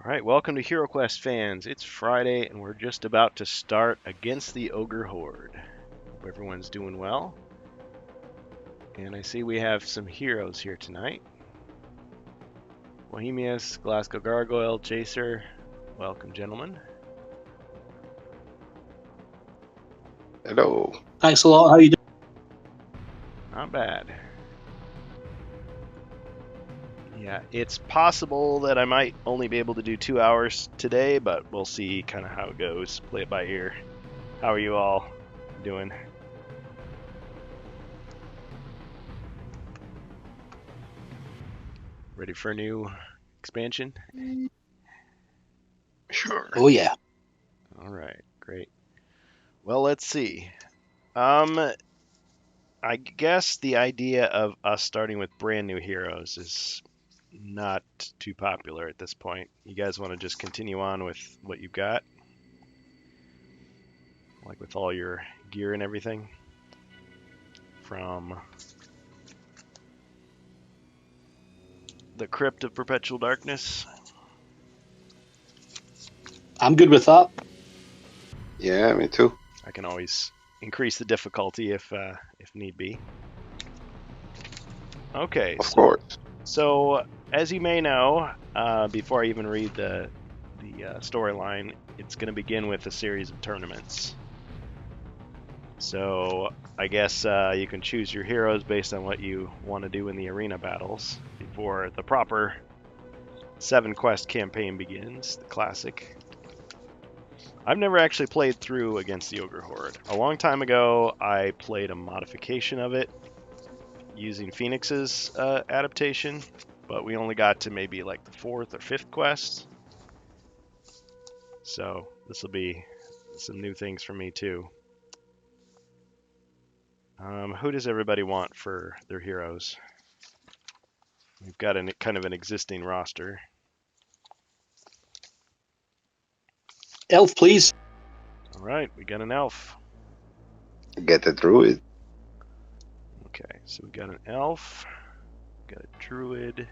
All right, welcome to HeroQuest fans. It's Friday and we're just about to start against the Ogre Horde. Hope everyone's doing well. And I see we have some heroes here tonight. Bohemius, Glasgow Gargoyle, Chaser. Welcome, gentlemen. Hello. Thanks a lot. How you doing? Not bad. Yeah, it's possible that I might only be able to do 2 hours today, but we'll see kind of how it goes. Play it by ear. How are you all doing? Ready for a new expansion? Sure. Oh yeah. All right, great. Well, let's see. I guess the idea of us starting with brand new heroes is not too popular at this point. You guys want to just continue on with what you've got? Like with all your gear and everything? From the Crypt of Perpetual Darkness? I'm good with that. Yeah, me too. I can always increase the difficulty if need be. Okay, Of course. So, as you may know, before I even read the storyline, it's going to begin with a series of tournaments. So, I guess you can choose your heroes based on what you want to do in the arena battles before the proper 7-quest campaign begins, the classic. I've never actually played through against the Ogre Horde. A long time ago, I played a modification of it using Phoenix's adaptation, but we only got to maybe like the 4th or 5th quest. So this will be some new things for me too. Who does everybody want for their heroes? We've got kind of an existing roster. Elf, please. All right, we got an elf. Get a druid. Okay, so we got an elf, got a druid.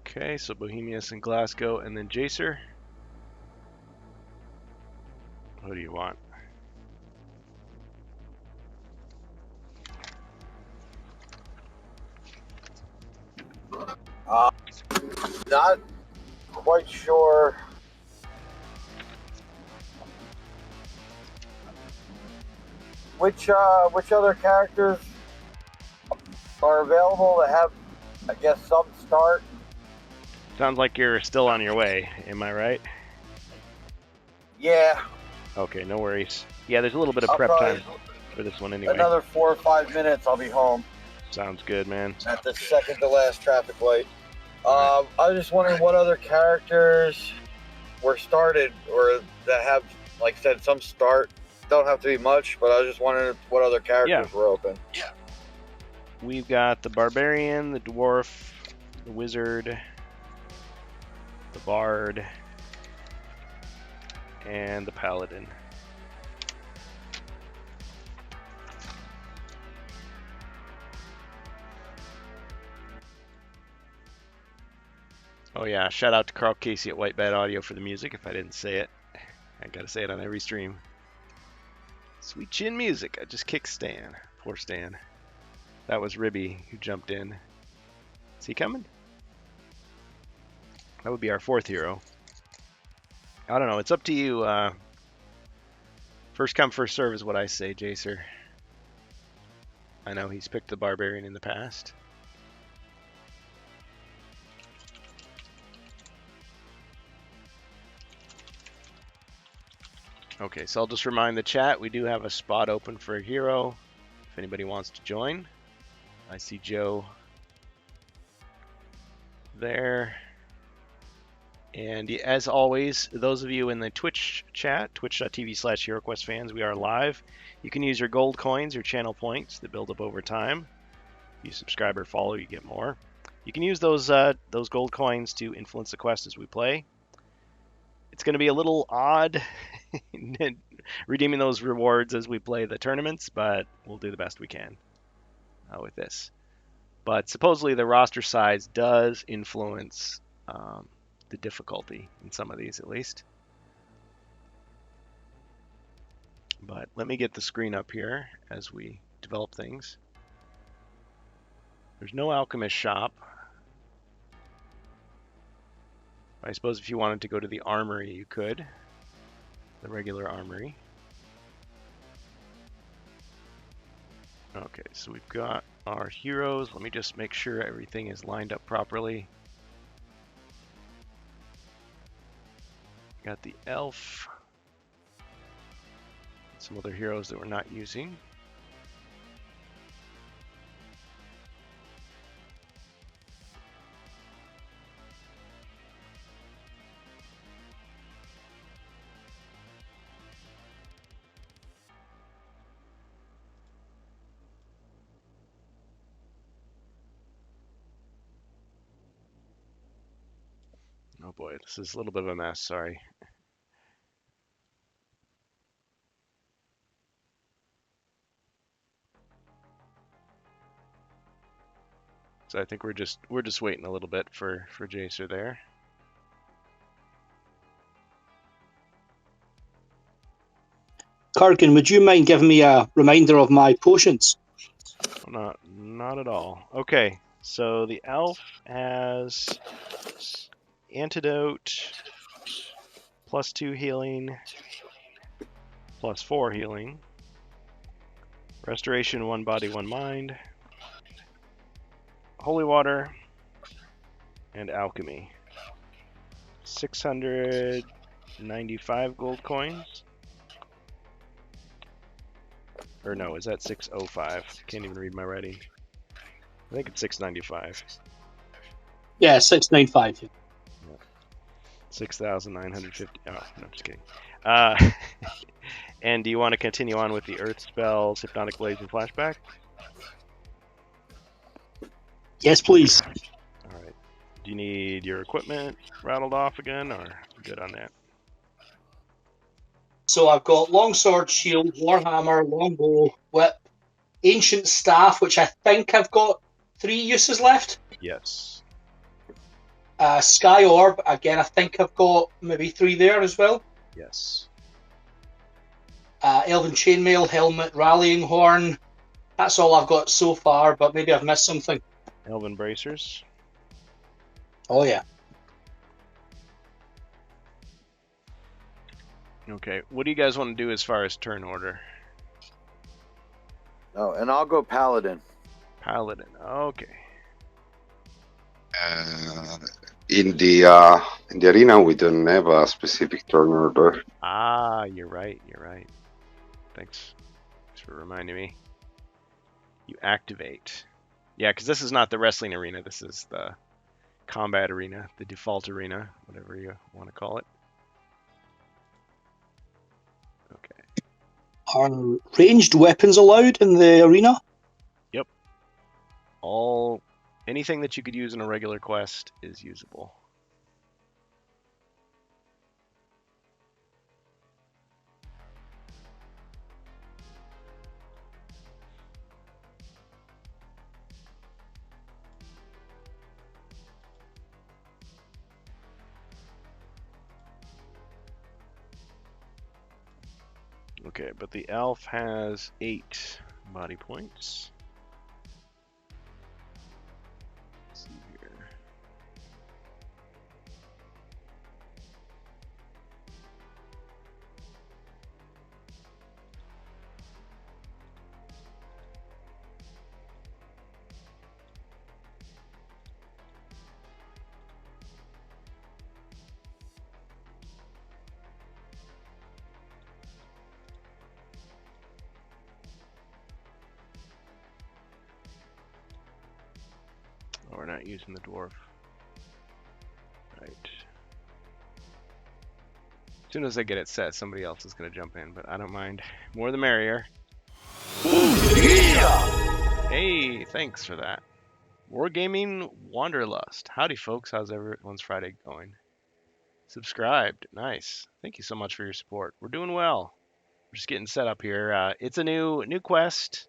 Okay, so Bohemius and Glasgow, and then Jacer. Who do you want? Not quite sure. Which other characters are available to have, I guess, some start? Sounds like you're still on your way. Am I right? Yeah, Okay, no worries. Yeah, there's a little bit of I'll prep probably time for this one anyway. another 4 or 5 minutes. I'll be home Sounds good, man. at the second to last traffic light. I was just wondering what other characters were started or that have, like I said, some start. Don't have to be much, but I was just wondering what other characters were open. We've got the Barbarian, the Dwarf, the Wizard, the Bard, and the Paladin. Oh yeah, shout out to Carl Casey at White Bat Audio for the music if I didn't say it. I gotta say it on every stream. Sweet chin music. I just kicked Stan. Poor Stan. That was Ribby who jumped in. Is he coming? That would be our 4th hero. I don't know. It's up to you. First come, first serve is what I say, Jacer. I know he's picked the Barbarian in the past. Okay, so I'll just remind the chat, we do have a spot open for a hero if anybody wants to join. I see Joe there. And as always, those of you in the Twitch chat, twitch.tv/HeroQuestFans, we are live. You can use your gold coins, your channel points that build up over time. If you subscribe or follow, you get more. You can use those gold coins to influence the quest as we play. It's going to be a little odd redeeming those rewards as we play the tournaments, but we'll do the best we can with this. But supposedly the roster size does influence the difficulty in some of these, at least. But let me get the screen up here as we develop things. There's no alchemist shop. I suppose if you wanted to go to the armory, you could. The regular armory. Okay, so we've got our heroes. Let me just make sure everything is lined up properly. Got the elf. Some other heroes that we're not using. Oh boy, this is a little bit of a mess, sorry. So I think we're just waiting a little bit for Jacer there. Kargan, would you mind giving me a reminder of my potions? Oh, not at all. Okay, so the elf has antidote, +2 healing, +4 healing, restoration 1 body 1 mind, holy water, and alchemy. 695 gold coins. Or no, is that 605? Can't even read my writing. I think it's 695. Yeah, 695. Yeah. 6,950. Oh, no, I'm just kidding. And do you want to continue on with the earth spells, hypnotic blades, and flashback? Yes, please. All right. Do you need your equipment rattled off again, or you good on that? So I've got longsword, shield, warhammer, longbow, whip, ancient staff, which I think I've got 3 uses left. Yes. Sky orb, again, I think I've got maybe 3 there as well. Yes. Elven chainmail, helmet, rallying horn. That's all I've got so far, but maybe I've missed something. Elven bracers. Oh yeah. Okay. What do you guys want to do as far as turn order? Oh, and I'll go paladin. Paladin. Okay. In the arena, we don't have a specific turn order. Ah, you're right. You're right. Thanks for reminding me. You activate. Yeah, because this is not the wrestling arena. This is the combat arena, the default arena, whatever you want to call it. Okay. Are ranged weapons allowed in the arena? Yep. Anything that you could use in a regular quest is usable. Okay, but the elf has 8 body points. Let's see here. Oh, we're not using the dwarf. Right. As soon as I get it set, somebody else is going to jump in, but I don't mind. More the merrier. Hey, thanks for that. Wargaming Wanderlust. Howdy, folks. How's everyone's Friday going? Subscribed. Nice. Thank you so much for your support. We're doing well. We're just getting set up here. It's a new quest.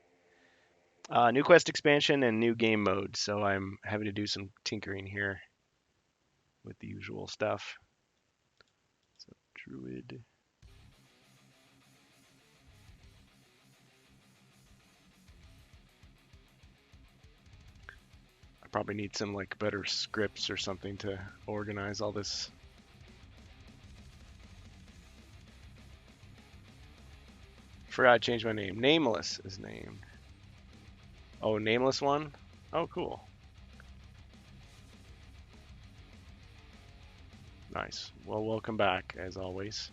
New quest expansion and new game mode, so I'm having to do some tinkering here with the usual stuff. So, Druid. I probably need some like better scripts or something to organize all this. Forgot I changed my name. Nameless is named. Oh, Nameless one? Oh, cool. Nice. Well, welcome back, as always.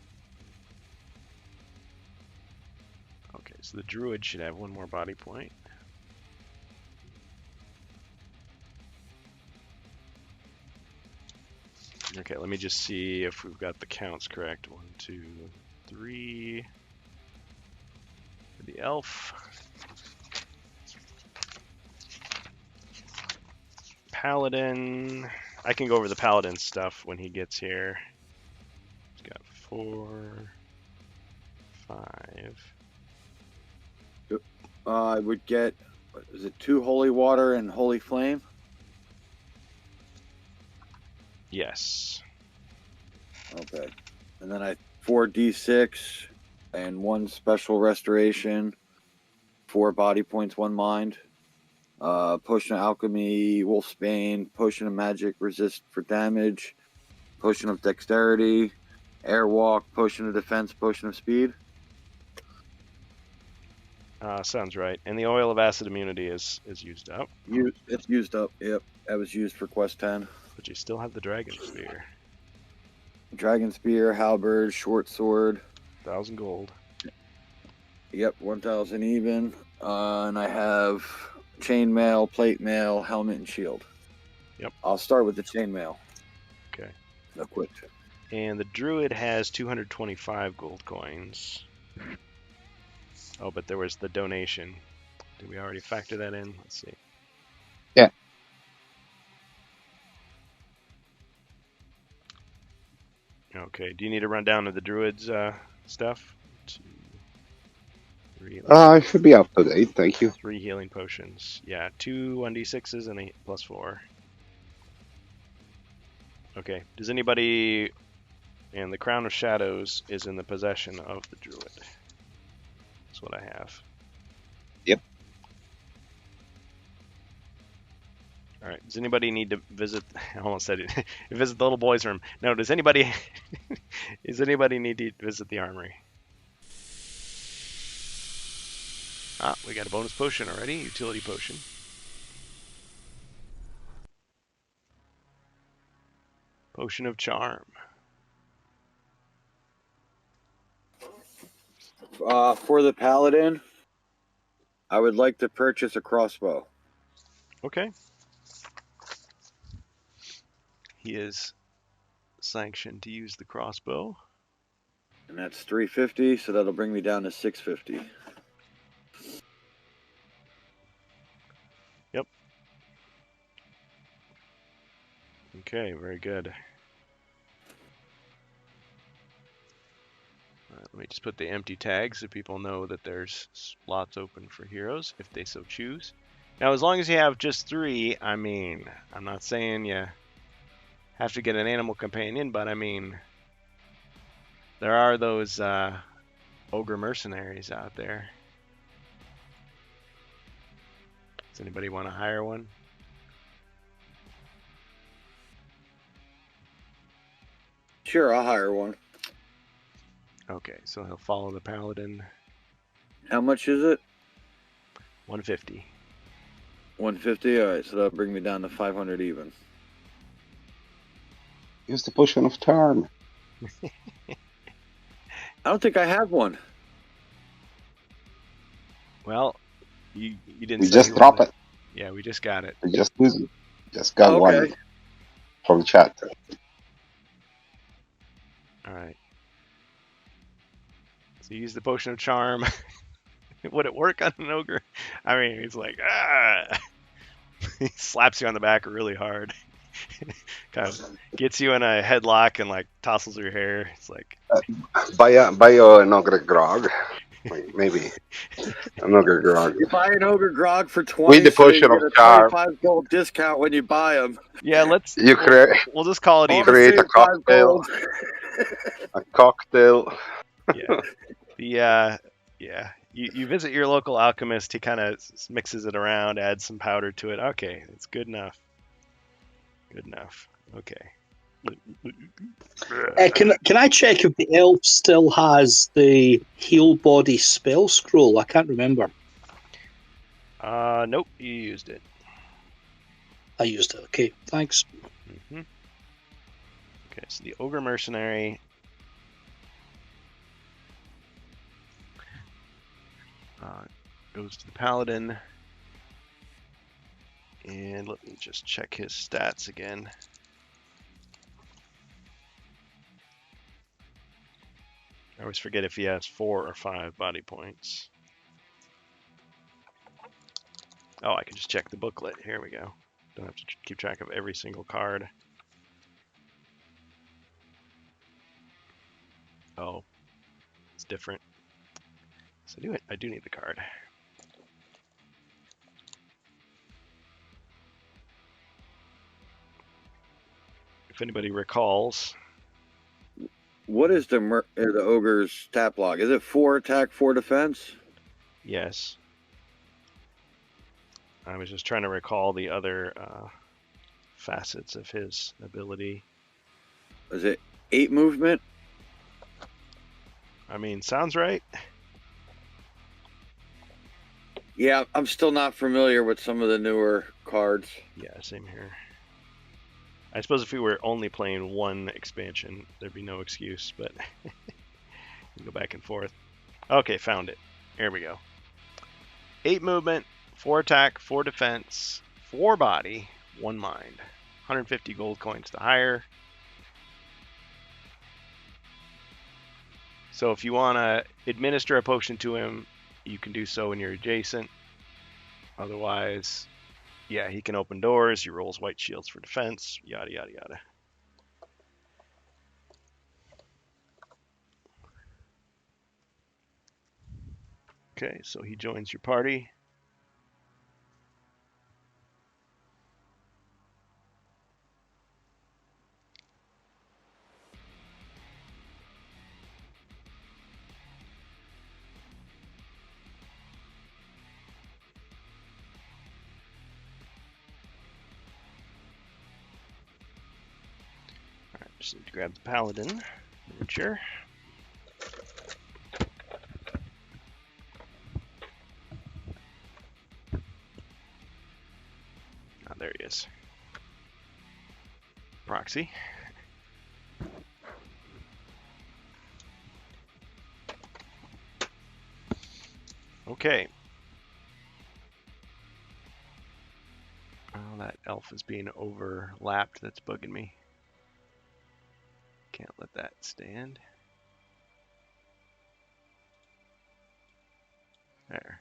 Okay, so the Druid should have one more body point. Okay, let me just see if we've got the counts correct. 1, 2, 3. For the elf. Paladin. I can go over the paladin stuff when he gets here. He's got 4, 5. I would get, is it 2 holy water and holy flame? Yes. Okay. And then I 4d6 and 1 special restoration, 4 body points, 1 mind. Potion of alchemy, wolfsbane, potion of magic, resist for damage, potion of dexterity, airwalk, potion of defense, potion of speed. Sounds right. And the oil of acid immunity is used up. It's used up. Yep, that was used for quest 10. But you still have the dragon spear. Dragon spear, halberd, short sword. 1,000 gold. Yep, 1,000 even. And I have chainmail, plate mail, helmet, and shield. Yep. I'll start with the chainmail. Okay. Equipped. And the druid has 225 gold coins. Oh, but there was the donation. Did we already factor that in? Let's see. Yeah. Okay. Do you need to run down to the druid's stuff? 2, 3. I should be up to date, thank you. 3 healing potions. Yeah, 2 1d6s and a +4. Okay. Does anybody... And the Crown of Shadows is in the possession of the druid. That's what I have. Yep. Alright, does anybody need to visit... I almost said it. Visit the little boy's room. No, does anybody... does anybody need to visit the armory? Ah, we got a bonus potion already. Utility potion. Potion of Charm. For the paladin, I would like to purchase a crossbow. Okay. He is sanctioned to use the crossbow. And that's 350, so that'll bring me down to 650. Yep. Okay, very good. Let me just put the empty tags so people know that there's slots open for heroes if they so choose. Now, as long as you have just 3, I mean, I'm not saying you have to get an animal companion, but I mean, there are those ogre mercenaries out there. Does anybody want to hire one? Sure, I'll hire one. Okay, so he'll follow the paladin. How much is it? 150. 150? Alright, so that'll bring me down to 500 even. Use the potion of charm. I don't think I have one. Well, you didn't You say just you drop wanted- it. Yeah, we just got it. You just use it. Just got Okay. one from chat. Alright. So you use the potion of charm. Would it work on an ogre? I mean, he's like, ah! He slaps you on the back really hard. Kind of gets you in a headlock and like tousles your hair. It's like, Buy an ogre grog. Wait, maybe an ogre grog. You buy an ogre grog for 20, With the so you potion get of a charm. 25 gold discount when you buy them. Yeah, let's. You We'll just call it I even. wanna create a save 5 cocktail. gold. A cocktail. Yeah. Yeah. You visit your local alchemist. He kind of mixes it around, adds some powder to it. Okay, it's good enough. Good enough. Okay. Can I check if the elf still has the heal body spell scroll? I can't remember. Nope, you used it. I used it. Okay, thanks. Okay, so the ogre mercenary. Goes to the paladin. And let me just check his stats again. I always forget if he has 4 or 5 body points. Oh, I can just check the booklet. Here we go. Don't have to keep track of every single card. Oh, it's different. So I do need the card. If anybody recalls. What is the ogre's stat block? Is it 4 attack, 4 defense? Yes. I was just trying to recall the other facets of his ability. Is it 8 movement? I mean, sounds right. Yeah, I'm still not familiar with some of the newer cards. Yeah, same here. I suppose if we were only playing one expansion, there'd be no excuse, but we go back and forth. Okay, found it. Here we go. 8 movement, 4 attack, 4 defense, 4 body, 1 mind. 150 gold coins to hire. So if you want to administer a potion to him, you can do so when you're adjacent. Otherwise, yeah, he can open doors. He rolls white shields for defense. Yada, yada, yada. Okay, so he joins your party. All right, just need to grab the paladin miniature. Ah, there he is. Proxy. Okay. Oh, that elf is being overlapped. That's bugging me. Can't let that stand. There.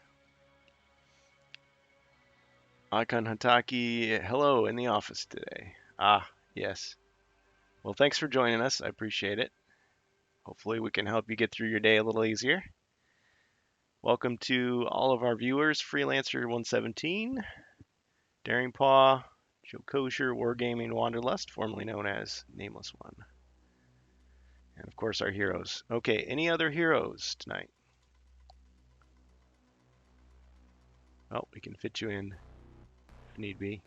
Akon Hataki, hello in the office today. Ah, yes. Well, thanks for joining us. I appreciate it. Hopefully we can help you get through your day a little easier. Welcome to all of our viewers, Freelancer 117, Daring Paw, Joe Kosher, Wargaming Wanderlust, formerly known as Nameless One. And of course our heroes. Okay, any other heroes tonight? Oh, we can fit you in if need be.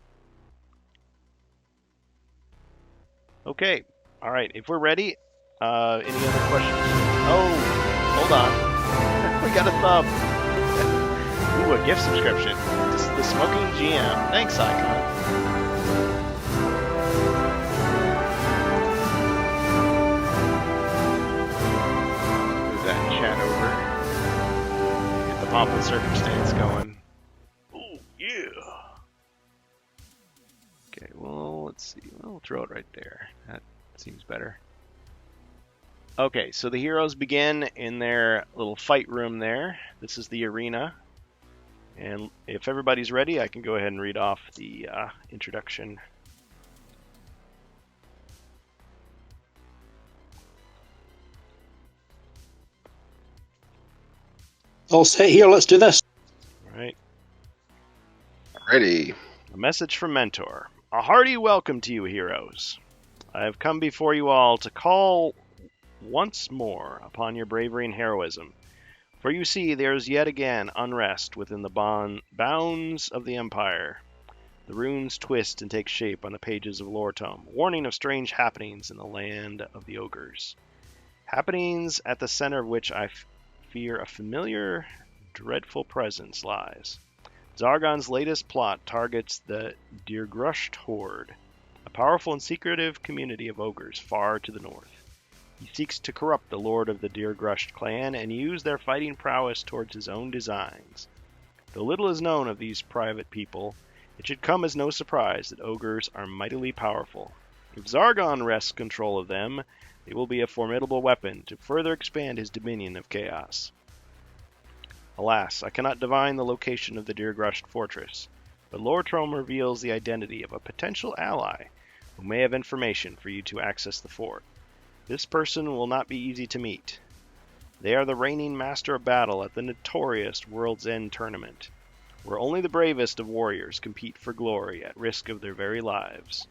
Okay, all right, if we're ready, any other questions? Oh, hold on. We got a sub. Ooh, a gift subscription. The Smoking GM. Thanks, Icon. Move that chat over. Get the pomp and circumstance going. Ooh, yeah. Okay, well, let's see. We'll throw it right there. That seems better. Okay, so the heroes begin in their little fight room there. This is the arena. And if everybody's ready, I can go ahead and read off the introduction. All set here. Let's do this. All right. Ready. A message from Mentor. A hearty welcome to you, heroes. I have come before you all to call once more upon your bravery and heroism. For you see, there is yet again unrest within the bounds of the Empire. The runes twist and take shape on the pages of Lore Tome, warning of strange happenings in the land of the ogres. Happenings at the center of which I fear a familiar, dreadful presence lies. Zargon's latest plot targets the Dirgrusht Horde, a powerful and secretive community of ogres far to the north. He seeks to corrupt the lord of the Dirgrusht clan and use their fighting prowess towards his own designs. Though little is known of these private people, it should come as no surprise that ogres are mightily powerful. If Zargon wrests control of them, they will be a formidable weapon to further expand his dominion of chaos. Alas, I cannot divine the location of the Dirgrusht fortress, but Lore Tome reveals the identity of a potential ally who may have information for you to access the fort. This person will not be easy to meet. They are the reigning master of battle at the notorious World's End tournament, where only the bravest of warriors compete for glory at risk of their very lives.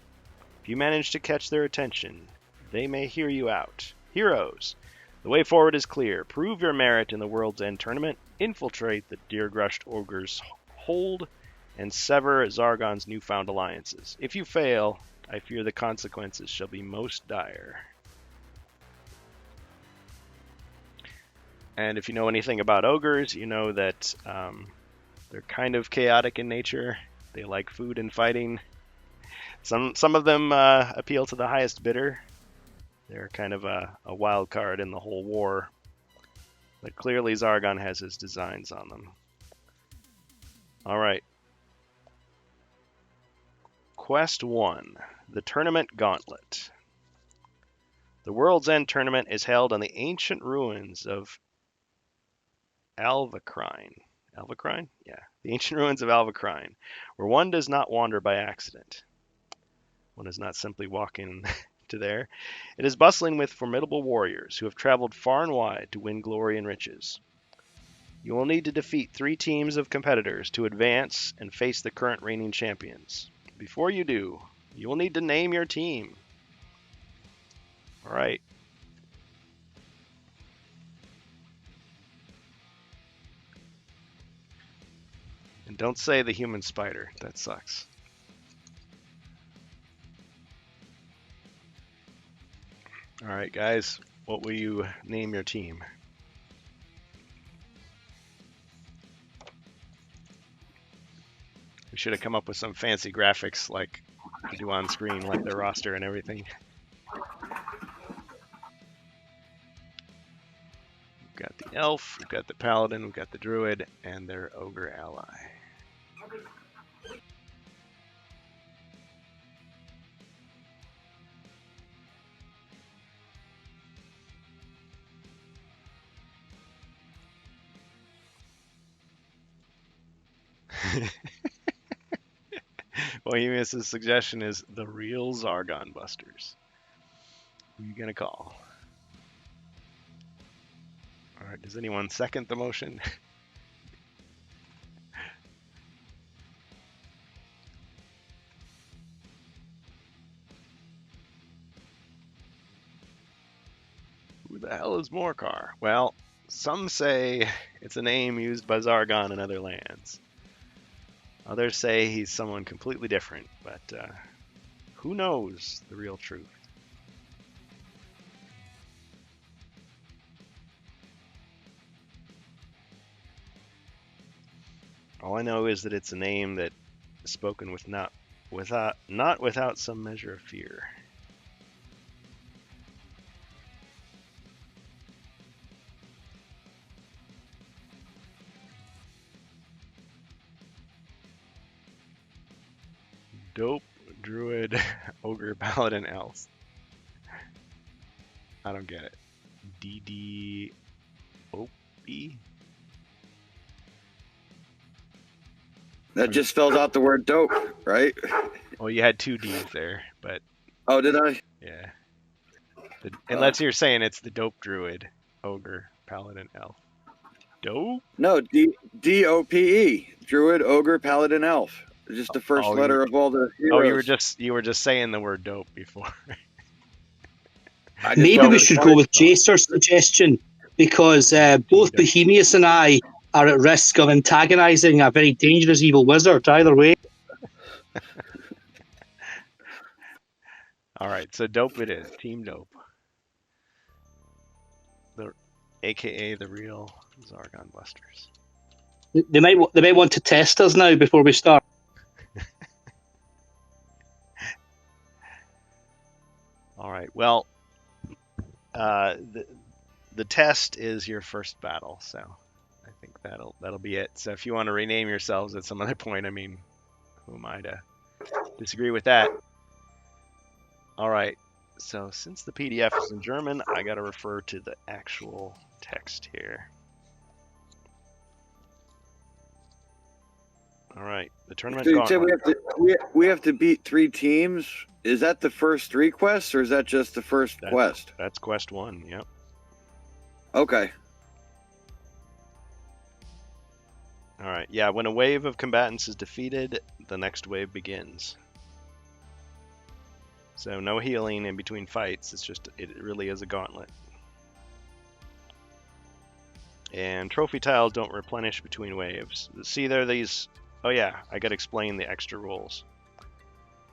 If you manage to catch their attention, they may hear you out. Heroes, the way forward is clear. Prove your merit in the World's End tournament, infiltrate the Dirgrusht ogre's hold, and sever Zargon's newfound alliances. If you fail, I fear the consequences shall be most dire. And if you know anything about ogres, you know that they're kind of chaotic in nature. They like food and fighting. Some of them appeal to the highest bidder. They're kind of a wild card in the whole war. But clearly Zargon has his designs on them. All right. Quest 1. The Tournament Gauntlet. The World's End tournament is held on the ancient ruins of Alvacrine. Alvacrine? Yeah. The ancient ruins of Alvacrine, where one does not wander by accident. One is not simply walking to there. It is bustling with formidable warriors who have traveled far and wide to win glory and riches. You will need to defeat 3 teams of competitors to advance and face the current reigning champions. Before you do, you will need to name your team. All right. And don't say the human spider. That sucks. All right, guys. What will you name your team? We should have come up with some fancy graphics like we do on screen, like their roster and everything. We've got the elf, we've got the paladin, we've got the druid, and their ogre ally. Bohemius' suggestion is the real Zargon Busters. Who are you gonna call? Alright, does anyone second the motion? Who the hell is Morcar? Well, some say it's a name used by Zargon in other lands. Others say he's someone completely different, but who knows the real truth? All I know is that it's a name that is spoken with not without some measure of fear. Dope, druid, ogre, paladin, elf. I don't get it. DD OP? That just spells out the word dope, right? Well, you had 2 Ds there, but Oh, did I? yeah. Unless you're saying it's the dope druid, ogre, paladin, elf. Dope. No, DOPE. Druid, Ogre, Paladin, Elf. Just the first Oh, letter of all the heroes. Oh, you were just saying the word dope before. I just Maybe thought it we was should funny. go with Jacer's suggestion because both Bohemius and I are at risk of antagonizing a very dangerous evil wizard. Either way, All right, so dope it is. Team dope. The AKA the real Zargon Busters. they might want to test us now before we start. All right. Well, the test is your first battle, so I think that'll be it. So if you want to rename yourselves at some other point, I mean, who am I to disagree with that? All right. So since the PDF is in German, I got to refer to the actual text here. All right. The tournament. So you said we have to beat 3 teams. Is that the first 3 quests, or is that just the first quest? That's quest 1. Yep. Okay. All right. Yeah. When a wave of combatants is defeated, the next wave begins. So no healing in between fights. It really is a gauntlet. And trophy tiles don't replenish between waves. See, there are these. Oh yeah, I got to explain the extra rules.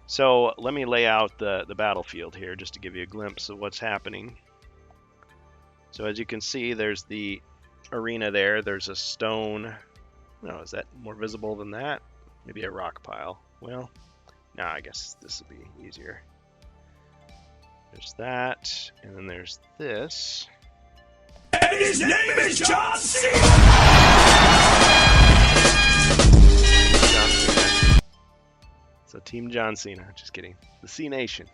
So let me lay out the battlefield here just to give you a glimpse of what's happening. So as you can see, there's the arena there. There's a stone. No, is that more visible than that? Maybe a rock pile. Well, no, I guess this will be easier. There's that, and then there's this. And his name is John Cena! John Cena. So Team John Cena, just kidding. The C Nation.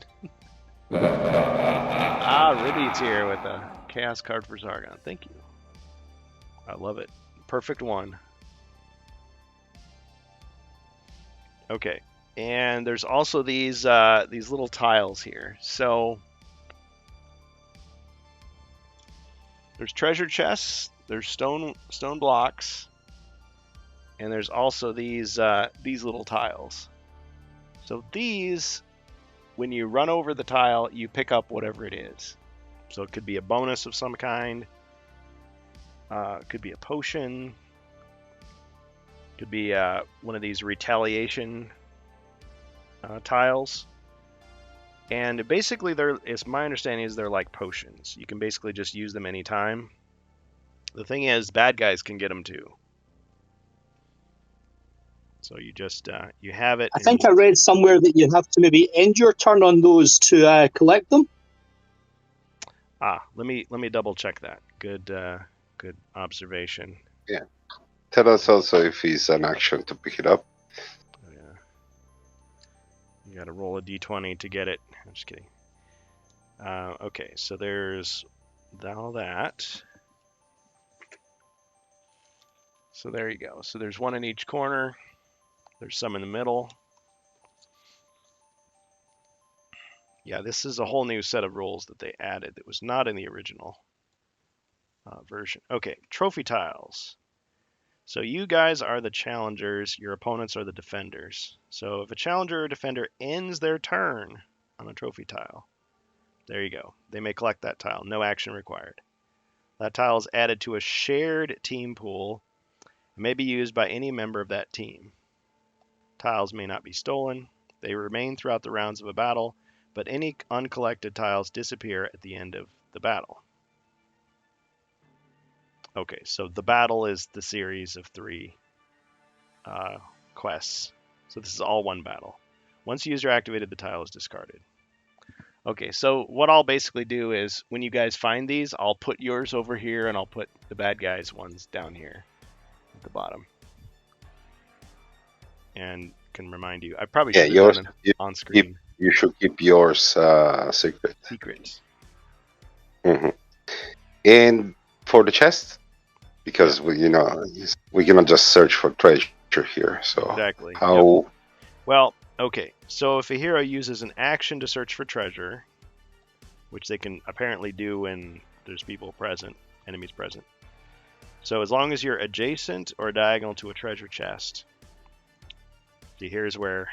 Ribby's here with a Chaos card for Zargon. Thank you. I love it. Perfect one. Okay, and there's also these little tiles here. So there's treasure chests, there's stone blocks, and there's also these little tiles. So these, when you run over the tile, you pick up whatever it is. So it could be a bonus of some kind. It could be a potion. Could be one of these retaliation tiles. And basically, it's my understanding is they're like potions. You can basically just use them anytime. The thing is, bad guys can get them too. So you just you have it. I think I read somewhere that you have to maybe end your turn on those to collect them. Let me double check that. Good observation. Yeah. Tell us also if it's an action to pick it up. Oh, yeah. You got to roll a d20 to get it. I'm just kidding. Okay, so there's all that. So there you go. So there's one in each corner. There's some in the middle. Yeah, this is a whole new set of rules that they added that was not in the original version. Okay, trophy tiles. So you guys are the challengers, your opponents are the defenders. So if a challenger or defender ends their turn on a trophy tile, there you go. They may collect that tile, no action required. That tile is added to a shared team pool and may be used by any member of that team. Tiles may not be stolen. They remain throughout the rounds of a battle, but any uncollected tiles disappear at the end of the battle. Okay, so the battle is the series of 3 quests. So this is all one battle. Once the user activated, the tile is discarded. Okay, so what I'll basically do is when you guys find these, I'll put yours over here and I'll put the bad guys' ones down here at the bottom. And can remind you, I probably should have done it on screen. You should keep yours secret. Secrets. Mm-hmm. And for the chest, because we cannot just search for treasure here. So exactly. How? Yep. Well, okay. So if a hero uses an action to search for treasure, which they can apparently do when there's people present, enemies present, So as long as you're adjacent or diagonal to a treasure chest. See, here's where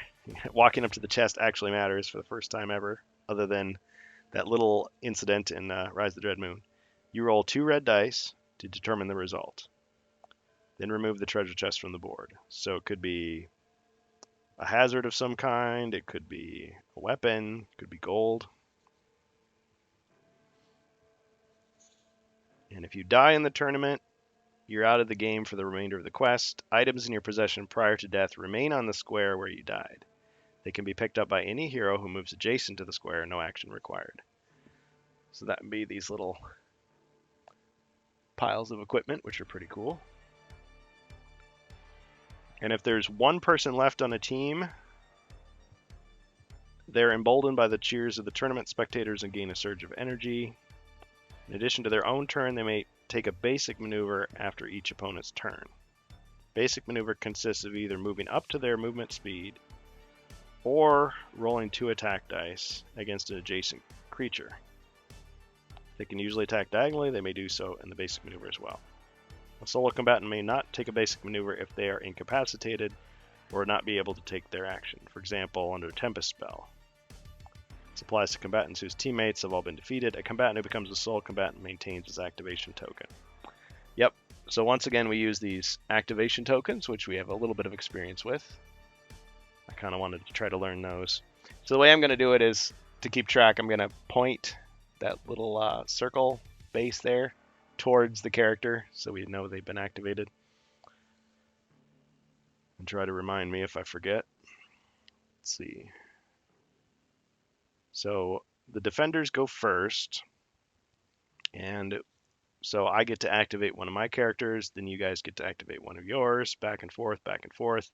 walking up to the chest actually matters for the first time ever, other than that little incident in Rise of the Dread Moon. You roll 2 red dice to determine the result. Then remove the treasure chest from the board. So it could be a hazard of some kind, it could be a weapon, it could be gold. And if you die in the tournament, you're out of the game for the remainder of the quest. Items in your possession prior to death remain on the square where you died. They can be picked up by any hero who moves adjacent to the square, no action required. So that would be these little piles of equipment, which are pretty cool. And if there's one person left on a team, they're emboldened by the cheers of the tournament spectators and gain a surge of energy. In addition to their own turn, they may take a basic maneuver after each opponent's turn. Basic maneuver consists of either moving up to their movement speed or rolling 2 attack dice against an adjacent creature. They can usually attack diagonally, they may do so in the basic maneuver as well. A solo combatant may not take a basic maneuver if they are incapacitated or not be able to take their action. For example, under a Tempest spell. This applies to combatants whose teammates have all been defeated. A combatant who becomes a solo combatant maintains his activation token. Yep, so once again we use these activation tokens, which we have a little bit of experience with. I kind of wanted to try to learn those. So the way I'm going to do it is, to keep track, I'm going to point that little circle base there towards the character so we know they've been activated. And try to remind me if I forget. Let's see. So the defenders go first, and so I get to activate one of my characters, then you guys get to activate one of yours, back and forth, back and forth.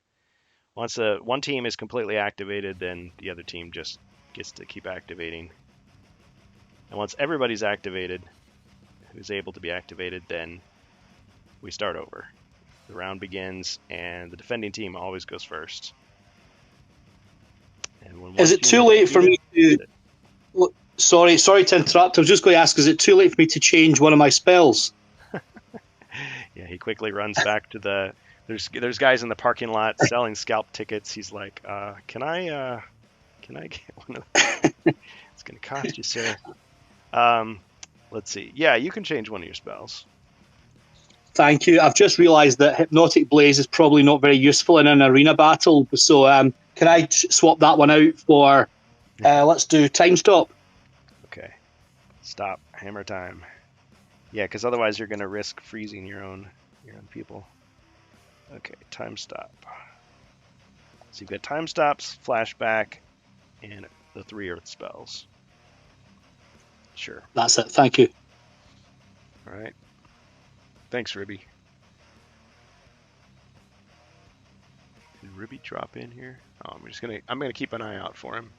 Once one team is completely activated, then the other team just gets to keep activating. And once everybody's activated, who's able to be activated, then we start over. The round begins, and the defending team always goes first. And when is it too late for me to... Sorry to interrupt. I was just going to ask, is it too late for me to change one of my spells? Yeah, he quickly runs back to the... There's guys in the parking lot selling scalp tickets. He's like, can I get one of those? It's going to cost you, sir. Let's see. Yeah, you can change one of your spells. Thank you. I've just realised that Hypnotic Blaze is probably not very useful in an arena battle. So can I swap that one out for, let's do Time Stop. Okay. Stop. Hammer time. Yeah, because otherwise you're going to risk freezing your own people. Okay, Time Stop. So you've got Time Stops, Flashback, and the 3 Earth spells. Sure. That's it. Thank you. All right. Thanks, Ribby. Did Ribby drop in here? Oh, I'm gonna keep an eye out for him.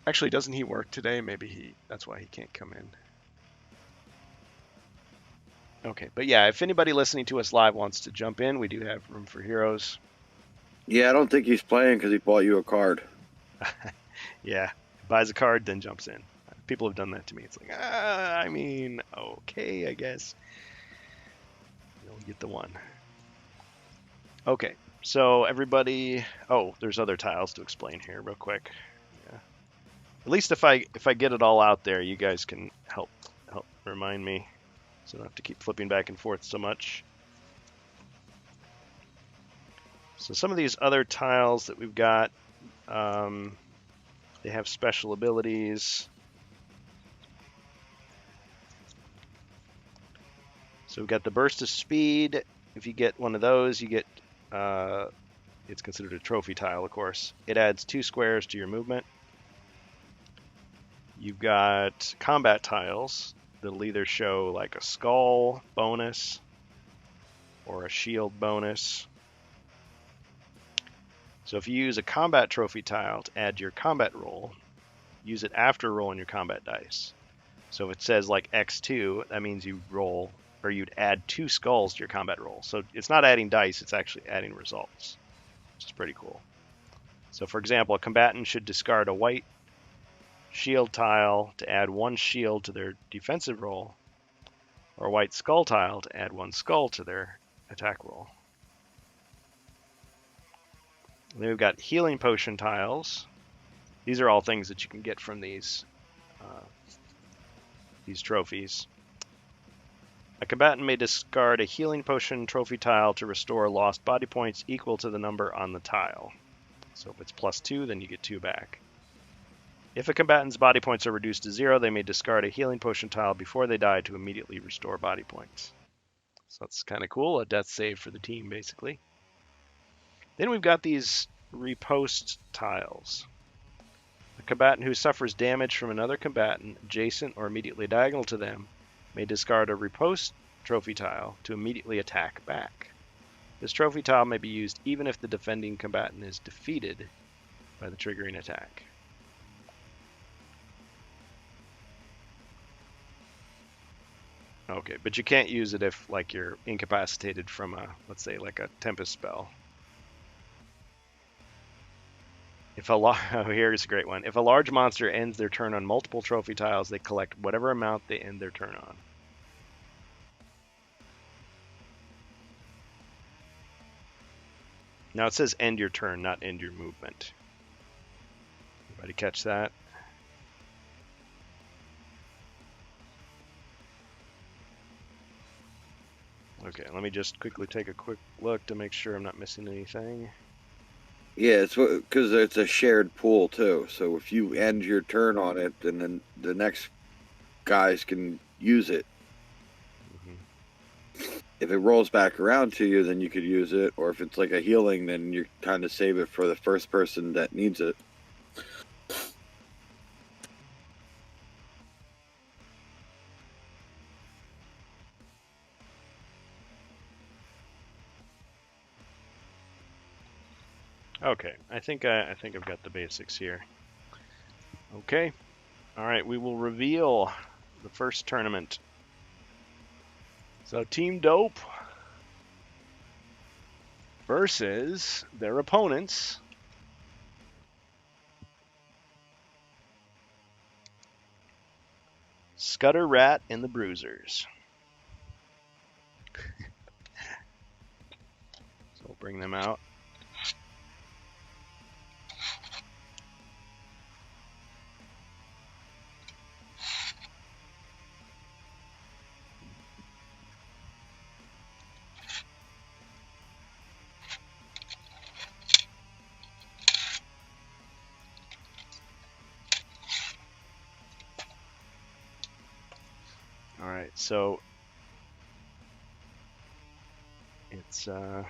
Actually, doesn't he work today? Maybe that's why he can't come in. Okay, but yeah, if anybody listening to us live wants to jump in, we do have room for heroes. Yeah, I don't think he's playing because he bought you a card. Yeah, buys a card, then jumps in. People have done that to me. It's like, okay, I guess. You'll get the one. Okay, so everybody... Oh, there's other tiles to explain here real quick. Yeah. At least if I get it all out there, you guys can help remind me, so I don't have to keep flipping back and forth so much. So some of these other tiles that we've got, they have special abilities. So we've got the Burst of Speed. If you get one of those, you get, it's considered a trophy tile, of course. It adds 2 squares to your movement. You've got combat tiles that'll either show like a skull bonus or a shield bonus. So if you use a combat trophy tile to add your combat roll, use it after rolling your combat dice. So if it says like X2, that means you roll, or you'd add 2 skulls to your combat roll. So it's not adding dice, it's actually adding results, which is pretty cool. So for example, a combatant should discard a white shield tile to add 1 shield to their defensive roll, or white skull tile to add 1 skull to their attack roll. And then we've got healing potion tiles. These are all things that you can get from these trophies. A combatant may discard a healing potion trophy tile to restore lost body points equal to the number on the tile. So if it's +2, then you get 2 back. If a combatant's body points are reduced to 0, they may discard a healing potion tile before they die to immediately restore body points. So that's kind of cool, a death save for the team, basically. Then we've got these riposte tiles. A combatant who suffers damage from another combatant adjacent or immediately diagonal to them may discard a riposte trophy tile to immediately attack back. This trophy tile may be used even if the defending combatant is defeated by the triggering attack. Okay, but you can't use it if, like, you're incapacitated from a, let's say, like a Tempest spell. Oh, here's a great one. If a large monster ends their turn on multiple trophy tiles, they collect whatever amount they end their turn on. Now it says end your turn, not end your movement. Everybody catch that? Okay, let me just quickly take a quick look to make sure I'm not missing anything. Yeah, it's because it's a shared pool too. So if you end your turn on it, then the next guys can use it. If it rolls back around to you, then you could use it. Or if it's like a healing, then you kind of save it for the first person that needs it. Okay, I think I've got the basics here. Okay, all right, we will reveal the first tournament. So Team Dope versus their opponents. Scudder Rat and the Bruisers. So we'll bring them out. Alright, so it's yeah.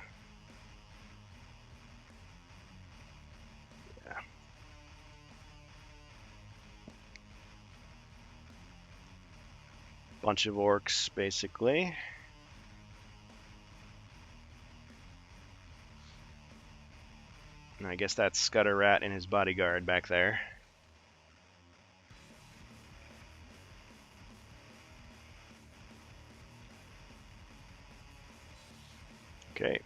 Bunch of orcs basically. And I guess that's Scudder Rat and his bodyguard back there. Okay,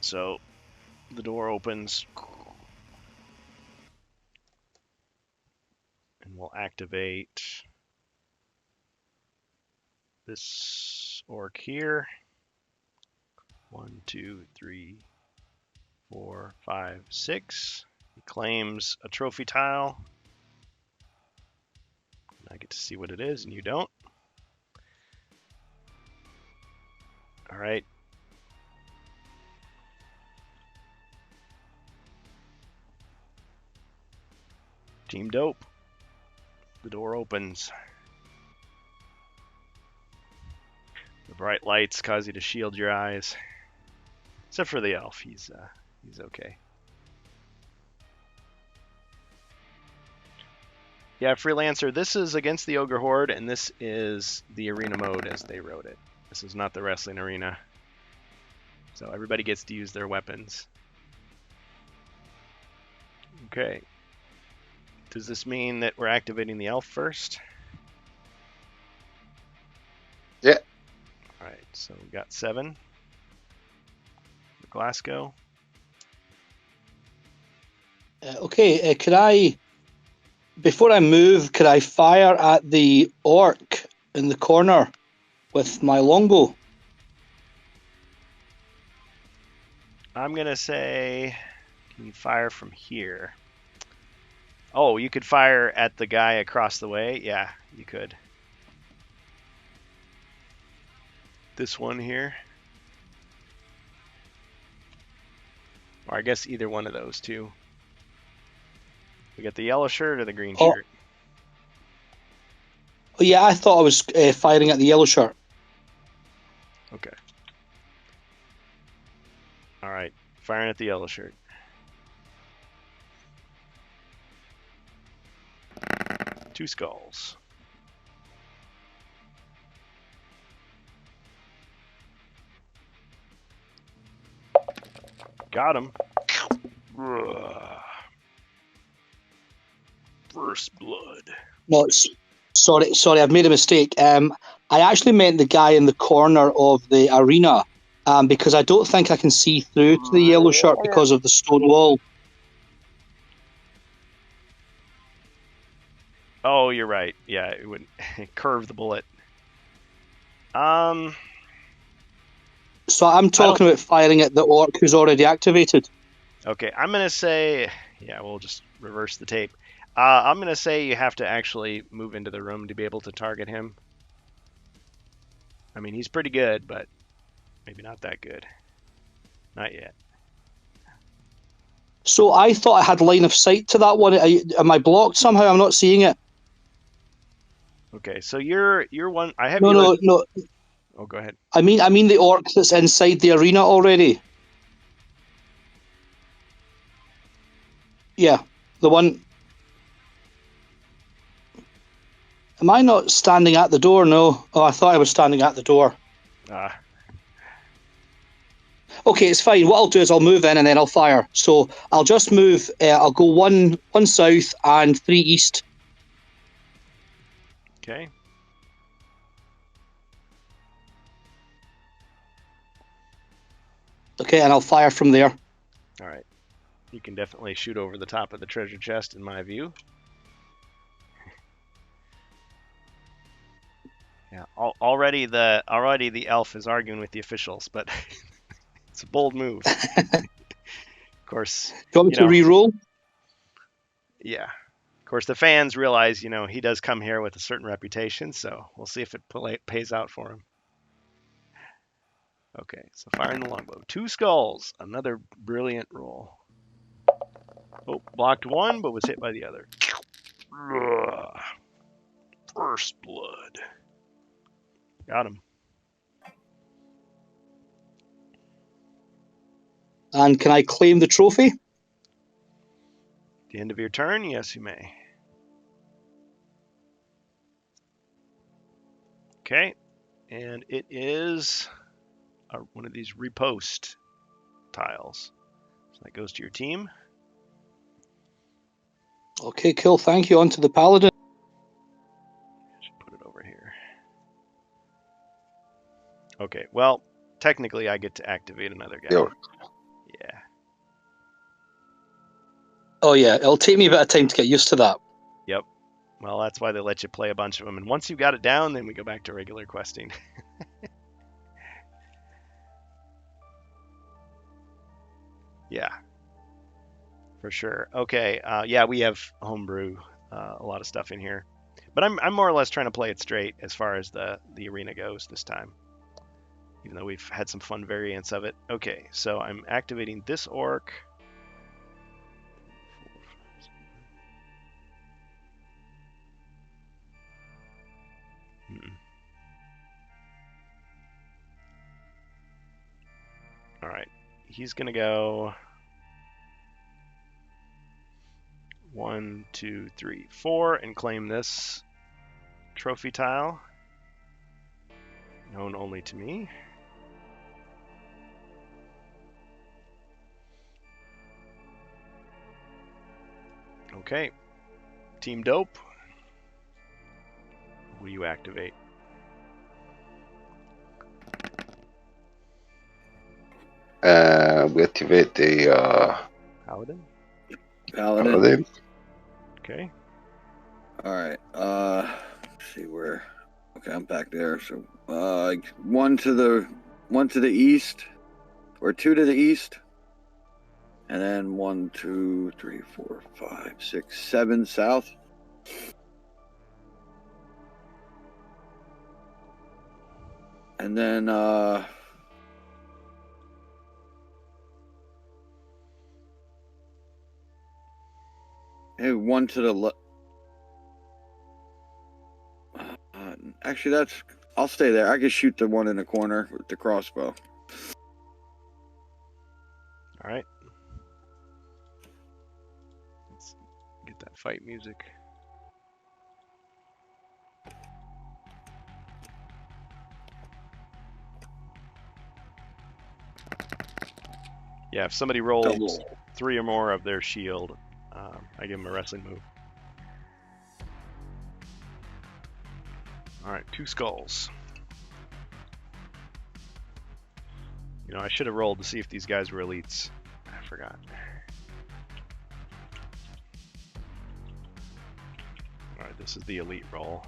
so the door opens and we'll activate this orc here. 1, 2, 3, 4, 5, 6. He claims a trophy tile. I get to see what it is and you don't. All right. Team Dope. The door opens. The bright lights cause you to shield your eyes. Except for the elf, he's okay. Yeah, Freelancer, this is against the Ogre Horde, and this is the arena mode as they wrote it. This is not the wrestling arena. So everybody gets to use their weapons. Okay. Does this mean that we're activating the elf first? Yeah. Alright, so we got 7. For Glasgow. Okay, could I, before I move, could I fire at the orc in the corner with my longbow. I'm gonna say, can you fire from here? Oh, you could fire at the guy across the way? Yeah, you could. This one here. Or I guess either one of those two. We got the yellow shirt or the green Oh. shirt? Oh, yeah, I thought I was firing at the yellow shirt. Okay. Alright, firing at the yellow shirt. Two skulls. Got him. First blood. No, sorry, I've made a mistake. I actually meant the guy in the corner of the arena, because I don't think I can see through to the yellow shirt because of the stone wall. Oh, you're right. Yeah, it would curve the bullet. So I'm talking about firing at the orc who's already activated. Okay, I'm gonna say, yeah, we'll just reverse the tape. I'm gonna say you have to actually move into the room to be able to target him. I mean, he's pretty good, but maybe not that good. Not yet. So I thought I had line of sight to that one. Am I blocked somehow? I'm not seeing it. Okay, so you're one. I have No, you. no. Oh, go ahead. I mean the orc that's inside the arena already. Yeah, the one. Am I not standing at the door? No. Oh, I thought I was standing at the door. Okay, it's fine. What I'll do is I'll move in and then I'll fire. So I'll just move. I'll go one south and 3 east. Okay. Okay, and I'll fire from there. All right. You can definitely shoot over the top of the treasure chest, in my view. Yeah. Already the elf is arguing with the officials, but it's a bold move. Of course. Do you want me to re-roll? Yeah. Of course, the fans realize, he does come here with a certain reputation, so we'll see if it pays out for him. Okay, so firing the longbow. 2 skulls. Another brilliant roll. Oh, blocked one, but was hit by the other. First blood. Got him. And can I claim the trophy? At the end of your turn, yes, you may. Okay, and it is one of these repost tiles. So that goes to your team. Okay, cool. Thank you. On to the paladin. Should put it over here. Okay, well, technically I get to activate another guy. Yeah. Oh yeah, it'll take me a bit of time to get used to that. Yep. Well, that's why they let you play a bunch of them. And once you've got it down, then we go back to regular questing. Yeah. For sure. Okay. Yeah, we have homebrew, a lot of stuff in here. But I'm more or less trying to play it straight as far as the arena goes this time. Even though we've had some fun variants of it. Okay, so I'm activating this orc. All right, he's gonna go 1, 2, 3, 4 and claim this trophy tile, known only to me. Okay, Team Dope. Will you activate? We activate the Paladin? Paladin. Okay. All right. Let's see where. Okay, I'm back there. So one to the east, or two to the east, and then 1, 2, 3, 4, 5, 6, 7 south. And then one to the left. Actually, I'll stay there. I can shoot the one in the corner with the crossbow. All right. Let's get that fight music. Yeah, if somebody rolls Double. 3 or more of their shield, I give them a wrestling move. All right, 2 skulls. You know, I should have rolled to see if these guys were elites. I forgot. All right, this is the elite roll.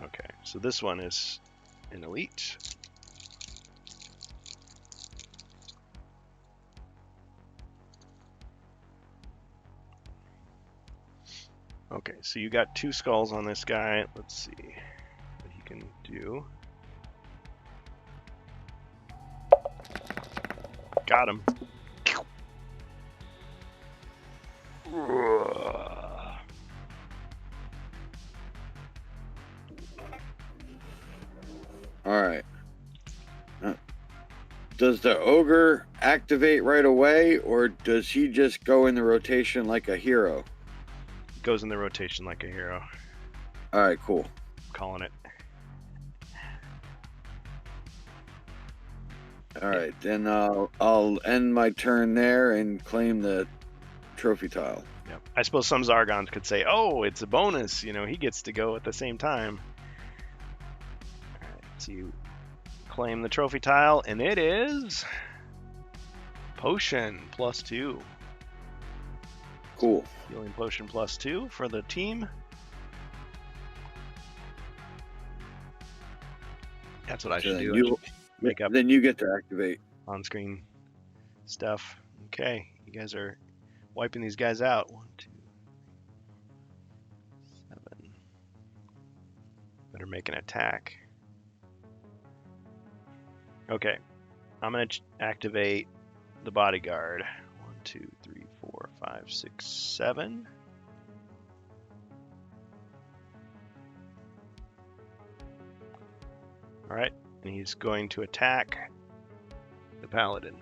Okay, so this one is an elite. Okay, so you got 2 skulls on this guy. Let's see what he can do. Got him. All right. Does the ogre activate right away, or does he just go in the rotation like a hero? Goes in the rotation like a hero. All right, cool. Calling it. All right, then I'll end my turn there and claim the trophy tile. Yep. I suppose some Zargons could say, "Oh, it's a bonus. You know, he gets to go at the same time." All right, so you claim the trophy tile, and it is potion +2. Cool. Healing potion +2 for the team. That's what I should do. I should make up Then you get to activate. on-screen stuff. Okay, you guys are wiping these guys out. 1, 2, 7. Better make an attack. Okay, I'm gonna activate the bodyguard. 1, 2, 3, 4, 5, 6, 7. All right, and he's going to attack the paladin.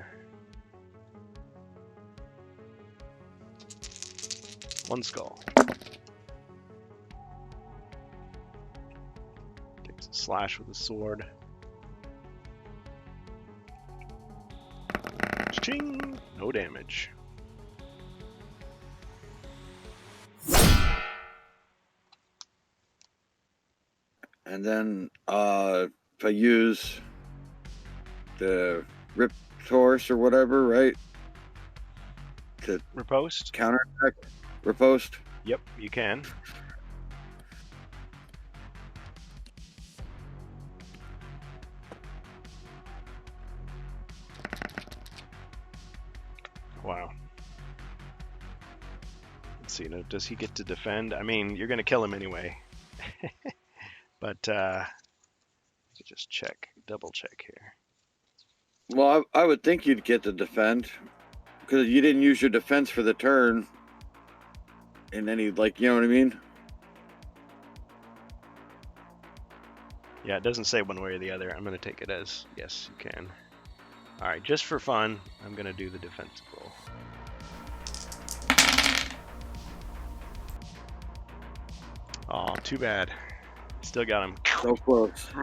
1 skull. Takes a slash with a sword. Ching! No damage. And then if I use the rip torse or whatever, right? To Riposte? counterattack, riposte. Yep, you can. Wow. Let's see, now, does he get to defend? I mean, you're going to kill him anyway. But, just check, double check here. Well, I would think you'd get to defend because you didn't use your defense for the turn. And any, like, you know what I mean? Yeah, it doesn't say one way or the other. I'm going to take it as yes, you can. All right, just for fun, I'm going to do the defensive roll. Oh, too bad. Still got him. So close. If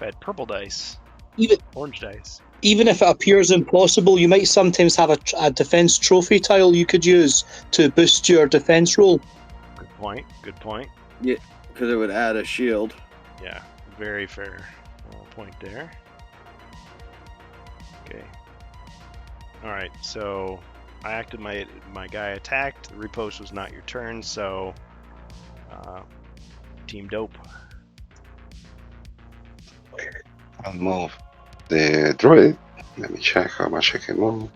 I had purple dice, Even orange dice. even if it appears impossible, you might sometimes have a defense trophy tile you could use to boost your defense roll. Good point. Good point. Because it would add a shield. Yeah, very fair point there. Okay. All right. So I acted my guy attacked. The repost was not your turn, so Team Dope. I'll move the druid. Let me check how much I can move.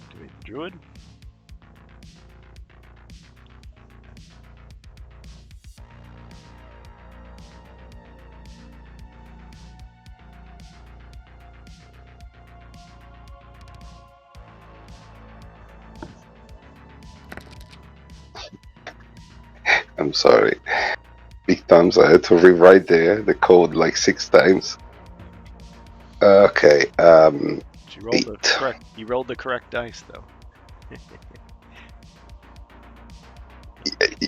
Activate the druid. I'm sorry. Big times. I had to rewrite the code like 6 times. Okay. You rolled the 8. correct. You rolled the correct dice though.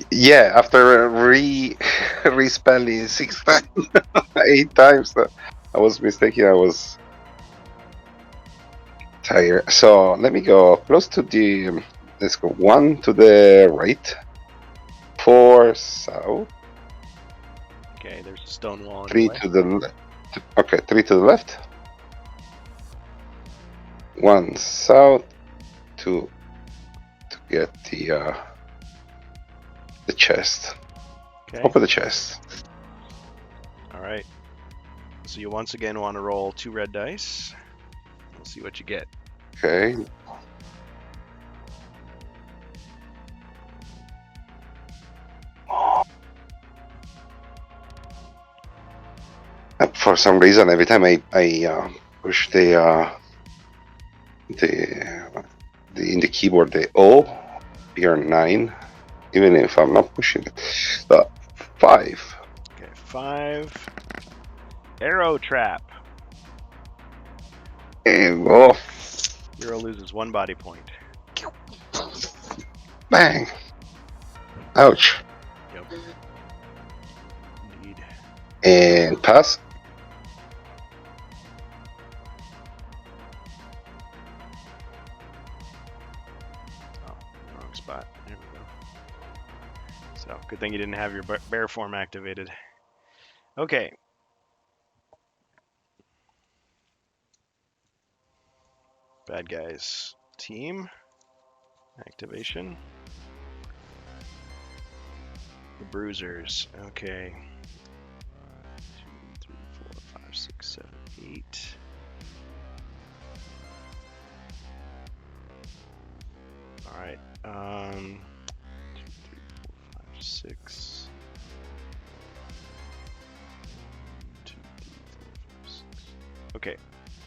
Yeah, after respelling 6 times, 8 times, I was mistaken. I was tired. So let me go close to the. Let's go 1 to the right, 4 south, Okay, there's a stone wall. in 3 your way. to the left. Okay, 3 to the left, 1 south to get the chest. Okay. Open the chest. All right. So you once again want to roll 2 red dice. We'll see what you get. Okay. For some reason, every time I push the in the keyboard the O, here 9, even if I'm not pushing it. But 5. Okay, 5. Arrow trap. And oh, Hero loses 1 body point. bang! Ouch! Yep. Indeed. And pass. Oh, wrong spot. There we go. So, good thing you didn't have your bear form activated. Okay. Bad guys. Team. Activation. The Bruisers. Okay. 1, 2, 3, 4, 5, 6, 7, 8. All right. 2, 3, 4, 5, 6. 2, 3, 4, 5, 6. Okay.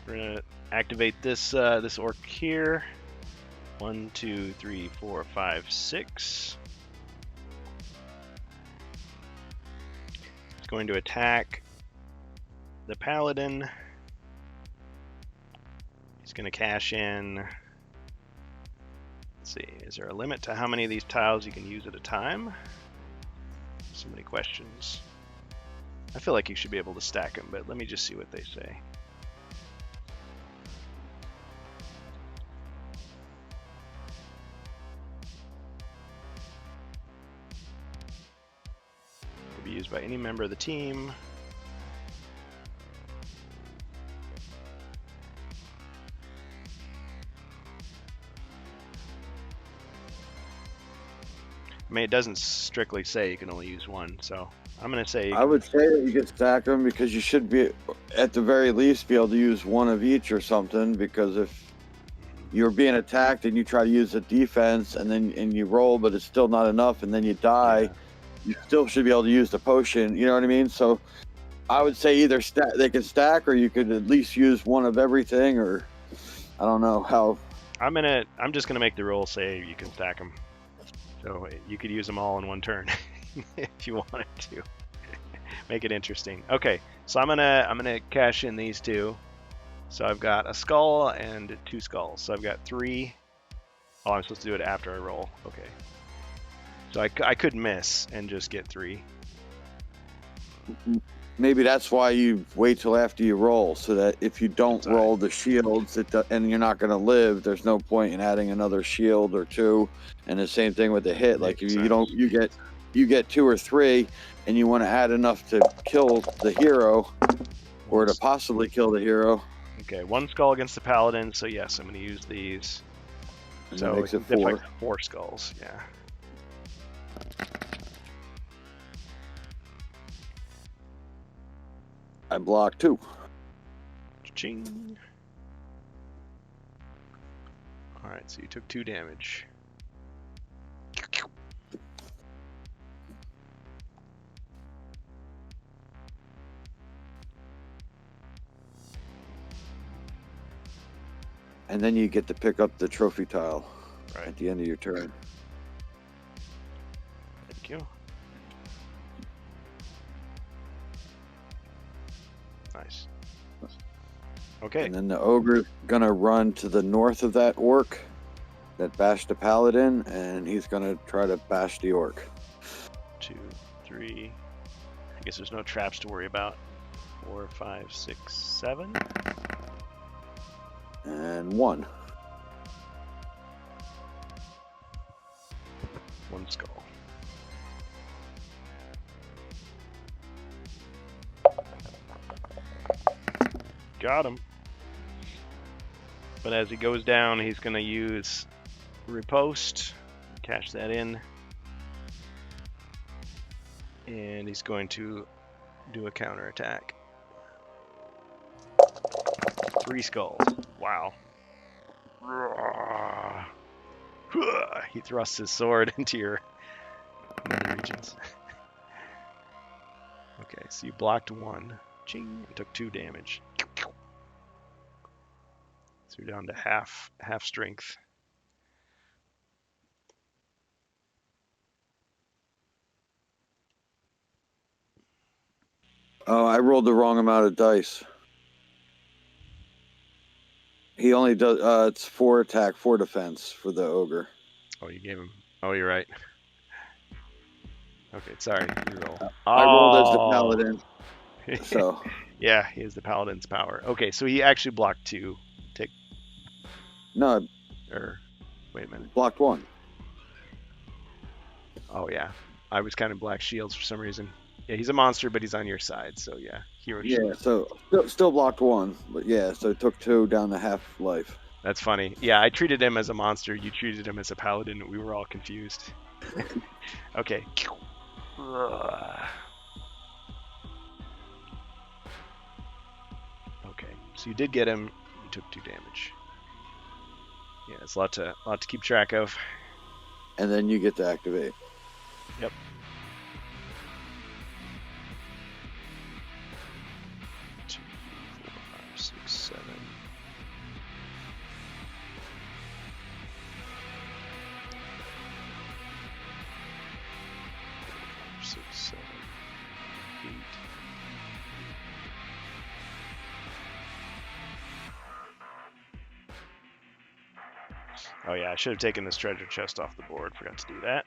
We're gonna activate this this orc here. 1, 2, 3, 4, 5, 6. It's going to attack the paladin. He's going to cash in. Let's see, is there a limit to how many of these tiles you can use at a time? So many questions. I feel like you should be able to stack them, but let me just see what they say. Be used by any member of the team. I mean, it doesn't strictly say you can only use 1, so I'm going to say... I would say that you could stack them because you should be, at the very least, be able to use 1 of each or something, because if you're being attacked and you try to use a defense and you roll, but it's still not enough, and then you die... Yeah. You still should be able to use the potion, you know what I mean? So I would say either they can stack, or you could at least use 1 of everything, or I don't know how. I'm just gonna make the rule say you can stack them, so you could use them all in 1 turn if you wanted to. Make it interesting. Okay, so I'm gonna cash in these 2. So I've got a skull and 2 skulls. So I've got 3. Oh, I'm supposed to do it after I roll. Okay. So I could miss and just get 3. Maybe that's why you wait till after you roll, so that if you don't roll the shields and you're not going to live, there's no point in adding another shield or 2. And the same thing with the hit. Like if you get 2 or 3, and you want to add enough to kill the hero, or to possibly kill the hero. Okay, 1 skull against the paladin, so yes, I'm going to use these. And So that makes it it's 4. like 4 skulls, yeah. I block 2. Ching. Alright, so you took 2 damage. And then you get to pick up the trophy tile Right. at the end of your turn. Thank you. Nice. Okay. And then the ogre's gonna run to the north of that orc that bashed the paladin, and he's gonna try to bash the orc. 2, 3. I guess there's no traps to worry about. 4, 5, 6, 7. And 1. 1 skull. Got him. But as he goes down, he's going to use riposte, cash that in, and he's going to do a counterattack. 3 skulls. Wow. He thrusts his sword into your nether regions. Okay, so you blocked 1. Ching. You took 2 damage. So you're down to half strength. Oh, I rolled the wrong amount of dice. He only does. It's 4 attack, 4 defense for the ogre. Oh, you gave him. Oh, you're right. Okay, sorry. You roll. I rolled as the paladin, so Yeah, he has the paladin's power. Okay, so he actually blocked 2. no, Or wait a minute. blocked 1. Oh yeah, I was counting black shields for some reason. Yeah, he's a monster, but he's on your side. So yeah, hero Yeah, shield. so still blocked 1, but yeah, so it took 2 down to half life. That's funny. Yeah, I treated him as a monster. You treated him as a paladin. We were all confused. Okay. Okay, so you did get him. You took 2 damage. Yeah, it's a lot to keep track of. And then you get to activate. Yep. Two, 4, 5, 6, 7. 6, 7, 8. Oh yeah, I should have taken this treasure chest off the board. Forgot to do that.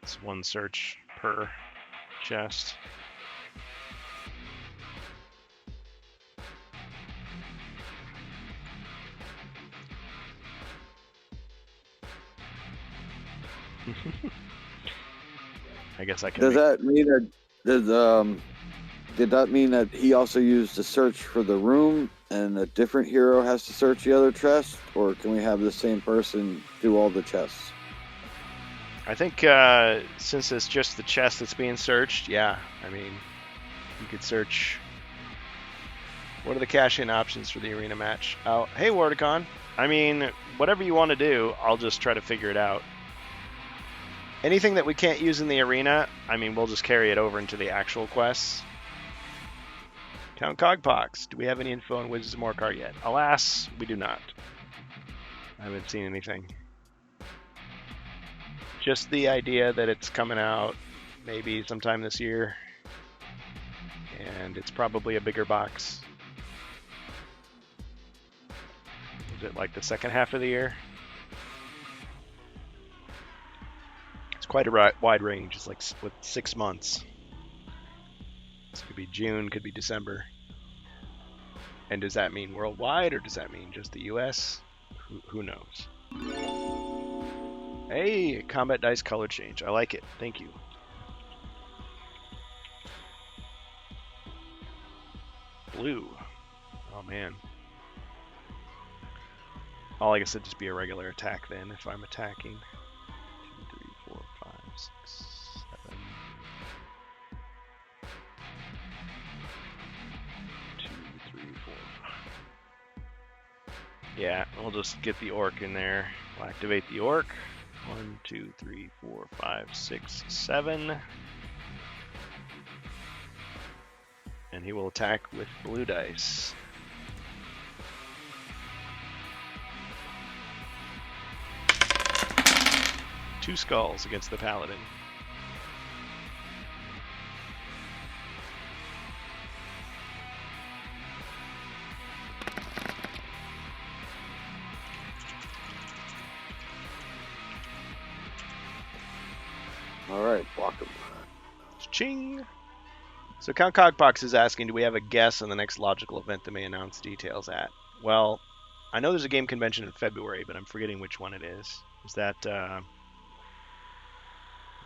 It's 1 search per chest. I guess I can. Does that mean that did that mean that he also used to search for the room and a different hero has to search the other chest, or can we have the same person do all the chests? I think since it's just the chest that's being searched, yeah. I mean, you could search. What are the cash-in options for the arena match? Oh, hey, Wardicon. I mean, whatever you want to do, I'll just try to figure it out. Anything that we can't use in the arena, I mean, we'll just carry it over into the actual quests. Count Cogpox. Do we have any info on Wizards of Morcar yet? Alas, we do not. I haven't seen anything. Just the idea that it's coming out maybe sometime this year. And it's probably a bigger box. Is it like the second half of the year? It's quite a wide range. It's like with 6 months. This could be June, could be December. And does that mean worldwide or does that mean just the US? Who knows? Hey, combat dice color change. I like it. Thank you. Blue. Oh man. Oh, I guess it'd just be a regular attack then if I'm attacking. 2, 3, 4, 5, 6, 7. 2, 3, 4. Yeah, we'll just get the orc in there. We'll activate the orc. 1, 2, 3, 4, 5, 6, 7. And he will attack with blue dice. Two skulls against the paladin. All right, block him. Ching! So Count Cogpox is asking, do we have a guess on the next logical event that may announce details at? Well, I know there's a game convention in February, but I'm forgetting which one it is. Is that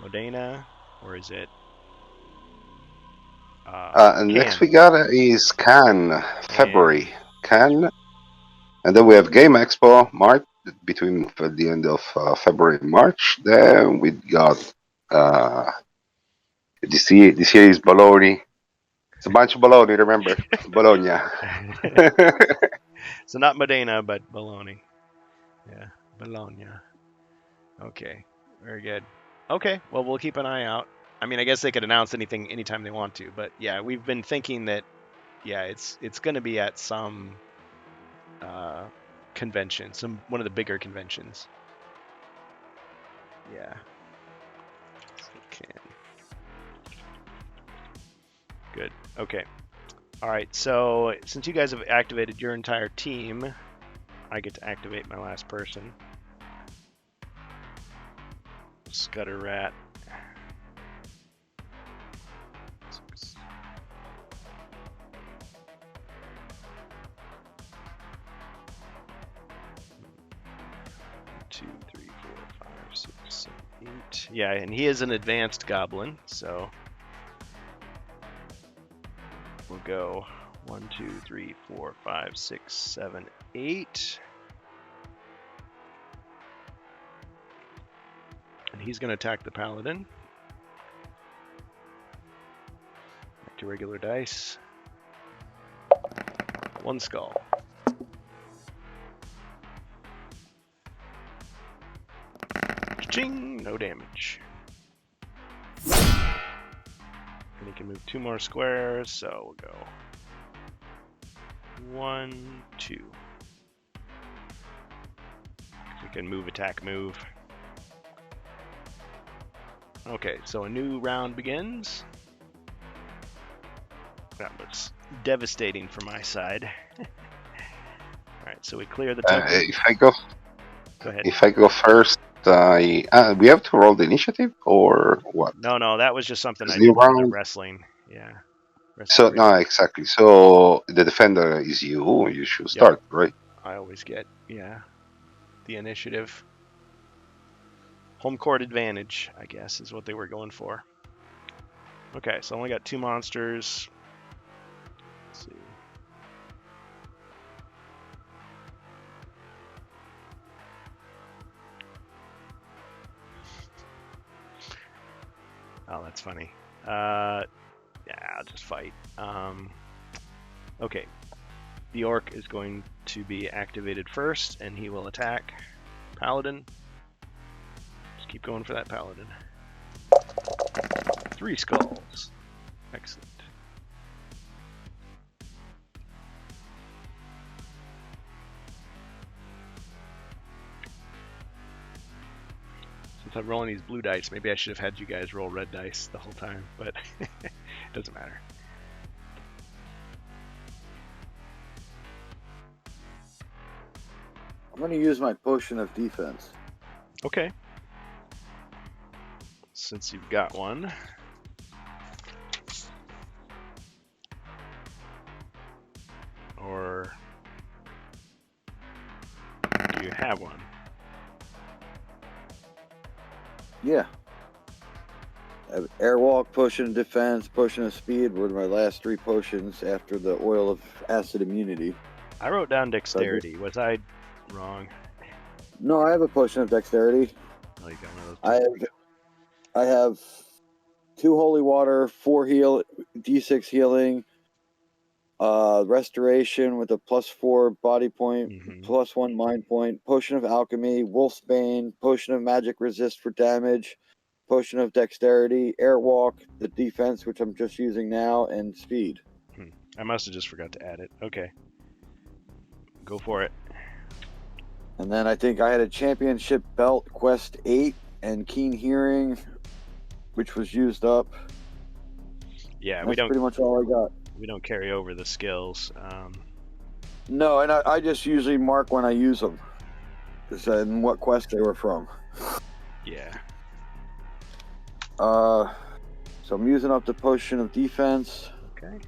Modena, or is it And next we got is Cannes, February. Cannes. And then we have Game Expo, March, between the end of February and March. Then we got this year is Bologna. It's a bunch of Bologna, remember? Bologna. So not Modena, but Bologna. Yeah, Bologna. Okay, very good. Okay, well, we'll keep an eye out. I mean, I guess they could announce anything anytime they want to, but yeah, we've been thinking that, yeah, it's going to be at some convention, one of the bigger conventions. Yeah. Okay. Good. Okay. All right. So since you guys have activated your entire team, I get to activate my last person. Scutter Rat. Two, 3, 4, 5, 6, 7, 8. Yeah, and he is an advanced goblin, so we'll go 1, 2, 3, 4, 5, 6, 7, 8. And he's going to attack the paladin. Back to regular dice. 1 skull. Ching! No damage. And he can move 2 more squares, so we'll go 1, 2. We can move, attack, move. Okay, so a new round begins. That was devastating for my side. Alright, so we clear the temple. If I go ahead. If I go first, we have to roll the initiative or what? No, that was just something I Is the did for the round- wrestling. Yeah. So Wrestling. no, exactly. So the defender is you. You should start, right? I always get, the initiative. Home court advantage, I guess, is what they were going for. Okay, so I only got 2 monsters. Let's see. Oh, that's funny. Yeah, I'll just fight. Okay. The orc is going to be activated first, and he will attack Paladin. Just keep going for that Paladin. 3 skulls. Excellent. Since I'm rolling these blue dice, maybe I should have had you guys roll red dice the whole time, but it doesn't matter. I'm going to use my potion of defense. Okay. Since you've got one. Or do you have one? Yeah. I have Airwalk, Potion of Defense, Potion of Speed were my last 3 potions after the Oil of Acid Immunity. I wrote down dexterity. Was I Wrong. No, I have a potion of dexterity. Oh, you got one of those. I have 2 holy water, 4 d6 healing, restoration with a +4 body point, Mhm. +1 mind point, potion of alchemy, wolf's bane, potion of magic resist for damage, potion of dexterity, airwalk, the defense, which I'm just using now, and speed. I must have just forgot to add it. Okay. Go for it. And then I think I had a championship belt, quest 8, and keen hearing, which was used up. Yeah, That's pretty much all I got. we don't carry over the skills. No, and I just usually mark when I use them, and what quest they were from. Yeah. So I'm using up the potion of defense, Okay.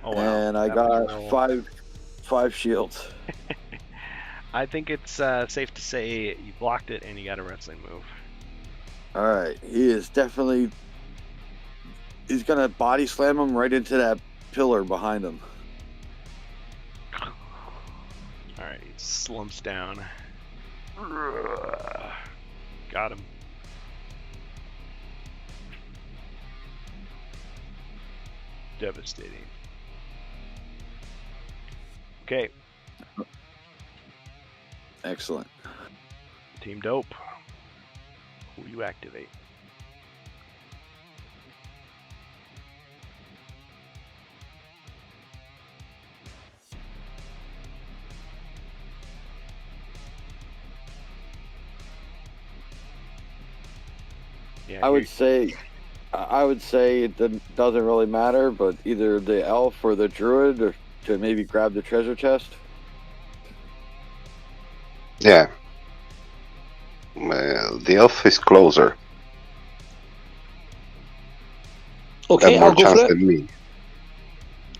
Oh wow. and I That was got roll. five shields. I think it's safe to say you blocked it and you got a wrestling move. All right, he is definitely. He's gonna body slam him right into that pillar behind him. All right, he slumps down. Got him. Devastating. Okay, Excellent. Team Dope. Who you activate? Yeah, I would say it doesn't really matter, but either the elf or the druid, or to maybe grab the treasure chest. Yeah. The elf is closer. Okay, Have more I'll go chance for it. than me.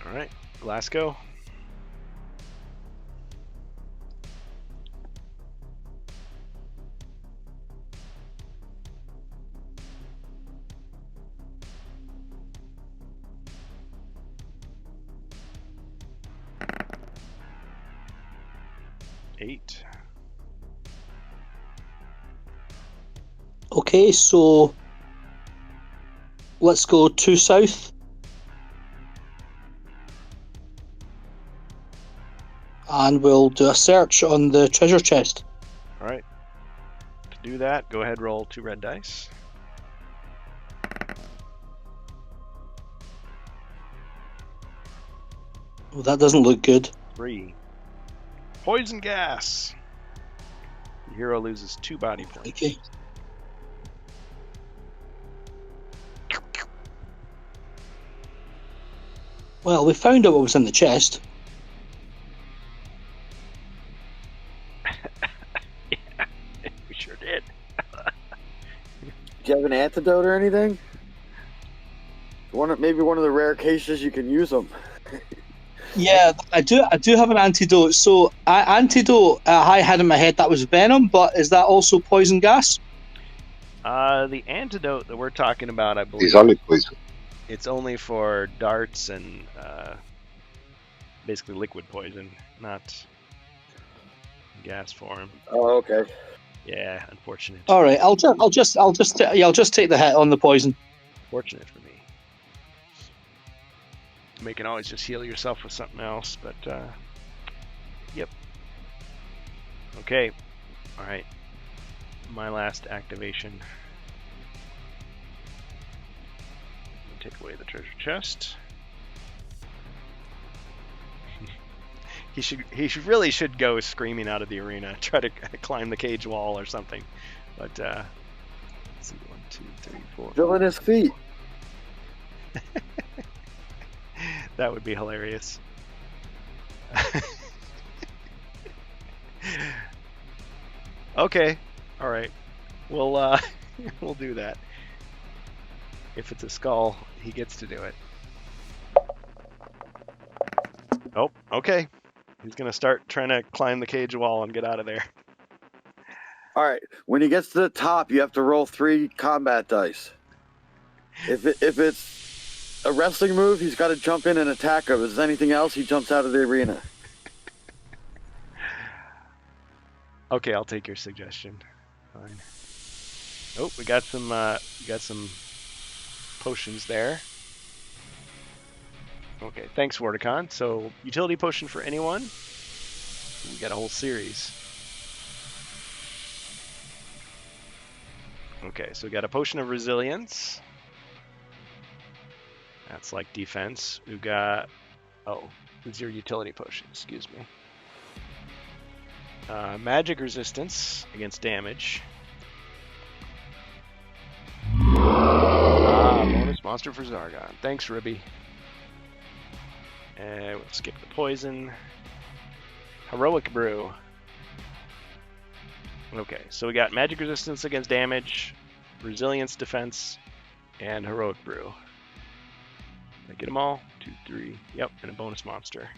All right, Glasgow. Eight. Okay, so let's go 2 south. And we'll do a search on the treasure chest. All right. To do that, go ahead, roll 2 red dice. Oh, that doesn't look good. 3. Poison gas. The hero loses 2 body points. Okay. Well, we found out what was in the chest. Yeah, we sure did. Do you have an antidote or anything? Maybe one of the rare cases you can use them. Yeah, I do have an antidote. So, antidote I had in my head that was venom, but is that also poison gas? The antidote that we're talking about, I believe, He's only poison. it's only for darts and basically liquid poison, not gas form. Oh, okay. Yeah, unfortunate. All right, I'll just take the hit on the poison. Fortunate for me. You can always just heal yourself with something else, but yep. Okay, all right. My last activation. Take away the treasure chest. He really should go screaming out of the arena, try to climb the cage wall or something. But let's see, 1, 2, 3, 4. Still in his feet. That would be hilarious. Okay, all right. We'll we'll do that. If it's a skull, he gets to do it. Oh, okay. He's gonna start trying to climb the cage wall and get out of there. All right. When he gets to the top, you have to roll 3 combat dice. If it's a wrestling move, he's got to jump in and attack him. If there's anything else, he jumps out of the arena. Okay, I'll take your suggestion. Fine. Oh, we got some potions there. Okay, thanks, Wordicon. So, utility potion for anyone? We got a whole series. Okay, so we got a potion of resilience. That's like defense. We've got... Oh, it's your utility potion, excuse me. Magic resistance against damage. Bonus monster for Zargon. Thanks, Ribby. And we'll skip the poison. Heroic Brew. Okay, so we got magic resistance against damage, resilience defense, and Heroic Brew. Did I get them all? 2, 3. Yep, and a bonus monster.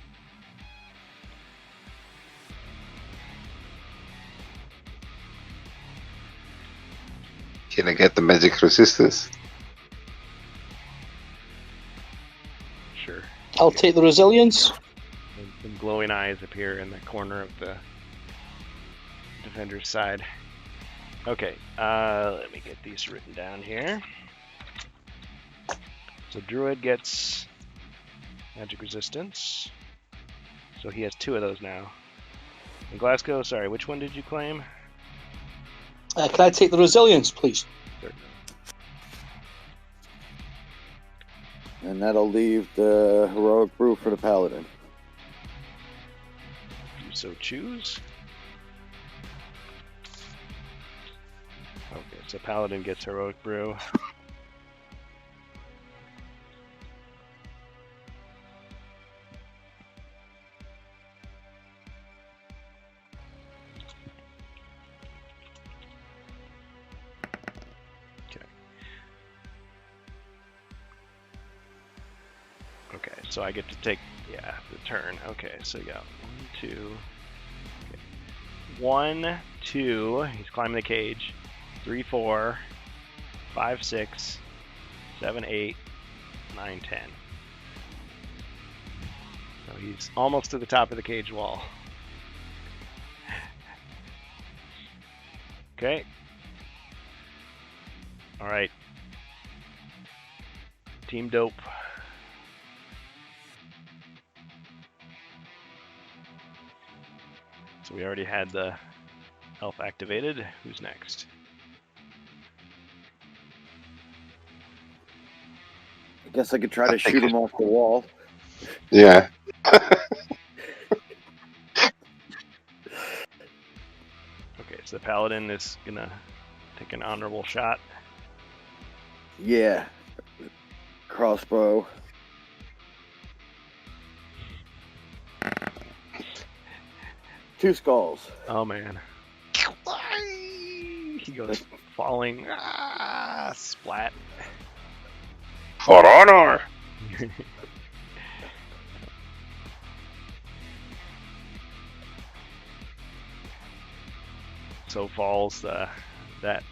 Can I get the magic resistance? Sure. I'll take the resilience. And some glowing eyes appear in the corner of the defender's side. Okay, let me get these written down here. So Druid gets magic resistance. So he has 2 of those now. And Glasgow, sorry, which one did you claim? Can I take the resilience, please? Certainly. And that'll leave the heroic brew for the paladin. If you so choose. Okay, so Paladin gets Heroic Brew. Okay, so I get to take, the turn. Okay, so yeah, 1, 2. Okay. 1, 2, he's climbing the cage. 3, 4, 5, 6, 7, 8, 9, 10. So he's almost to the top of the cage wall. Okay. All right. Team Dope. So we already had the elf activated. Who's next? I guess I could try to shoot him off the wall. Yeah. Okay, so the Paladin is gonna take an honorable shot. Yeah. Crossbow. Two skulls. Oh man. He goes falling. Splat. For honor! So falls that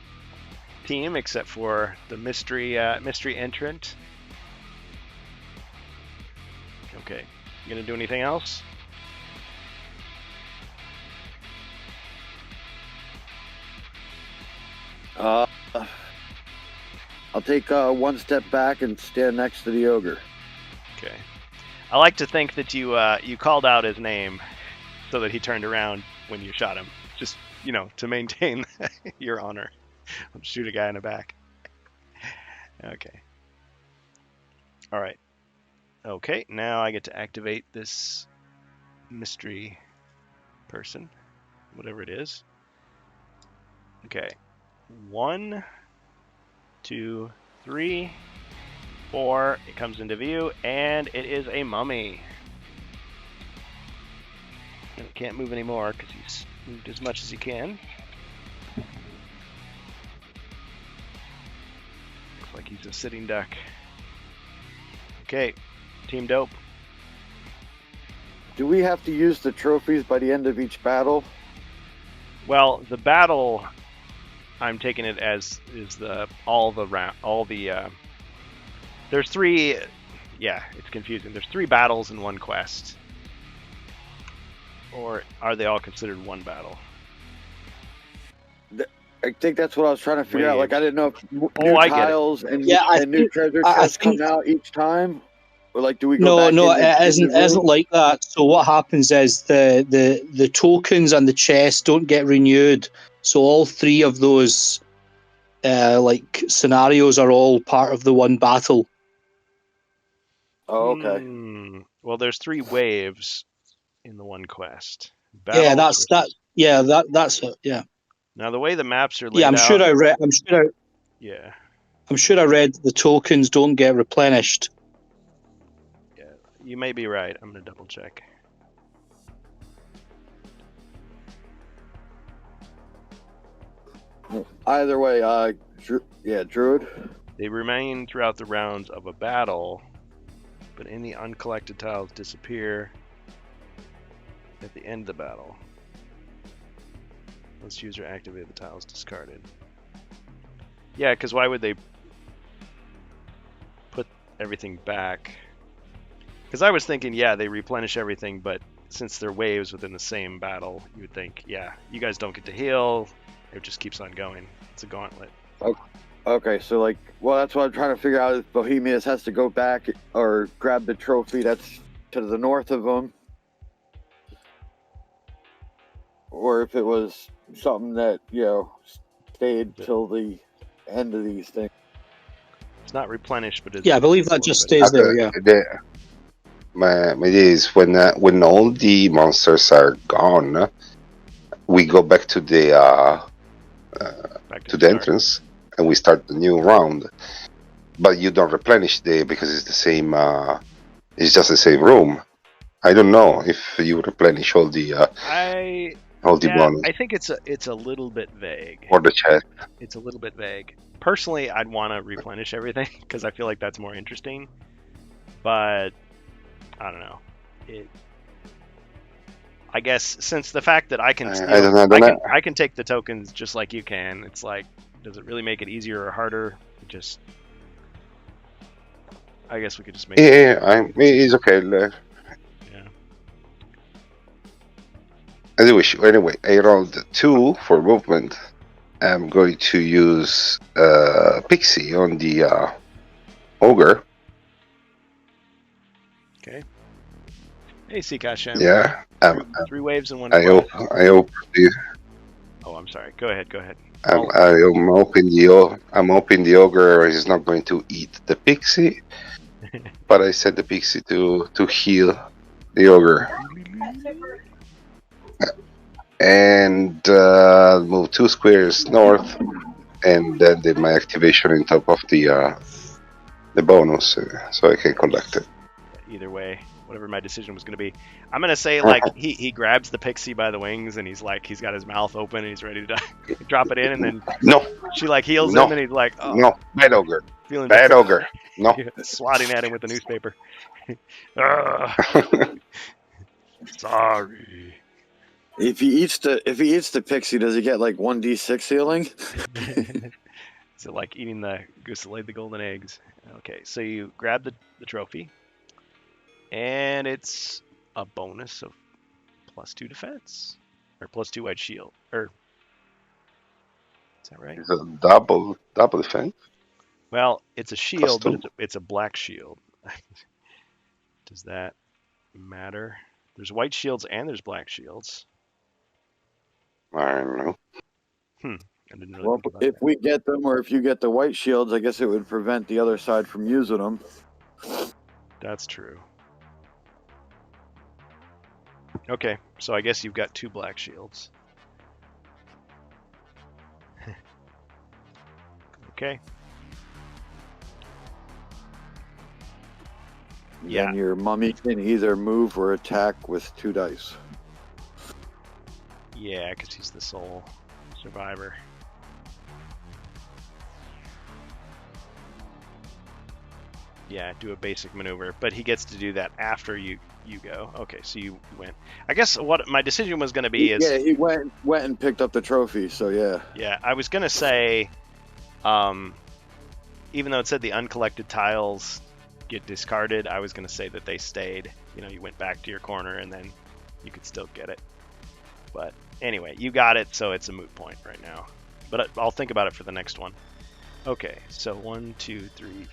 team, except for the mystery entrant. Okay, you gonna do anything else? I'll take one step back and stand next to the ogre. Okay. I like to think that you called out his name so that he turned around when you shot him. Just, to maintain your honor. I'll shoot a guy in the back. Okay. All right. Okay, now I get to activate this mystery person, whatever it is. Okay. 1, 2, 3, 4. It comes into view, and it is a mummy. And it can't move anymore because he's moved as much as he can. Looks like he's a sitting duck. Okay, Team Dope. Do we have to use the trophies by the end of each battle? Well, the battle, I'm taking it as is there's 3. Yeah, it's confusing. There's 3 battles in one quest. Or are they all considered one battle? I think that's what I was trying to figure out. Like, I didn't know if new I get it. tiles and, Yeah, I and new think- treasure I chests think- come out each time, or like, do we go No, back? no, into it the isn't room? like that. So what happens is the tokens and the chests don't get renewed. So all three of those like scenarios are all part of the one battle. Oh, okay. Well, there's 3 waves in the one quest. Yeah, Battles that's that. versus- Yeah, that's it. Yeah, Now the way the maps are laid yeah. out. Yeah. I'm sure I read the tokens don't get replenished. You may be right. I'm gonna double check. Either way, Druid. They remain throughout the rounds of a battle, but any uncollected tiles disappear at the end of the battle. Once user activated, the tiles discarded. Yeah, because why would they put everything back? Because I was thinking, yeah, they replenish everything, but since they're waves within the same battle, you would think, yeah, you guys don't get to heal. It just keeps on going. It's a gauntlet. Okay, so like, well, that's what I'm trying to figure out. If Bohemians has to go back or grab the trophy that's to the north of them, or if it was something that stayed till the end of these things. It's not replenished, but it's Yeah, I believe that just stays there. Yeah. My idea is when all the monsters are gone, we go back to the back to the entrance and we start the new round. But you don't replenish because it's the same. It's just the same room. I don't know if you replenish all the bonus I think it's a little bit vague. or the chest. It's a little bit vague. Personally, I'd want to replenish everything because I feel like that's more interesting. But I don't know. I guess since the fact that I can, I can take the tokens just like you can. It's like, does it really make it easier or harder? I guess we could just make. It's okay. Yeah. Anyway, I rolled 2 for movement. I'm going to use Pixie on the ogre. Okay. Hey, Sikashem. Yeah. 3 waves in one. I hope. Oh, I'm sorry. Go ahead. I'm hoping the ogre is not going to eat the pixie, but I set the pixie to heal the ogre. And move 2 squares north, and then did my activation on top of the bonus, so I can collect it. Either way, whatever my decision was going to be, I'm going to say like he grabs the pixie by the wings and he's got his mouth open and he's ready to drop it in, and then she like heals him and he's like, oh, no, bad ogre, feeling bad ogre, no, swatting at him with a newspaper. Sorry. If he eats the pixie, does he get like 1d6 healing? Is it like eating the goose that laid the golden eggs? Okay, so you grab the trophy, and it's a bonus of +2 defense, or +2 white shield, or is that right? It's a double defense. Well, it's a shield, +2. but it's a black shield. Does that matter? There's white shields and there's black shields. I don't know. I didn't really Well, think about if that. we get them, or if you get the white shields, I guess it would prevent the other side from using them. That's true. Okay, so I guess you've got 2 black shields. Okay. Yeah. Then your mummy can either move or attack with 2 dice. Yeah, because he's the sole survivor. Yeah, do a basic maneuver, but he gets to do that after you go. Okay, so you went. I guess what my decision was going to be is... Yeah, he went and picked up the trophy, so yeah. Yeah, I was going to say, even though it said the uncollected tiles get discarded, I was going to say that they stayed. You went back to your corner and then you could still get it. But anyway, you got it, so it's a moot point right now. but I'll think about it for the next one. Okay, so 1, 2, 3, 1,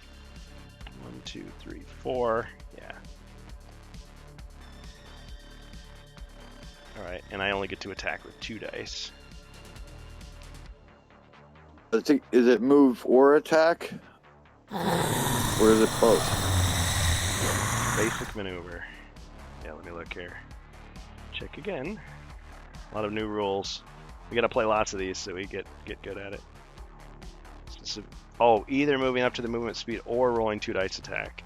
2, 3, 4. Yeah. All right, and I only get to attack with 2 dice. Is it move or attack? Or is it both? Basic maneuver. Yeah, let me look here. Check again. A lot of new rules. We gotta play lots of these so we get good at it. Oh, either moving up to the movement speed or rolling 2 dice attack.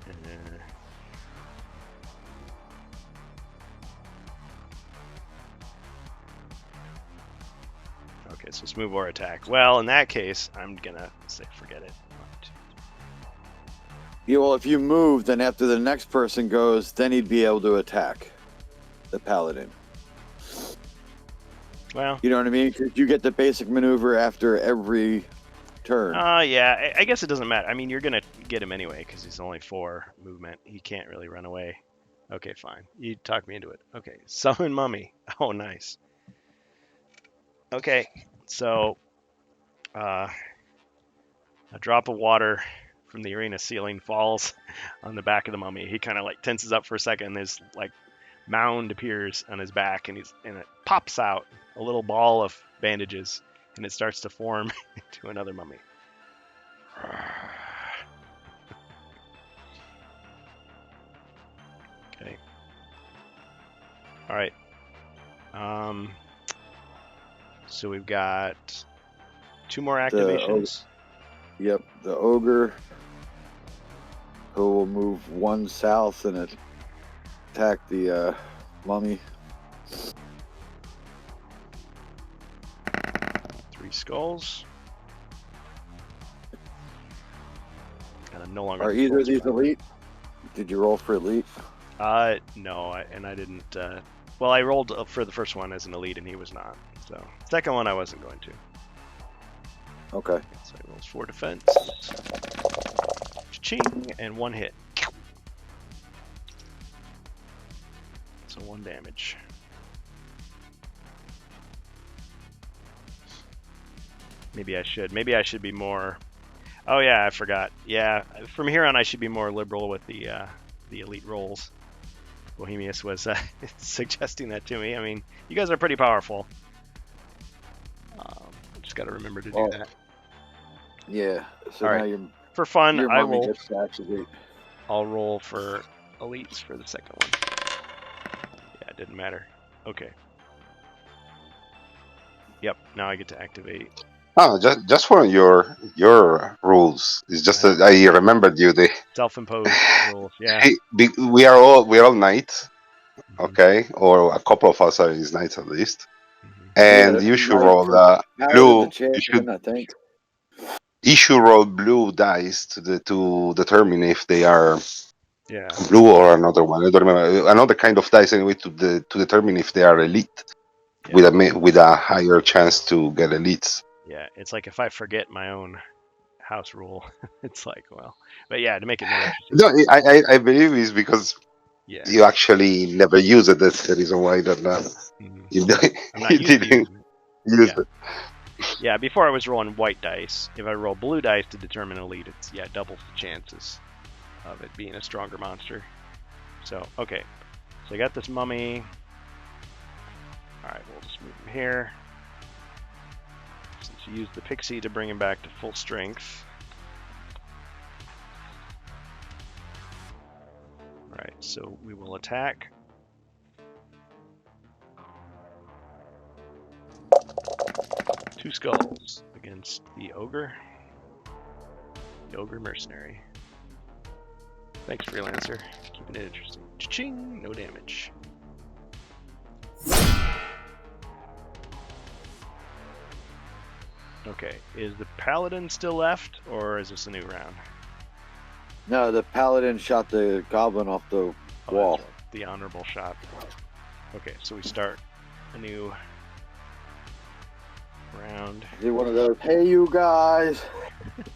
Okay, so it's move or attack. Well, in that case, I'm gonna say forget it. 1, 2, 3. Yeah, well, if you move, then after the next person goes, then he'd be able to attack the paladin. Well, You know what I mean? 'Cause you get the basic maneuver after every turn. yeah, I guess it doesn't matter. I mean, you're gonna get him anyway because he's only 4 movement. He can't really run away. Okay, fine. You talked me into it. Okay, summon mummy. Oh, nice. Okay, so a drop of water from the arena ceiling falls on the back of the mummy. He kind of like tenses up for a second. And this like mound appears on his back, and it pops out a little ball of bandages, and it starts to form into another mummy. Okay. All right. So we've got 2 more activations. Yep, the ogre, who will move 1 south and attack the mummy. 3 skulls. And I'm no longer. Are either of these elite? Did you roll for elite? No, I didn't. Well, I rolled for the first one as an elite, and he was not. So second one, I wasn't going to. Okay. So he rolls 4 defense. Ching, and 1 hit. So 1 damage. Maybe I should be more. Oh yeah, I forgot. Yeah, from here on I should be more liberal with the elite rolls. Bohemius was suggesting that to me. I mean, you guys are pretty powerful. Just got to remember to do that. Yeah. So All now right. your For fun, I mummy will. gets to activate. I'll roll for elites for the second one. Yeah, it didn't matter. Okay. Yep. Now I get to activate. Oh, just for your rules. It's just that I remembered you. Self-imposed rules. Yeah. We are all knights, okay, or a couple of us are knights at least. And you should roll blue. I think. You should roll blue dice to determine if they are Yeah. blue or another one. I don't remember another kind of dice anyway to determine if they are elite, Yeah. with a higher chance to get elites. Yeah. It's like if I forget my own house rule, it's like, well, but yeah, to make it more interesting. No, I believe it's because Yeah. you actually never use it. That's the reason why that you I'm not used to didn't using it. use it. Yeah, before I was rolling white dice. If I roll blue dice to determine elite, it's doubles the chances of it being a stronger monster. So okay, so I got this mummy. All right, we'll just move him here. Since you used the pixie to bring him back to full strength. All right, so we will attack. Two skulls against the ogre. The ogre mercenary. Thanks, freelancer. Keeping it interesting. Cha-ching! No damage. Okay, is the paladin still left, or is this a new round? No, the paladin shot the goblin off the wall. That's right. The honorable shot. Okay, so we start a new round. Is it one of those, hey, you guys? He's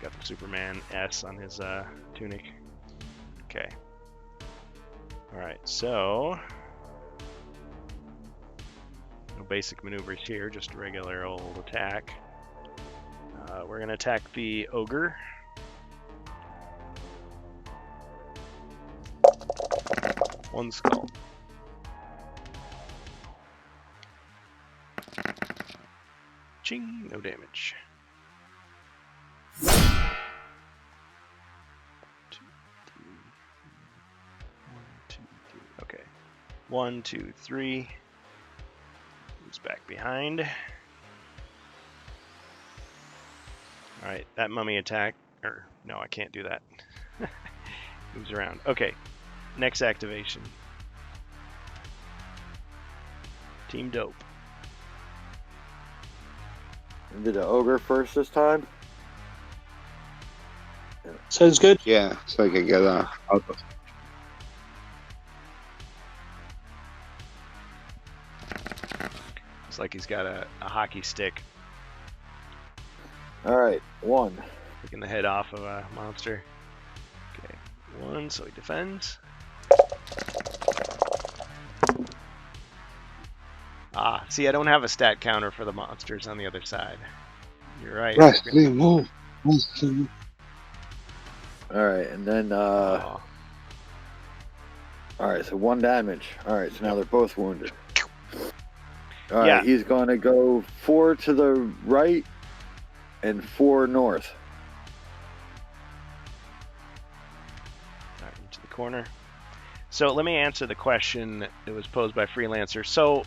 got the Superman S on his tunic. Okay. Alright, so... no basic maneuvers here, just a regular old attack. We're going to attack the ogre. One skull. Ching, no damage. 2, 3. 1, 2, 3. Okay. 1, 2, 3. Moves back behind. Alright, that mummy attack. Or, no, I can't do that. Moves around. Okay. Next activation. Team Dope. Did the ogre first this time? Sounds good. Yeah, so I can get out of. Looks like he's got a hockey stick All right, 1. taking the head off of a monster. Okay, 1, so he defends. Ah, see, I don't have a stat counter for the monsters on the other side. You're right. Wrestling move. Wrestling. All right, and then Oh, all right, so 1 damage. All right, so now they're both wounded. All right, Yeah. he's going to go 4 to the right and 4 north. Alright, into the corner. So let me answer the question that was posed by Freelancer. So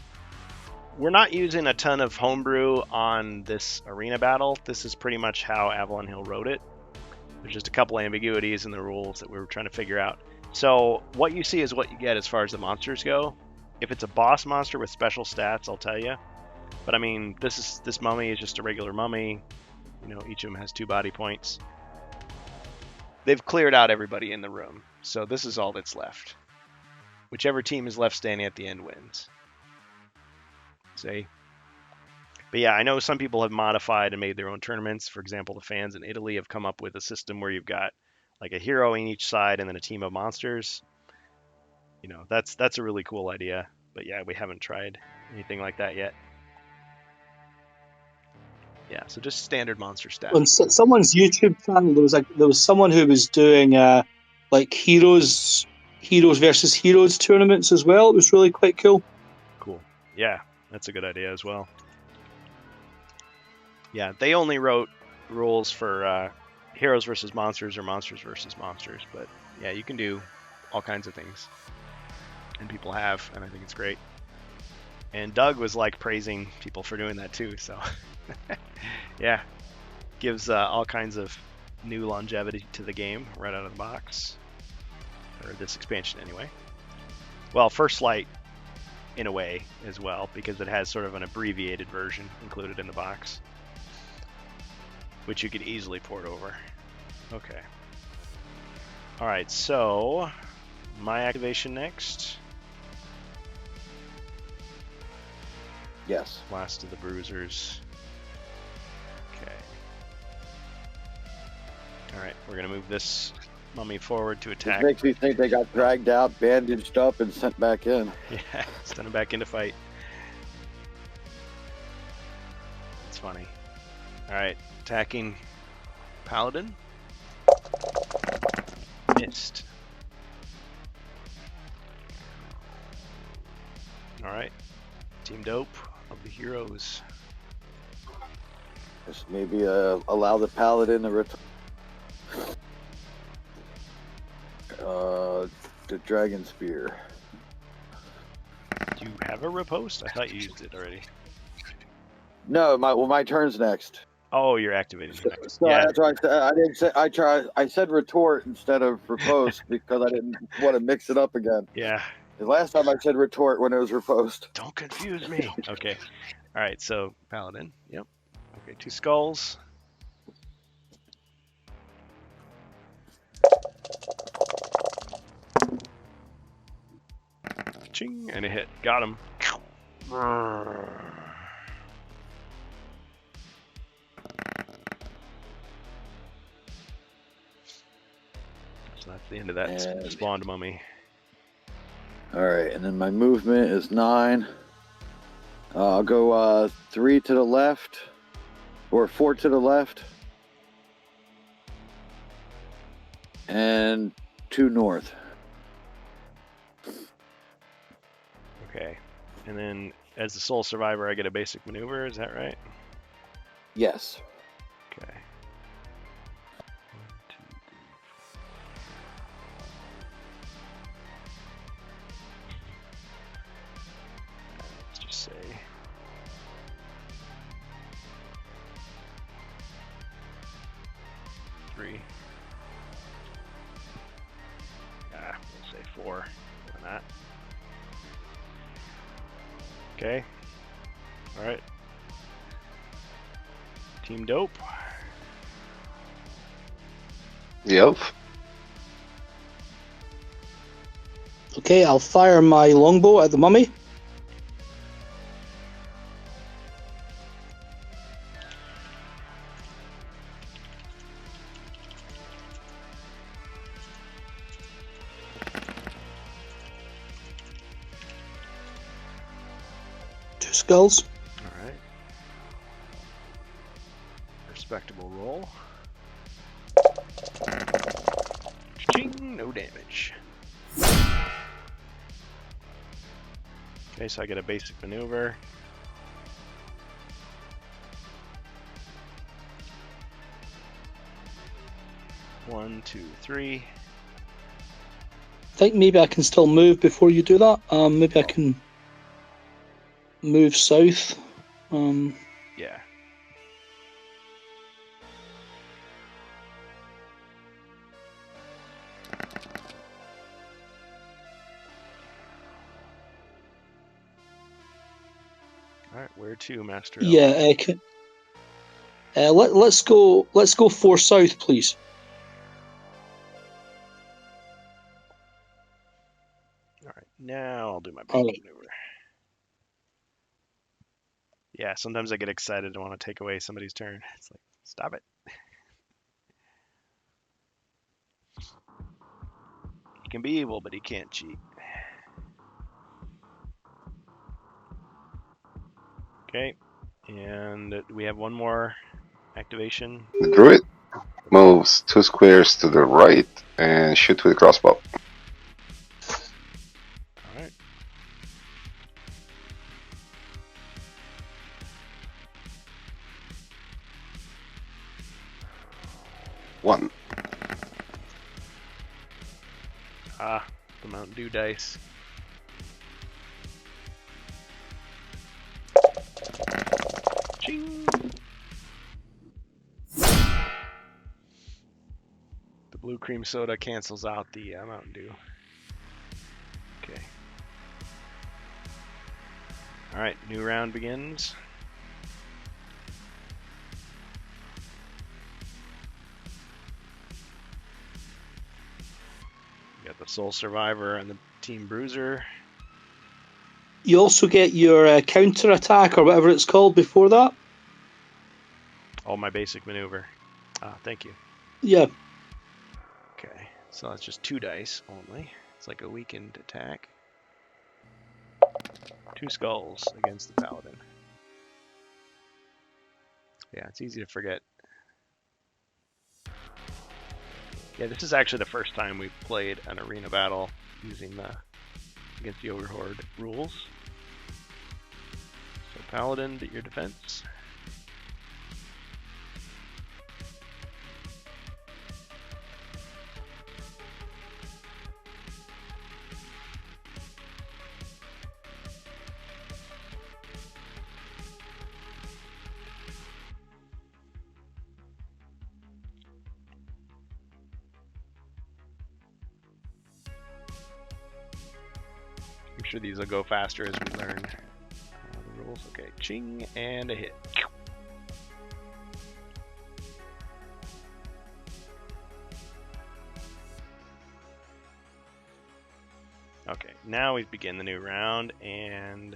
we're not using a ton of homebrew on this arena battle. This is pretty much how Avalon Hill wrote it. There's just a couple ambiguities in the rules that we were trying to figure out. So what you see is what you get as far as the monsters go. If it's a boss monster with special stats, I'll tell you. But I mean, this mummy is just a regular mummy. You know, each of them has 2 body points. They've cleared out everybody in the room, so this is all that's left. Whichever team is left standing at the end wins. See? But yeah, I know some people have modified and made their own tournaments. For example, the fans in Italy have come up with a system where you've got like a hero in each side and then a team of monsters. You know, that's a really cool idea. But yeah, we haven't tried anything like that yet. Yeah, so just standard monster stats. On someone's YouTube channel, there was someone who was doing like heroes versus heroes tournaments as well. It was really quite cool. Cool. Yeah, that's a good idea as well. Yeah, they only wrote rules for heroes versus monsters or monsters versus monsters, but yeah, you can do all kinds of things. And people have, and I think it's great. And Doug was like praising people for doing that too, so yeah, gives all kinds of new longevity to the game right out of the box, or this expansion anyway. Well, First Light in a way as well, because it has sort of an abbreviated version included in the box, which you could easily port over. Okay. All right, so my activation next. Yes. Last of the Bruisers. Okay. All right, we're gonna move this mummy forward to This attack. makes me think they got dragged out, bandaged up, and sent back in. Yeah, send him back into fight. It's funny. All right, attacking Paladin. Missed. All right, Team Dope of the heroes. Just maybe allow the paladin to return. The dragon spear. Do you have a riposte? I thought you used it already. No, my turn's next. Oh, you're activating it next. So Yeah, that's why I didn't say I said retort instead of riposte because I didn't want to mix it up again. yeah. The last time I said retort when it was riposte. Don't confuse me. Okay. All right, so Paladin. Yep. Okay, 2 skulls. Ching, and a hit. Got him. So that's the end of that And- spawned mummy. All right, and then my movement is 9. I'll go 3 to the left, or 4 to the left, and 2 north. Okay. And then as the sole survivor, I get a basic maneuver. Is that right? Yes. Okay. 1, 2, 3, 4. Let's just say 3. We'll say 4. Why not? Okay. All right. Team Dope. Yep. Okay, I'll fire my longbow at the mummy. Two skulls. All right. Respectable roll. Ching, no damage. Okay, so I get a basic maneuver. One, 2, 3. I think maybe I can still move before you do that. Maybe I can move south. Yeah. All right, where to, Master? Elf? Yeah, I can. Let's go 4 south, please. All right, now I'll do my basic Alright. maneuver. Yeah, sometimes I get excited and want to take away somebody's turn. It's like, stop it. He can be evil, but he can't cheat. Okay, and we have one more activation. The druid moves 2 squares to the right and shoot with a crossbow. All right. One. Ah, the Mountain Dew dice. Ching! The blue cream soda cancels out the Mountain Dew. Okay. All right, new round begins. We got the Soul Survivor and the Team Bruiser. You also get your counter attack or whatever it's called before that. Oh, my basic maneuver. Ah, thank you. Yeah. Okay, so that's just 2 dice only. It's like a weakened attack. 2 skulls against the Paladin. Yeah, it's easy to forget. Yeah, this is actually the first time we've played an arena battle using the against the Ogre Horde rules. So Paladin, at your defense. I'm sure these will go faster as we learn the rules. Okay, ching, and a hit. Okay, now we begin the new round and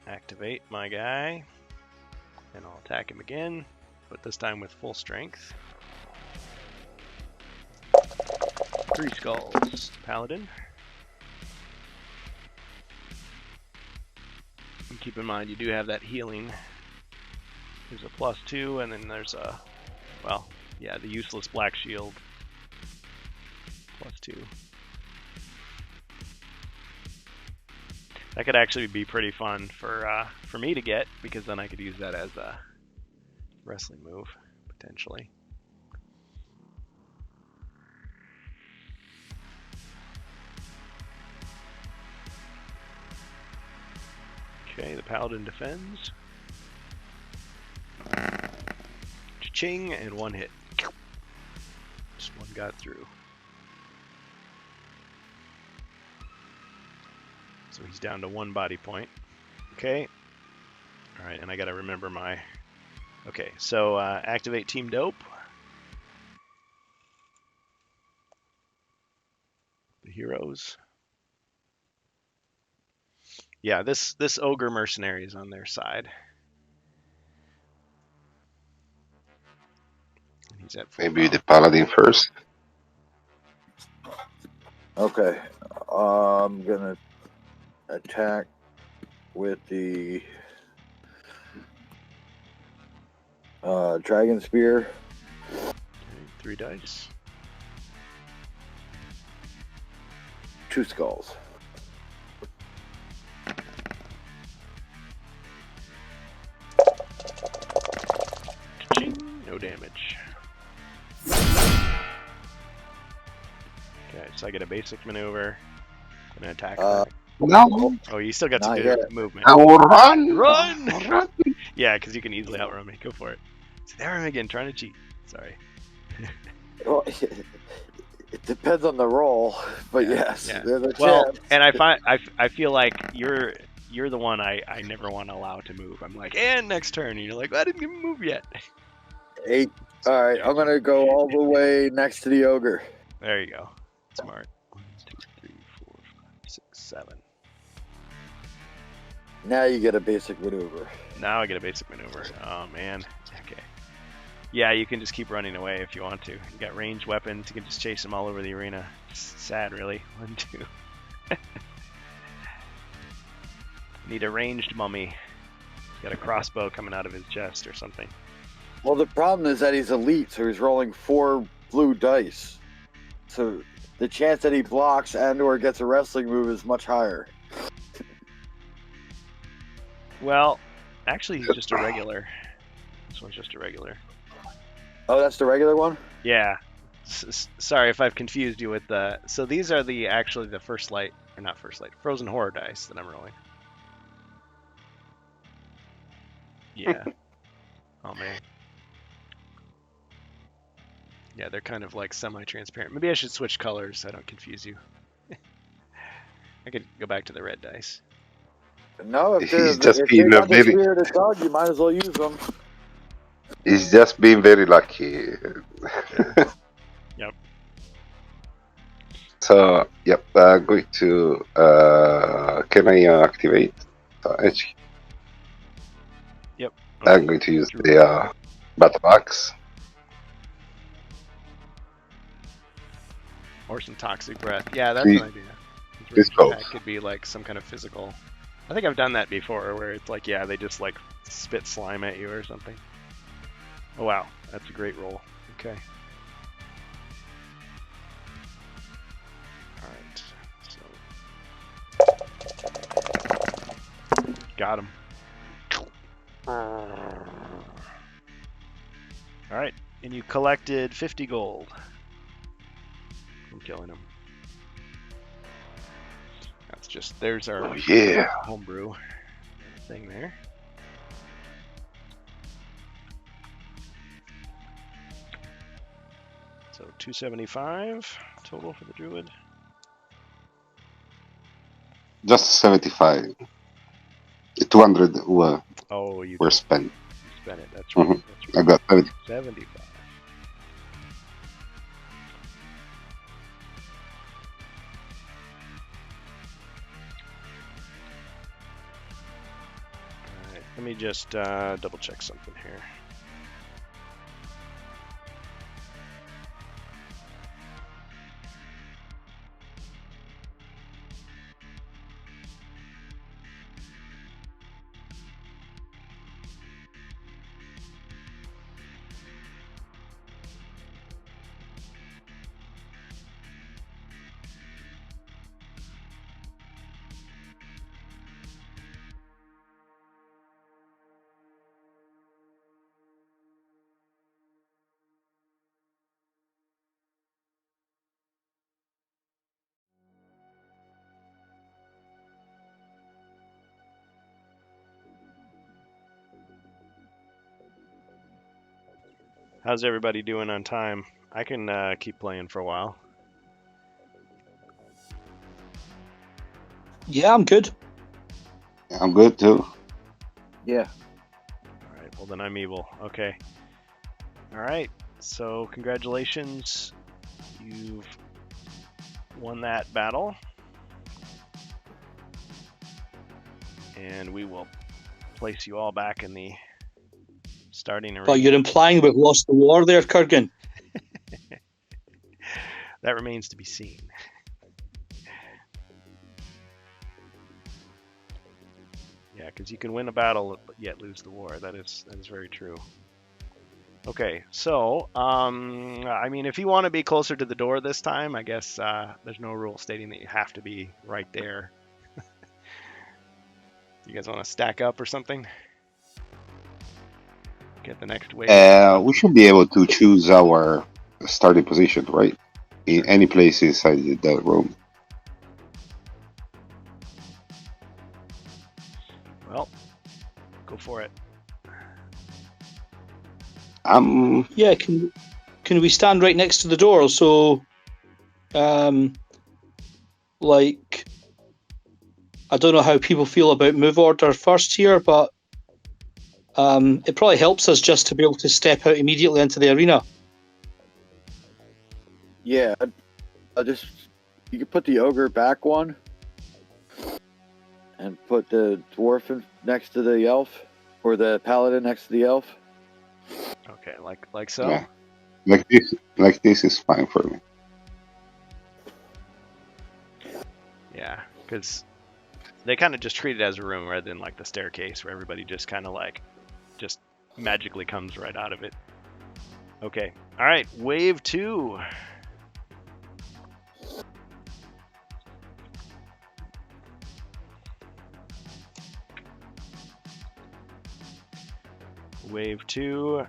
activate my guy. And I'll attack him again, but this time with full strength. 3 skulls, Paladin. Keep in mind you do have that healing. There's a +2, and then there's a, well, yeah, the useless black shield. +2. That could actually be pretty fun for me to get, because then I could use that as a wrestling move, potentially. Okay, the Paladin defends. Cha-ching, and one hit. Just one got through. So he's down to 1 body point. Okay. Alright, and I gotta remember my... Okay, so activate Team Dope. The heroes. Yeah, this Ogre Mercenary is on their side. And he's at full Maybe the health. Paladin first. Okay. I'm gonna attack with the Dragon Spear. Okay, 3 dice. 2 skulls. Ching, no damage. Okay, so I get a basic maneuver. And an attack. No. Oh, you still got to Not do yet. movement. Now run! Run! Run! Yeah, because you can easily outrun me. Go for it. See, there I am again, trying to cheat. Sorry. Well, it depends on the roll, but yes, yeah. there's a Well, chance. and I feel like you're the one I never want to allow to move. I'm like, and next turn, and you're like, I didn't even move yet. 8. All right, I'm gonna go all the way next to the ogre. There you go. Smart. 1, 2, 3, 4, 5, 6, 7. Now you get a basic maneuver. Now I get a basic maneuver. Oh man. Okay. Yeah, you can just keep running away if you want to. You got ranged weapons. You can just chase them all over the arena. It's sad, really. 1, 2. Need a ranged mummy. He's got a crossbow coming out of his chest or something. Well, the problem is that he's elite, so he's rolling 4 blue dice. So the chance that he blocks and/or gets a wrestling move is much higher. Well, actually, he's just a regular. This one's just a regular. Oh, that's the regular one? Yeah. Sorry if I've confused you with the... So these are actually the First Light, or not First Light, Frozen Horror dice that I'm rolling. Yeah. Oh, man. Yeah, they're kind of like semi-transparent. Maybe I should switch colors so I don't confuse you. I could go back to the red dice. No, if He's they're, just if they being a got the very, spirited dog, you might as well use them. he's just being very lucky. Yep. So, yep, going to, can I activate Edge? Yep. I'm going to use the Battle Axe. Or some Toxic Breath. Yeah, that's See, an idea. His this ranged goes. attack could be like some kind of physical. I think I've done that before, where it's like, yeah, they just like spit slime at you or something. Oh wow, that's a great roll. Okay. All right. So got him. All right, and you collected 50 gold from killing him. That's just, there's our Oh, yeah. homebrew thing there. So 275 total for the druid. Just 75. 200 Oh, you were spent. spent it. That's right. Mhm. That's I right. got 70. 75. Alright, let me just double check something here. How's everybody doing on time? I can keep playing for a while. Yeah, I'm good. I'm good too. Yeah. All right. Well, then I'm evil. Okay. All right. So congratulations. You've won that battle. And we will place you all back in the starting arena. But you're implying we've lost the war there, Kurgan. That remains to be seen. Yeah, because you can win a battle but yet lose the war. That is very true. Okay, so I mean, if you want to be closer to the door this time, I guess there's no rule stating that you have to be right there. You guys want to stack up or something? Get the next wave. We should be able to choose our starting position, right? In any place inside the room. Well, go for it. Yeah, can we stand right next to the door? So, like, I don't know how people feel about move order first here, but it probably helps us just to be able to step out immediately into the arena. Yeah. You could put the ogre back one, and put the dwarf next to the elf, or the paladin next to the elf. Okay, like so. Yeah. Like this is fine for me. Yeah, because they kind of just treat it as a room rather than like the staircase where everybody just kind of like just magically comes right out of it. Okay, all right, wave 2. Wave 2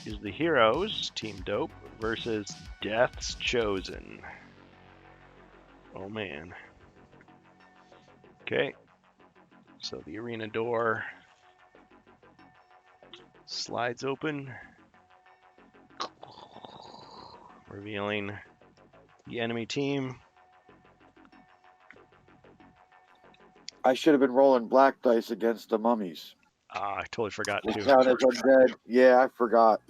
is the Heroes, Team Dope, versus Death's Chosen. Oh man. Okay, so the arena door slides open, revealing the enemy team. I should have been rolling black dice against the mummies. I totally forgot They to. count as undead. Yeah, I forgot.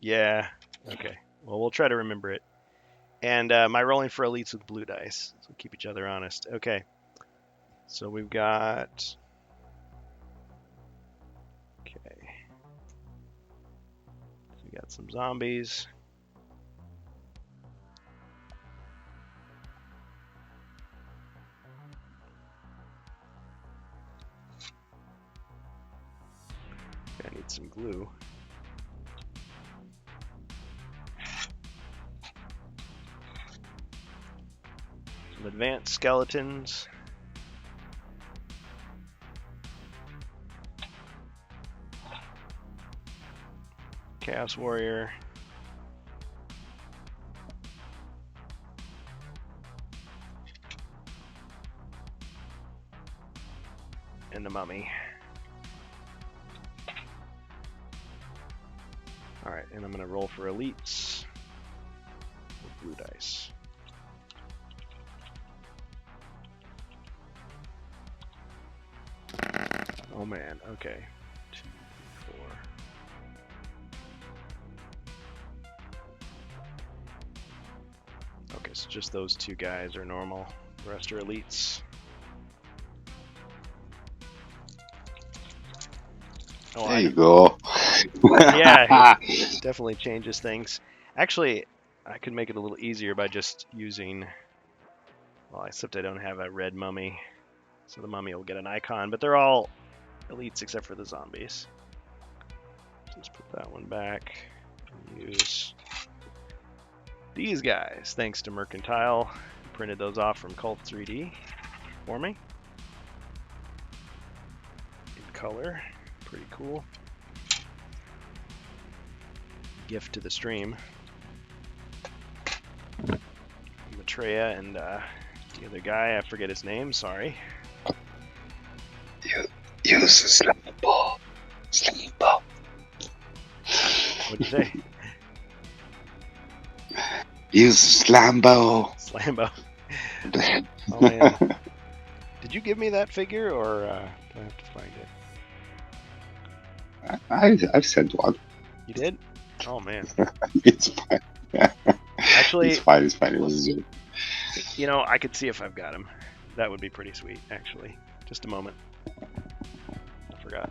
Yeah, okay. Well, we'll try to remember it. And my rolling for elites with blue dice, so keep each other honest. Okay, so we've got... Okay. So we got some zombies. I need some glue. Some advanced skeletons. Chaos Warrior. And the Mummy. Alright, and I'm going to roll for elites with blue dice. Oh man, okay. 2, 3, 4. Okay, so just those two guys are normal. The rest are elites. Oh, There you go. Yeah, it definitely changes things. Actually, I could make it a little easier by just using... Well, except I don't have a red mummy. So the mummy will get an icon, but they're all elites except for the zombies. Just put that one back. And use these guys, thanks to Mercantile. Printed those off from Cult 3D for me. In color. Pretty cool. Gift to the stream. Maitreya and the other guy, I forget his name, sorry. Use a sleeper. Sleeper. What'd you say? Use Slambo. Slambo. Oh man. Did you give me that figure, or do I have to find it? I've sent one. You did? Oh man. It's fine. Actually, It's fine. It's fine. It was a joke. you know, I could see if I've got him. That would be pretty sweet, actually. Just a moment. I forgot.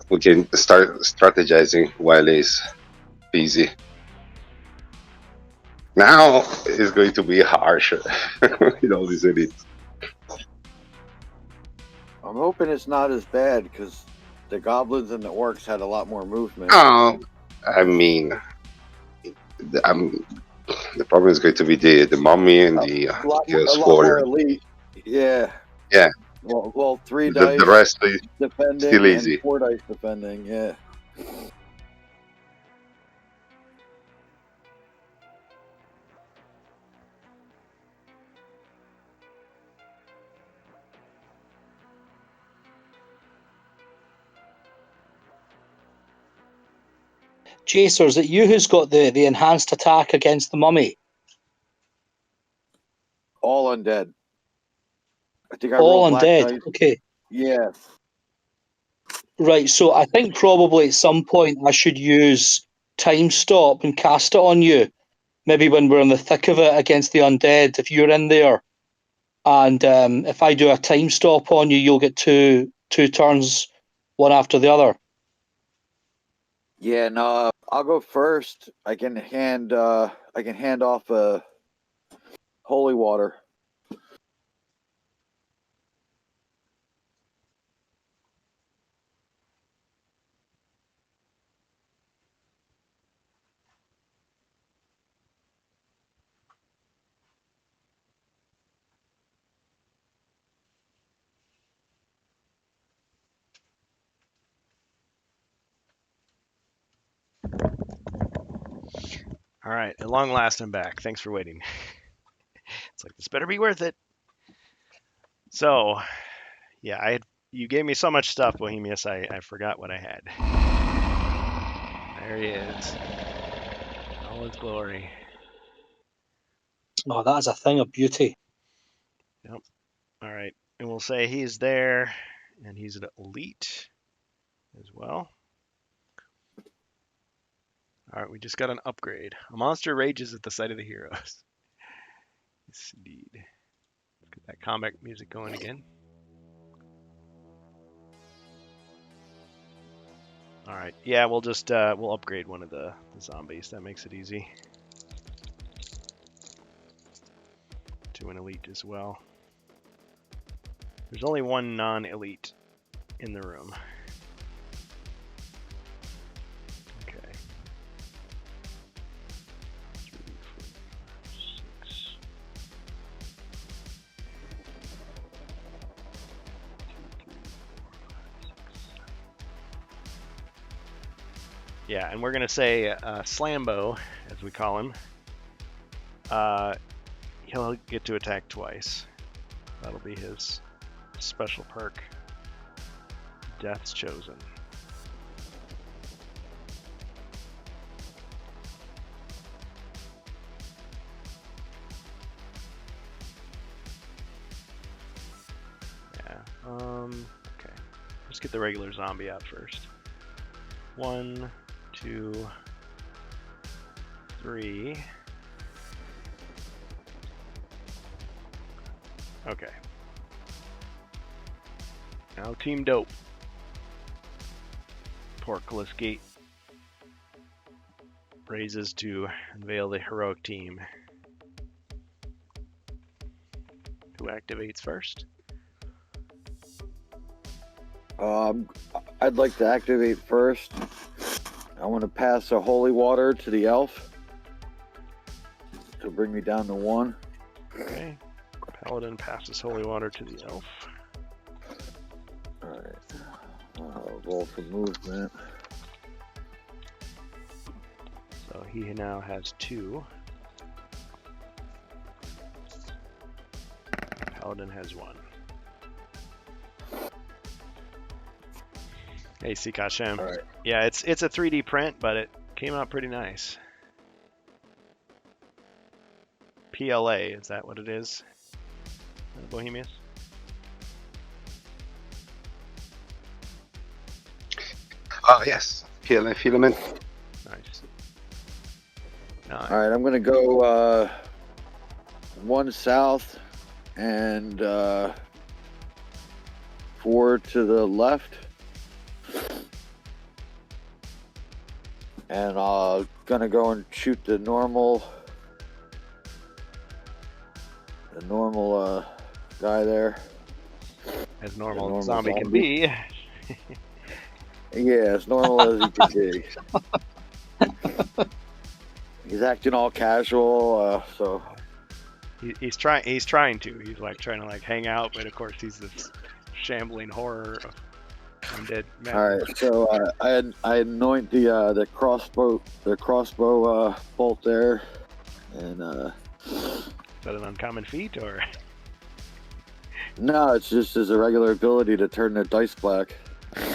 We can start strategizing while he's busy. Now it's going to be harsher with all these elites. I'm hoping it's not as bad because the goblins and the orcs had a lot more movement. I mean, the problem is going to be the mummy and the a lot chaos more warrior. elite. Yeah. Yeah. Well, 3 The dice rest is defending still easy. and 4 dice defending. Yeah. Chaser, is it you who's got the enhanced attack against the mummy? All undead. I think I All rolled black undead. dice. Okay. Yeah. Right, so I think probably at some point I should use Time Stop and cast it on you. Maybe when we're in the thick of it against the undead, if you're in there. And if I do a Time Stop on you, you'll get two turns, one after the other. Yeah, no, I'll go first. I can hand off holy water. All right, at long last, I'm back. Thanks for waiting. It's like, this better be worth it. So, yeah, you gave me so much stuff, Bohemius, I forgot what I had. There he is. All his glory. Oh, that is a thing of beauty. Yep. All right, and we'll say he's there, and he's an elite as well. All right, we just got an upgrade. A monster rages at the sight of the heroes. Yes, indeed. Let's get that combat music going again. All right, yeah, we'll just we'll upgrade one of the zombies. That makes it easy. To an elite as well. There's only one non-elite in the room. Okay. 3, 4, 6. 2, 3, 4, 5, 6. Yeah, and we're gonna say Slambo, as we call him. He'll get to attack twice. That'll be his special perk. Death's Chosen. Yeah. Okay. Let's get the regular zombie out first. 1, 2, 3. Okay. Now Team Dope. Portcullis Gate raises to unveil the heroic team. Who activates first? I'd like to activate first. I want to pass a holy water to the elf to bring me down to 1. Okay. Paladin passes holy water to the elf. Alright. Roll for movement. So he now has 2. Paladin has 1. Hey, Sikashem. Alright. Yeah, it's a 3D print, but it came out pretty nice. PLA, is that what it is? Bohemius? Oh, yes. PLA filament. Nice. Nice. Alright, I'm gonna go 1 south and 4 to the left. And gonna go and shoot the normal guy there. As normal normal as zombie can zombie. be. Yeah, as normal as he can be. He's acting all casual, so He's trying to. He's like trying to like hang out, but of course he's this shambling horror of undead man. all right. So I anoint the crossbow bolt there, and Is that an uncommon feat or? no, it's just his irregular ability to turn the dice black.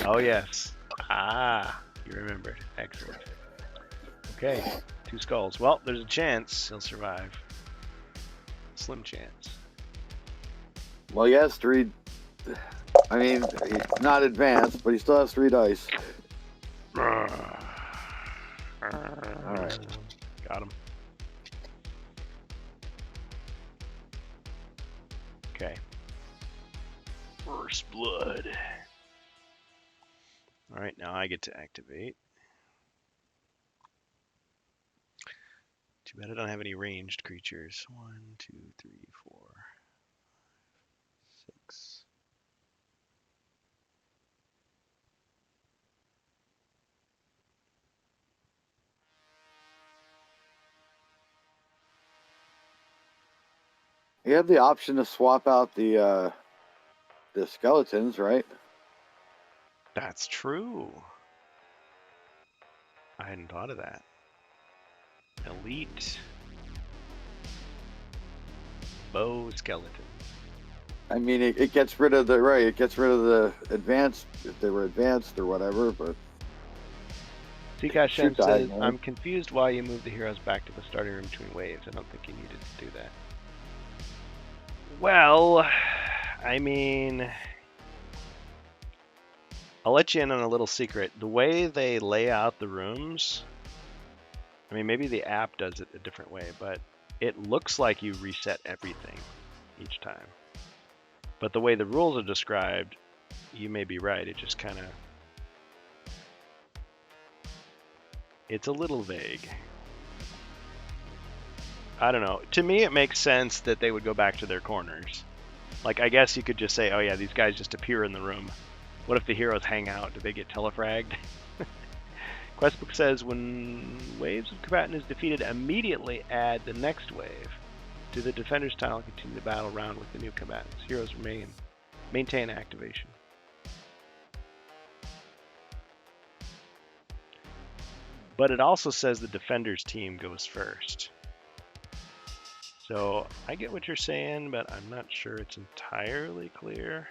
Oh yes. Ah, you remembered. Excellent. Okay, 2 skulls. Well, there's a chance he'll survive. Slim chance. Well, he has 3. I mean, he's not advanced, but he still has 3 dice. Alright. Got him. Okay. First blood. Alright, now I get to activate. Too bad I don't have any ranged creatures. 1, 2, 3, 4, 6. You have the option to swap out the skeletons, right? That's true. I hadn't thought of that. Elite bow skeleton. I mean, it gets rid of the advanced if they were advanced or whatever. But Sikashem Shoot, says, man. I'm confused why you moved the heroes back to the starting room between waves. I don't think you needed to do that. Well, I mean, I'll let you in on a little secret. The way they lay out the rooms, I mean, maybe the app does it a different way, but it looks like you reset everything each time. But the way the rules are described, you may be right. It just kind of... It's a little vague. I don't know. To me, it makes sense that they would go back to their corners. Like, I guess you could just say, oh yeah, these guys just appear in the room. What if the heroes hang out? Do they get telefragged? Questbook says, when waves of combatant is defeated, immediately add the next wave to the defender's tile and continue the battle round with the new combatants. Heroes maintain activation. But it also says the defender's team goes first. So I get what you're saying, but I'm not sure it's entirely clear.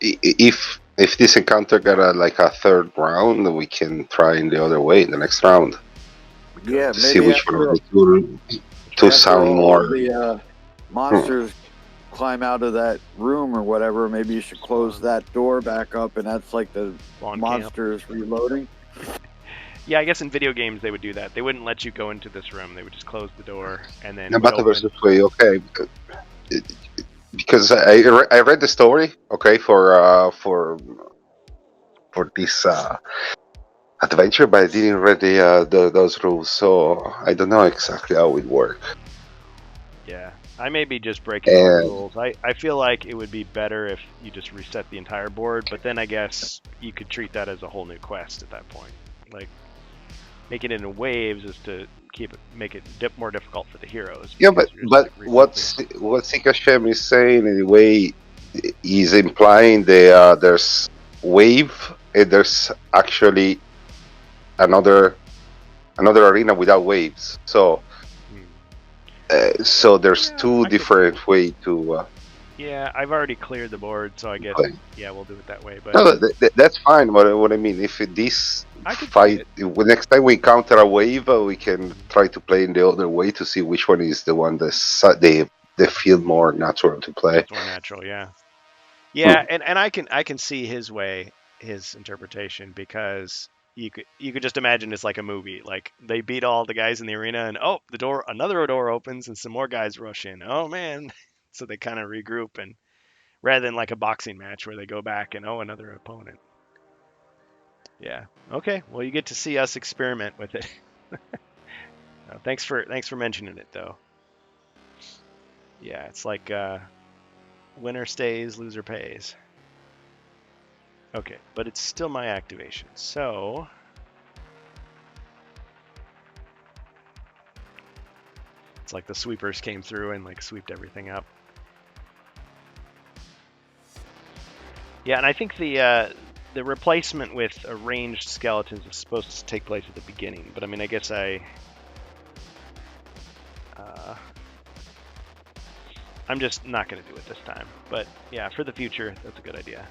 If this encounter got a third round, we can try in the other way in the next round. yeah, To see maybe which one after, of the two to after sound all more. the monsters climb out of that room or whatever, maybe you should close that door back up, and that's like the Spawn camp. monsters reloading. Yeah, I guess in video games they would do that. They wouldn't let you go into this room. They would just close the door and then. Yeah, go but in. versus way, okay. Because I read the story, okay, for this adventure, but I didn't read those rules, so I don't know exactly how it works. Yeah, I may be just breaking all the And- rules. I feel like it would be better if you just reset the entire board, but then I guess you could treat that as a whole new quest at that point. Like, making it in waves is to make it more difficult for the heroes. Yeah, because but you're just, but like, what Sikashem is saying in a way, he's implying there's wave and there's actually another arena without waves. So so there's Yeah, two I could- different way to Yeah, I've already cleared the board, so I guess play. yeah, we'll do it that way. But No, that's fine. What I mean, if this I could see fight, it. when next time we encounter a wave, we can try to play in the other way to see which one is the one that they feel more natural to play. It's more natural, yeah. Yeah, and I can see his way, his interpretation, because you could just imagine it's like a movie. Like they beat all the guys in the arena, and oh, another door opens, and some more guys rush in. Oh man, so they kind of regroup, and rather than like a boxing match where they go back and oh, another opponent. Yeah. Okay. Well, you get to see us experiment with it. Thanks for mentioning it though. Yeah, it's like winner stays, loser pays. Okay, but it's still my activation. So it's like the sweepers came through and like sweeped everything up. Yeah, and I think the replacement with ranged skeletons is supposed to take place at the beginning, but I mean, I guess I'm just not going to do it this time. But yeah, for the future, that's a good idea.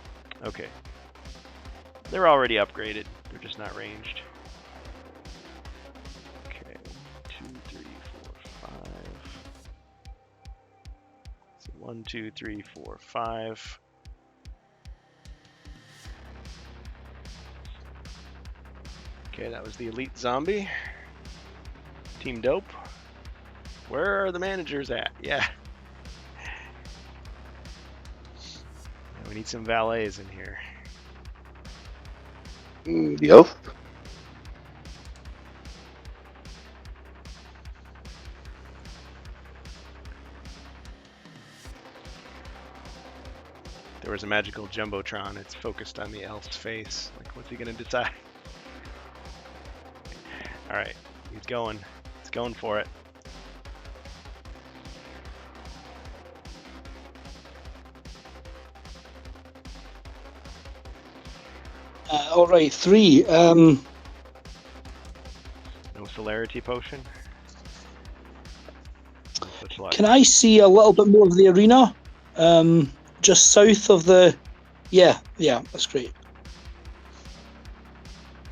Okay. They're already upgraded. They're just not ranged. Okay. 2, 3, 4, 5. So 1, 2, 3, 4, 5. Okay, that was the elite zombie. Team Dope. Where are the managers at? Yeah. We need some valets in here. The elf. There was a magical jumbotron. It's focused on the elf's face. Like, what's he gonna decide? All right, he's going. He's going for it. All right, 3. No celerity potion. Such luck. Can I see a little bit more of the arena? Just south of the... Yeah, that's great.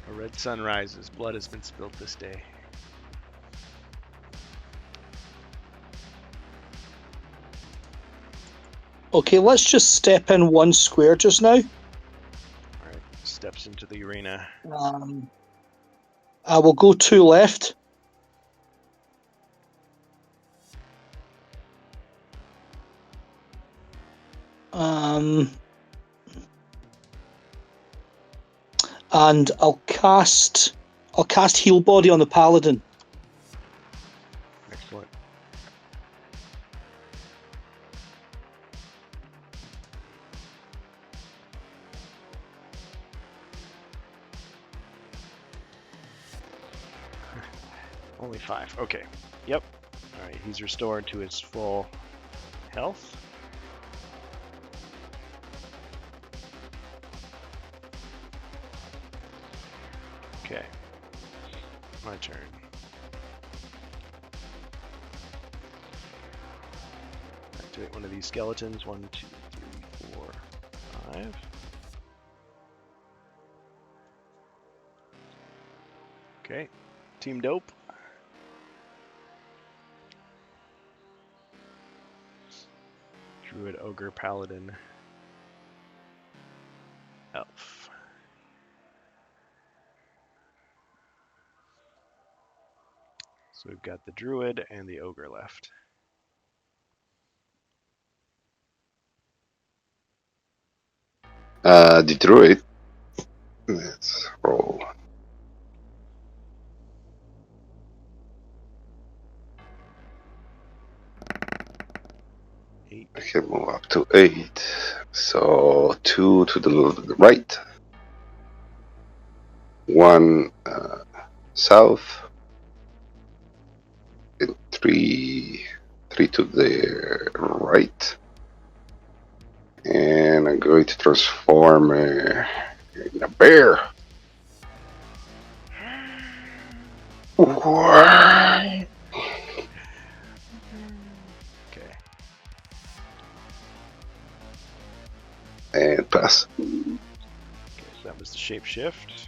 A red sun rises. Blood has been spilled this day. Okay, let's just step in 1 square just now. All right, steps into the arena. I will go 2 left. And I'll cast Heal Body on the Paladin. Excellent. Only 5. Okay. Yep. All right. He's restored to his full health. Okay. My turn. Activate one of these skeletons. 1, 2, 3, 4, 5. Okay. Team Dope. Druid, Ogre, Paladin, Elf. So we've got the Druid and the Ogre left. The druid. Let's roll. I can move up to 8. So 2 to the right. 1 south. three to the right. And I'm going to transform in a bear. What? Okay. And pass. Okay, so that was the shapeshift.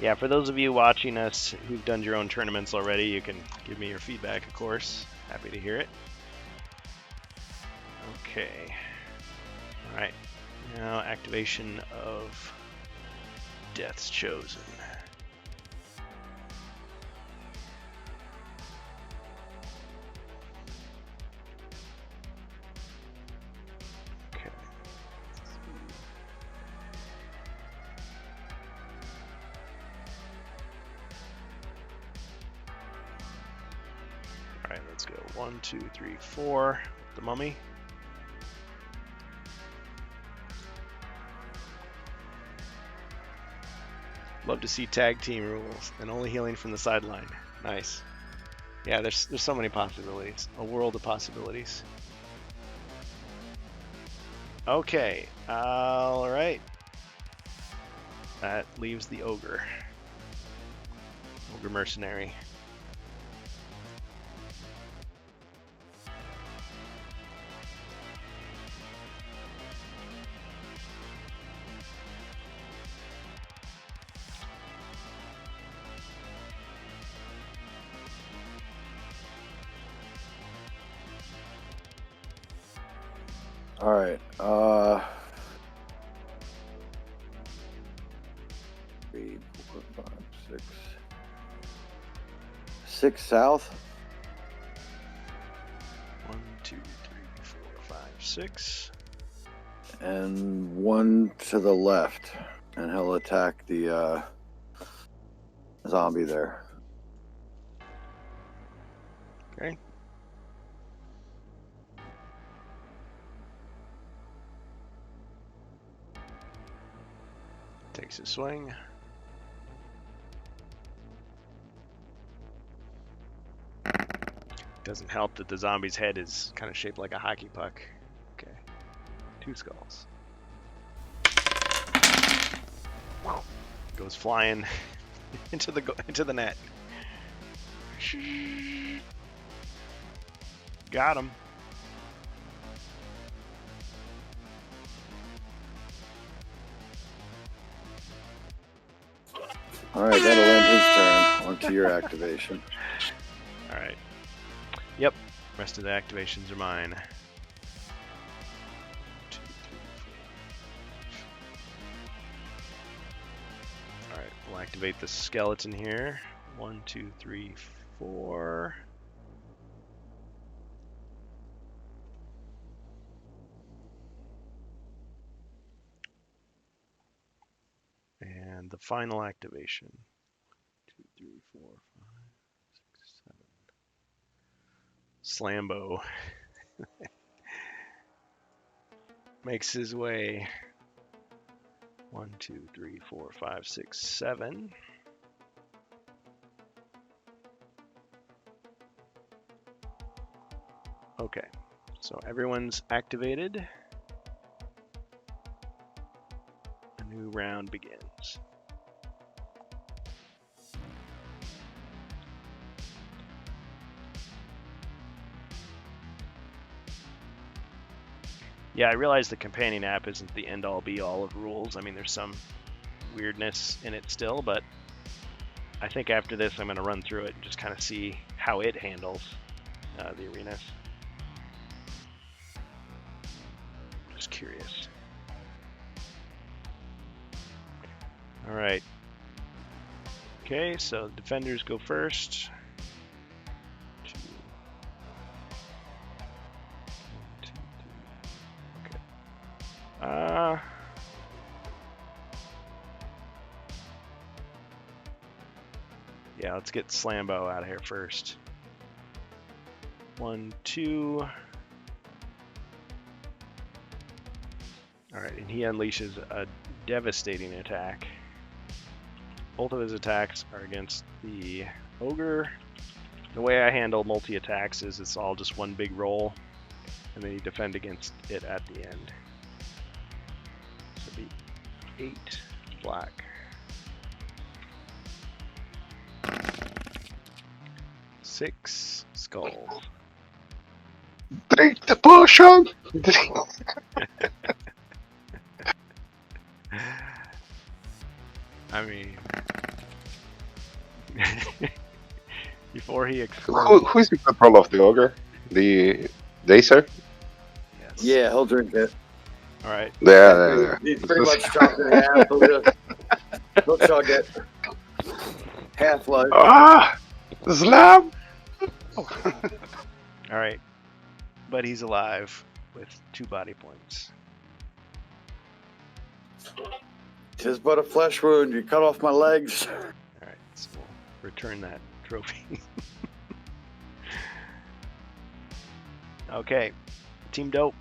Yeah, for those of you watching us who've done your own tournaments already, you can give me your feedback, of course. Happy to hear it. Okay. Alright. Now activation of Death's Chosen. Okay. Alright, let's go 1, 2, 3, 4. The mummy. Love to see tag team rules and only healing from the sideline. Nice. Yeah, there's so many possibilities. A world of possibilities. Okay. All right. That leaves the ogre. Ogre mercenary. All right. 3, 4, 5, 6. 6 south. 1, 2, 3, 4, 5, 6. And 1 to the left. And he'll attack the zombie there. Okay. Takes a swing. Doesn't help that the zombie's head is kind of shaped like a hockey puck. Okay. 2 skulls. Goes flying into the net. Got him. All right, that'll end his turn. On to your activation. All right. Yep. Rest of the activations are mine. 2, 3, 4. All right. We'll activate the skeleton here. 1, 2, 3, 4. And the final activation. 2, 3, 4, 5, 6, 7. Slambo makes his way. 1, 2, 3, 4, 5, 6, 7. Okay, so everyone's activated. A new round begins. Yeah, I realize the companion app isn't the end-all be-all of rules. I mean, there's some weirdness in it still, but I think after this I'm going to run through it and just kind of see how it handles the arenas. Just curious. All right. Okay, so defenders go first. 2, 1, 2, 3. Okay. Yeah, let's get Slambo out of here first. 1, 2. All right, and he unleashes a devastating attack. Both of his attacks are against the ogre. The way I handle multi-attacks is it's all just one big roll, and then you defend against it at the end. So it'd be 8 black. 6 skulls. Drink the potion! Drink. I mean, before he explodes. Who's in control of the ogre? The Dacer? Yes. Yeah, he'll drink it. All right. Yeah. He's pretty much chopped it in half. He'll chug it. Half life. Ah! Slam! All right. But he's alive with 2 body points. Tis but a flesh wound. You cut off my legs. All right. So we'll return that trophy. Okay. Team Dope.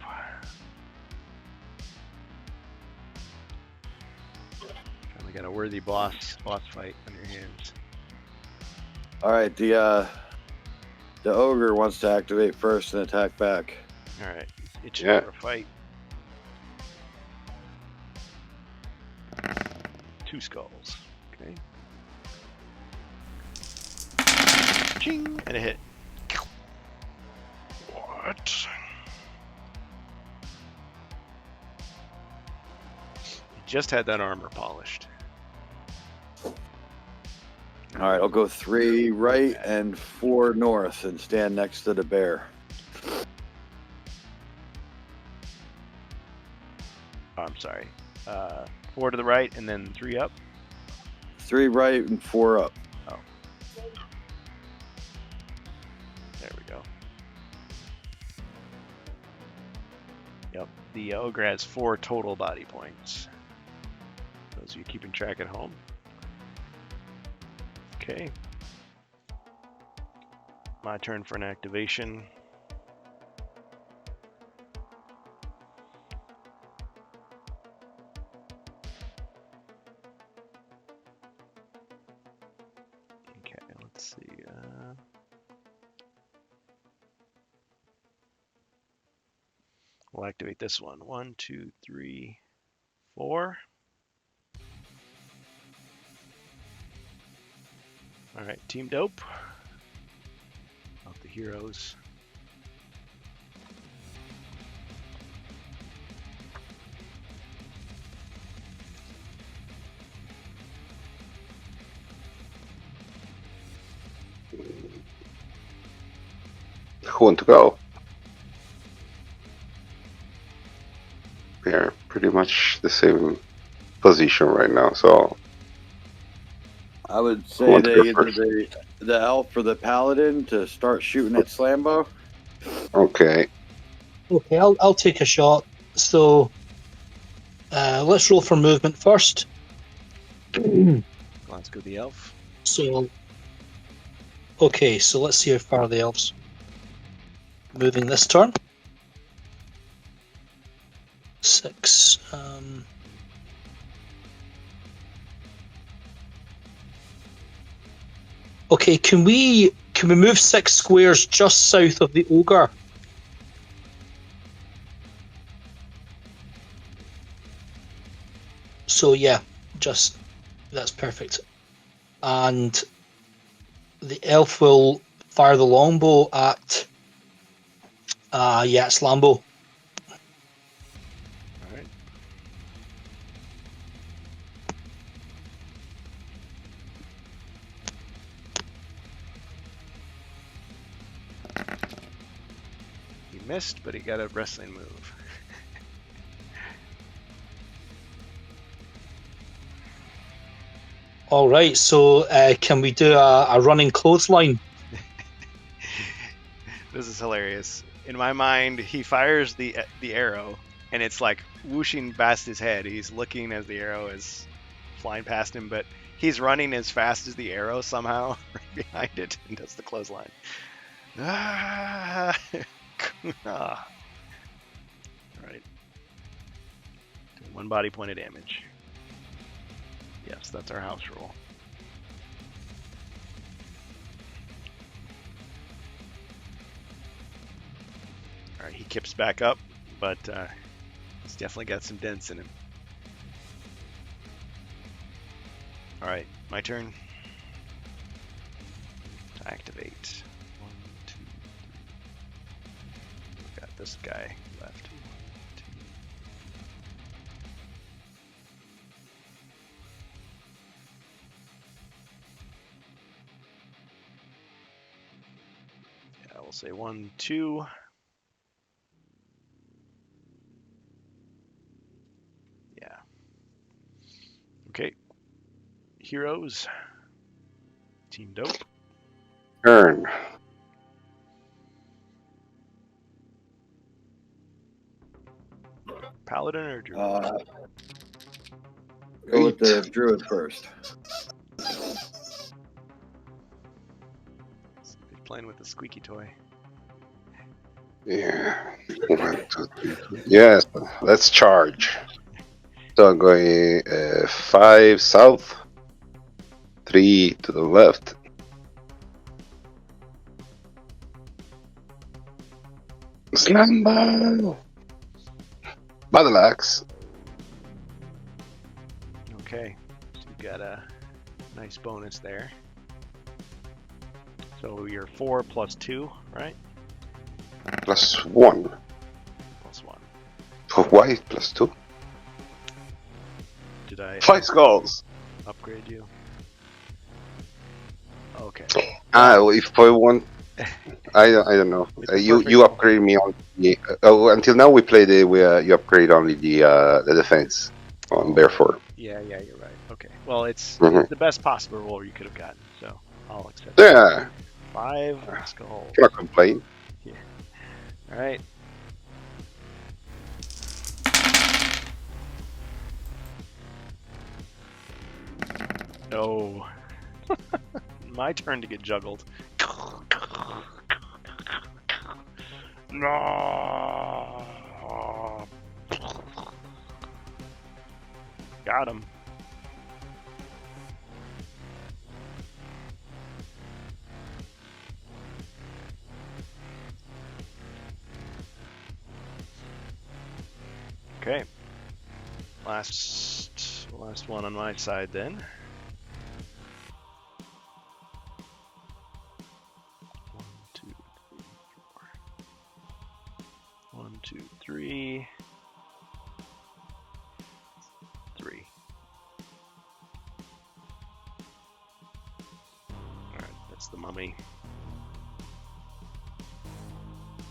Finally got a worthy boss fight on your hands. All right, the ogre wants to activate first and attack back. All right. It's Yeah. for a fight. 2 skulls. Okay. Ching! And a hit. What? He just had that armor polished. All right, I'll go 3 right and 4 north and stand next to the bear. Oh, I'm sorry. 4 to the right and then 3 up. 3 right and 4 up. There we go. Yep. The ogre has 4 total body points. Those of you keeping track at home. Okay. My turn for an activation. Okay, let's see. We'll activate this one. 1, 2, 3, 4. All right, Team Dope. Of the heroes. Who want to go? We are pretty much the same position right now, so I would Who say wants to go either first? the elf or the paladin to start shooting at Slambo. okay. Okay, I'll take a shot. So let's roll for movement first. Let's go the elf. So, okay, so let's see how far the elves moving this turn. 6. Okay, can we move 6 squares just south of the ogre? So yeah, just that's perfect. And the elf will fire the longbow at it's Lambo. All right. He missed, but he got a wrestling move. All right, so can we do a running clothesline? This is hilarious. In my mind, he fires the arrow, and it's like whooshing past his head. He's looking as the arrow is flying past him, but he's running as fast as the arrow somehow right behind it and does the clothesline. Ah. All right. 1 body point of damage. Yes, that's our house rule. Alright, he kips back up, but he's definitely got some dents in him. Alright, my turn. To activate. 1, 2, 3. We got this guy left. 1, 2. Yeah, we'll say 1, 2. Yeah. Okay. Heroes. Team Dope. Turn. Paladin or Druid? Go with the druid first. He's playing with the squeaky toy. Yeah. 1, 2, 3. Yes, let's charge. So I'm going 5 south, 3 to the left. Slumber! Battle axe. Okay, so you got a nice bonus there. So you're 4 plus 2, right? +1. Plus 1. For white, +2. Did I 5 skulls. upgrade you? Okay. If I want, I don't know. It's a You perfect- upgrade me on the. Until now we played it where you upgrade only the defense on bear form. Yeah, you're right. Okay. Well, it's Mhm. the best possible roll you could have gotten, so I'll accept it. Yeah, 5 skulls. cannot complain. All right. No. My turn to get juggled. No. Got him. Okay. Last one on my side then. 1, 2, 3, 4. 1, 2, 3. 3. Alright, that's the mummy.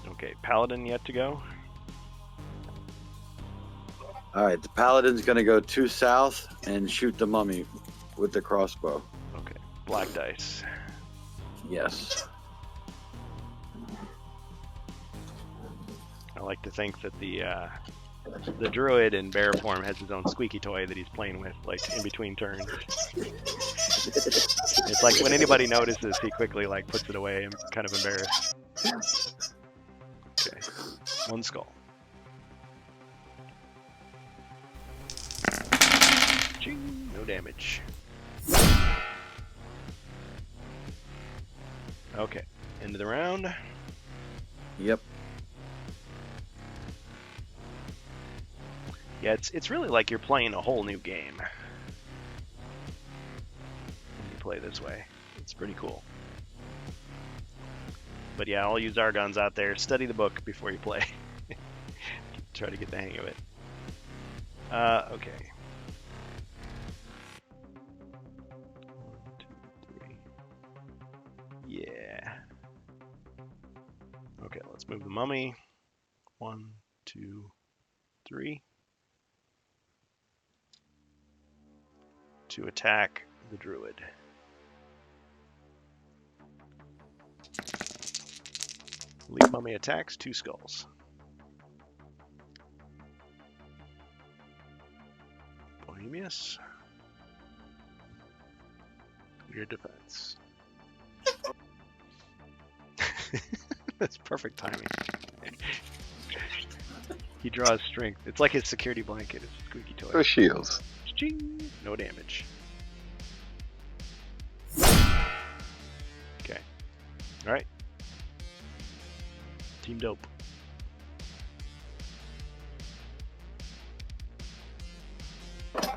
Okay, paladin yet to go. All right, the paladin's gonna go 2 south and shoot the mummy with the crossbow. Okay, black dice. Yes. I like to think that the druid in bear form has his own squeaky toy that he's playing with, like in between turns. It's like when anybody notices, he quickly like puts it away. I'm kind of embarrassed. Okay, 1 skull. Ching, no damage. Okay, end of the round. Yep. Yeah, it's really like you're playing a whole new game when you play this way. It's pretty cool. But yeah, all you Zargons out there, study the book before you play. Try to get the hang of it. Okay. 1, 2, 3. Yeah. Okay, let's move the mummy. 1, 2, 3. To attack the druid. Lead mummy attacks, 2 skulls. Bohemius. Weird defense. That's perfect timing. He draws strength. It's like his security blanket. It's a squeaky toy. 2 shields. Ching! No damage. Okay. Alright. Team Dope.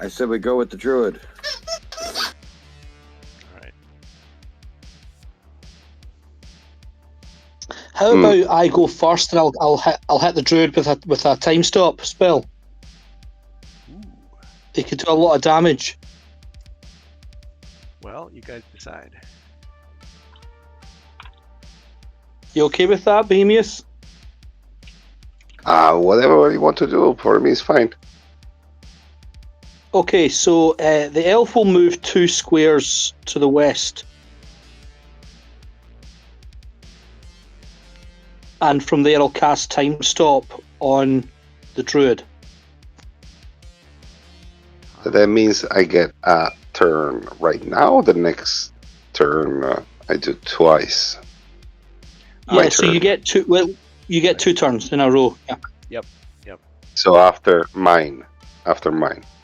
I said we go with the druid. All right. How about I go first and I'll hit the druid with a time stop spell. Ooh. It could do a lot of damage. Well, you guys decide. You okay with that, Bohemius? Whatever you want to do for me is fine. Okay, so the elf will move 2 squares to the west. And from there I'll cast time stop on the druid. So that means I get a turn right now. The next turn I do twice. My Yeah, so turn. you get 2. Well, you get 2 turns in a row. Yeah. So after mine.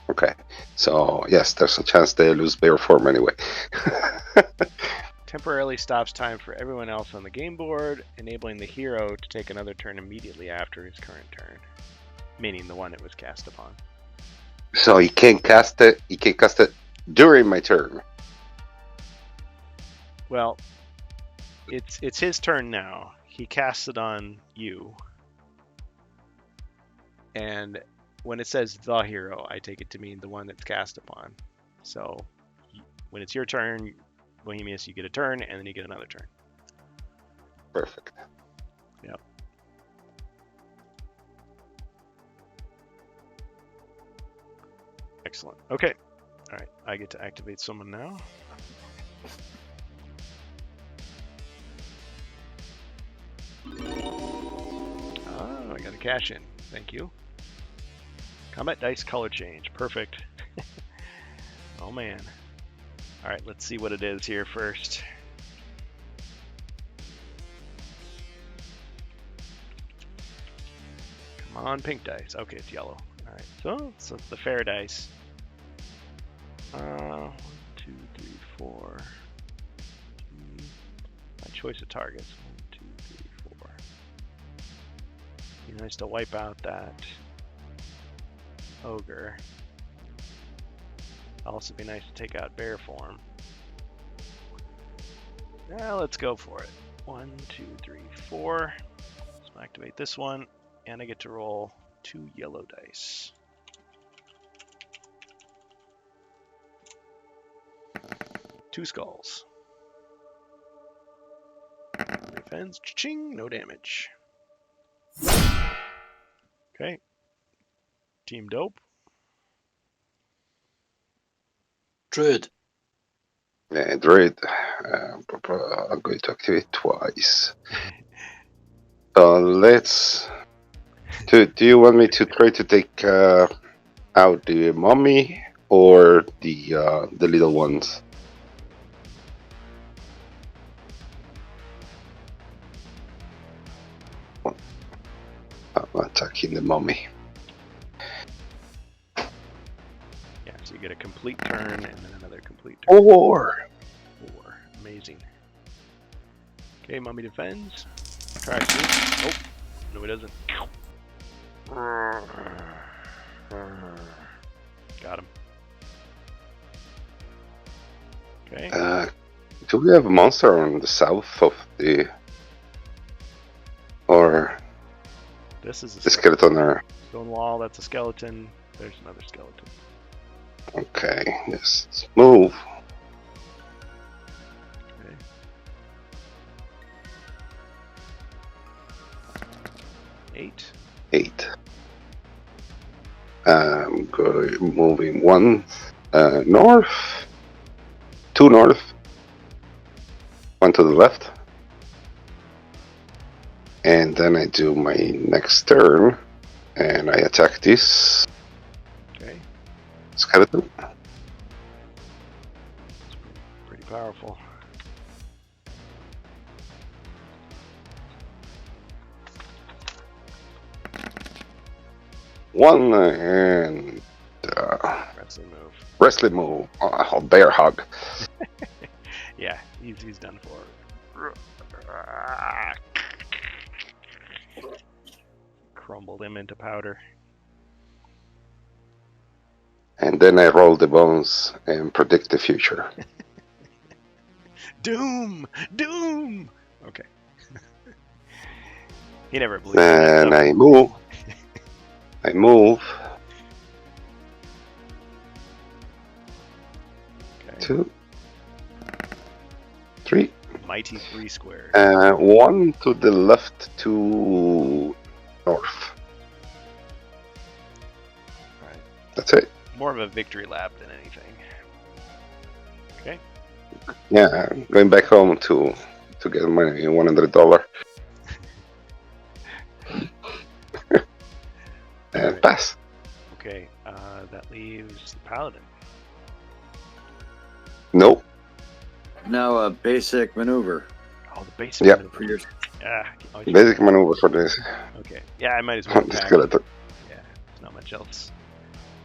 Okay. So yes, there's a chance they lose bear form anyway. Temporarily stops time for everyone else on the game board, enabling the hero to take another turn immediately after his current turn, meaning the one it was cast upon. So you can't cast it. You can cast it during my turn. Well, it's his turn now. He casts it on you. And when it says the hero, I take it to mean the one that's cast upon. So when it's your turn, Bohemius, you get a turn, and then you get another turn. Perfect. Yep. Excellent. Okay. All right. I get to activate someone now. Oh, I got a cash in. Thank you. Combat dice color change. Perfect. Oh man. All right, let's see what it is here first. Come on, pink dice. Okay, it's yellow. All right, so it's the fair dice. 1, 2, 3, 4. My choice of targets. 1, 2, 3, 4. Be nice to wipe out that ogre. Also be nice to take out bear form. Now let's go for it. 1, 2, 3, 4. So activate this one, and I get to roll 2 yellow dice. Two skulls. Defense, cha-ching, no damage. Okay. Team Dope. Druid. Yeah, Druid. I'm going to activate twice. So let's. Do you want me to try to take out the mummy or the little ones? I'm attacking the mummy. Yeah, so you get a complete turn and then another complete turn. 4. 4. Amazing. Okay, mummy defends. Try to. Oh, no, he doesn't. Got him. Okay. Do we have a monster on the south of the, or This is the skeleton? Or stone wall. That's a skeleton. There's another skeleton. okay, just move. Okay. Eight. 8. I'm going moving 1 north, 2 north, 1 to the left, and then I do my next turn, and I attack this Okay. skeleton. It's pretty powerful. One and Wrestling move. wrestling move. Oh, bear hug. Yeah, he's done for. Crumbled him into powder. And then I roll the bones and predict the future. Doom! Doom! Okay. He never believes in that Then stuff. I move. I move. Okay. 2, 3. Mighty 3 squared. 1 to the left to north. Alright. That's it. More of a victory lap than anything. Okay. Yeah, going back home to get my $100. And Alright. pass. Okay. That leaves the paladin. Uh, Nope. Now a basic maneuver Oh, the basic. Yep. maneuver. for your. Oh, Basic maneuver for this. Okay. Yeah, I might as well The attack. skeleton. Yeah, there's not much else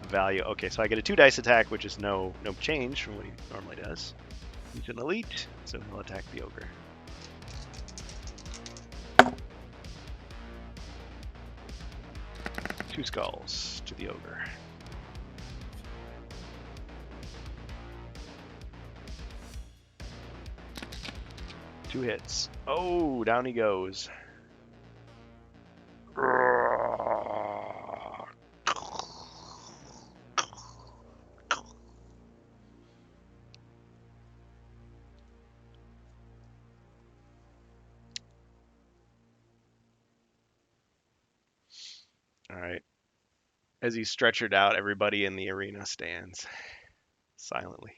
of value. Okay, so I get a 2 dice attack, which is no change from what he normally does. He's an elite, so he'll attack the ogre. Two skulls to the ogre. Two hits. Oh, down he goes. All right. As he's stretchered out, everybody in the arena stands silently.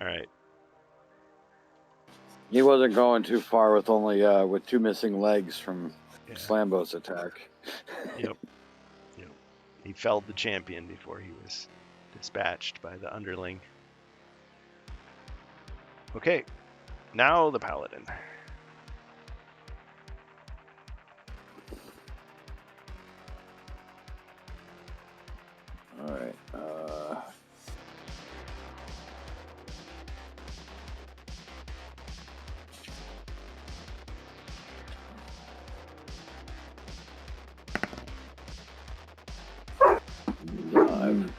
All right. He wasn't going too far with only with 2 missing legs from Yeah. Slambo's attack. Yep. He felled the champion before he was dispatched by the underling. Okay. Now the paladin. All right.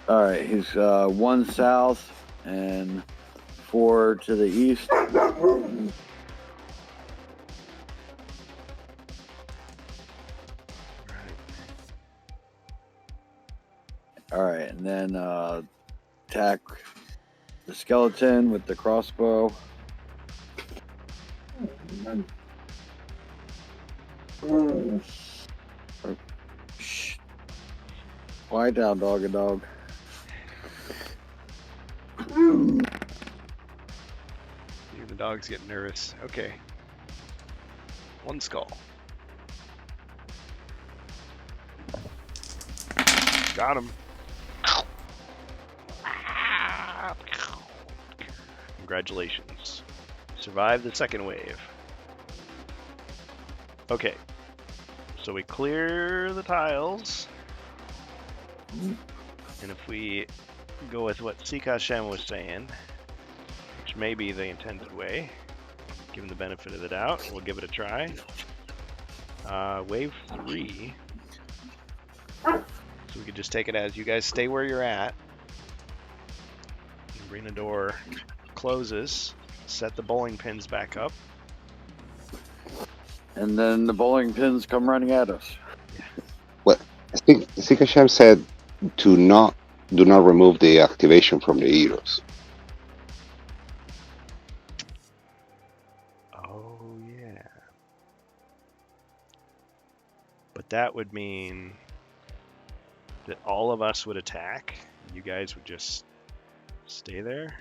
All right. He's 1 south and 4 to the east. All right, and then attack the skeleton with the crossbow. Shh. Quiet down, dog and dog. Even the dog's getting nervous. Okay. 1 skull. Got him. Congratulations. Survived the second wave. Okay. So we clear the tiles. And if we go with what Sika Shem was saying, which may be the intended way, given the benefit of the doubt, we'll give it a try. Wave 3. So we could just take it as you guys stay where you're at. The arena door closes. Set the bowling pins back up. And then the bowling pins come running at us. I think Sikasham said do not remove the activation from the heroes. Oh, yeah. But that would mean that all of us would attack. You guys would just stay there.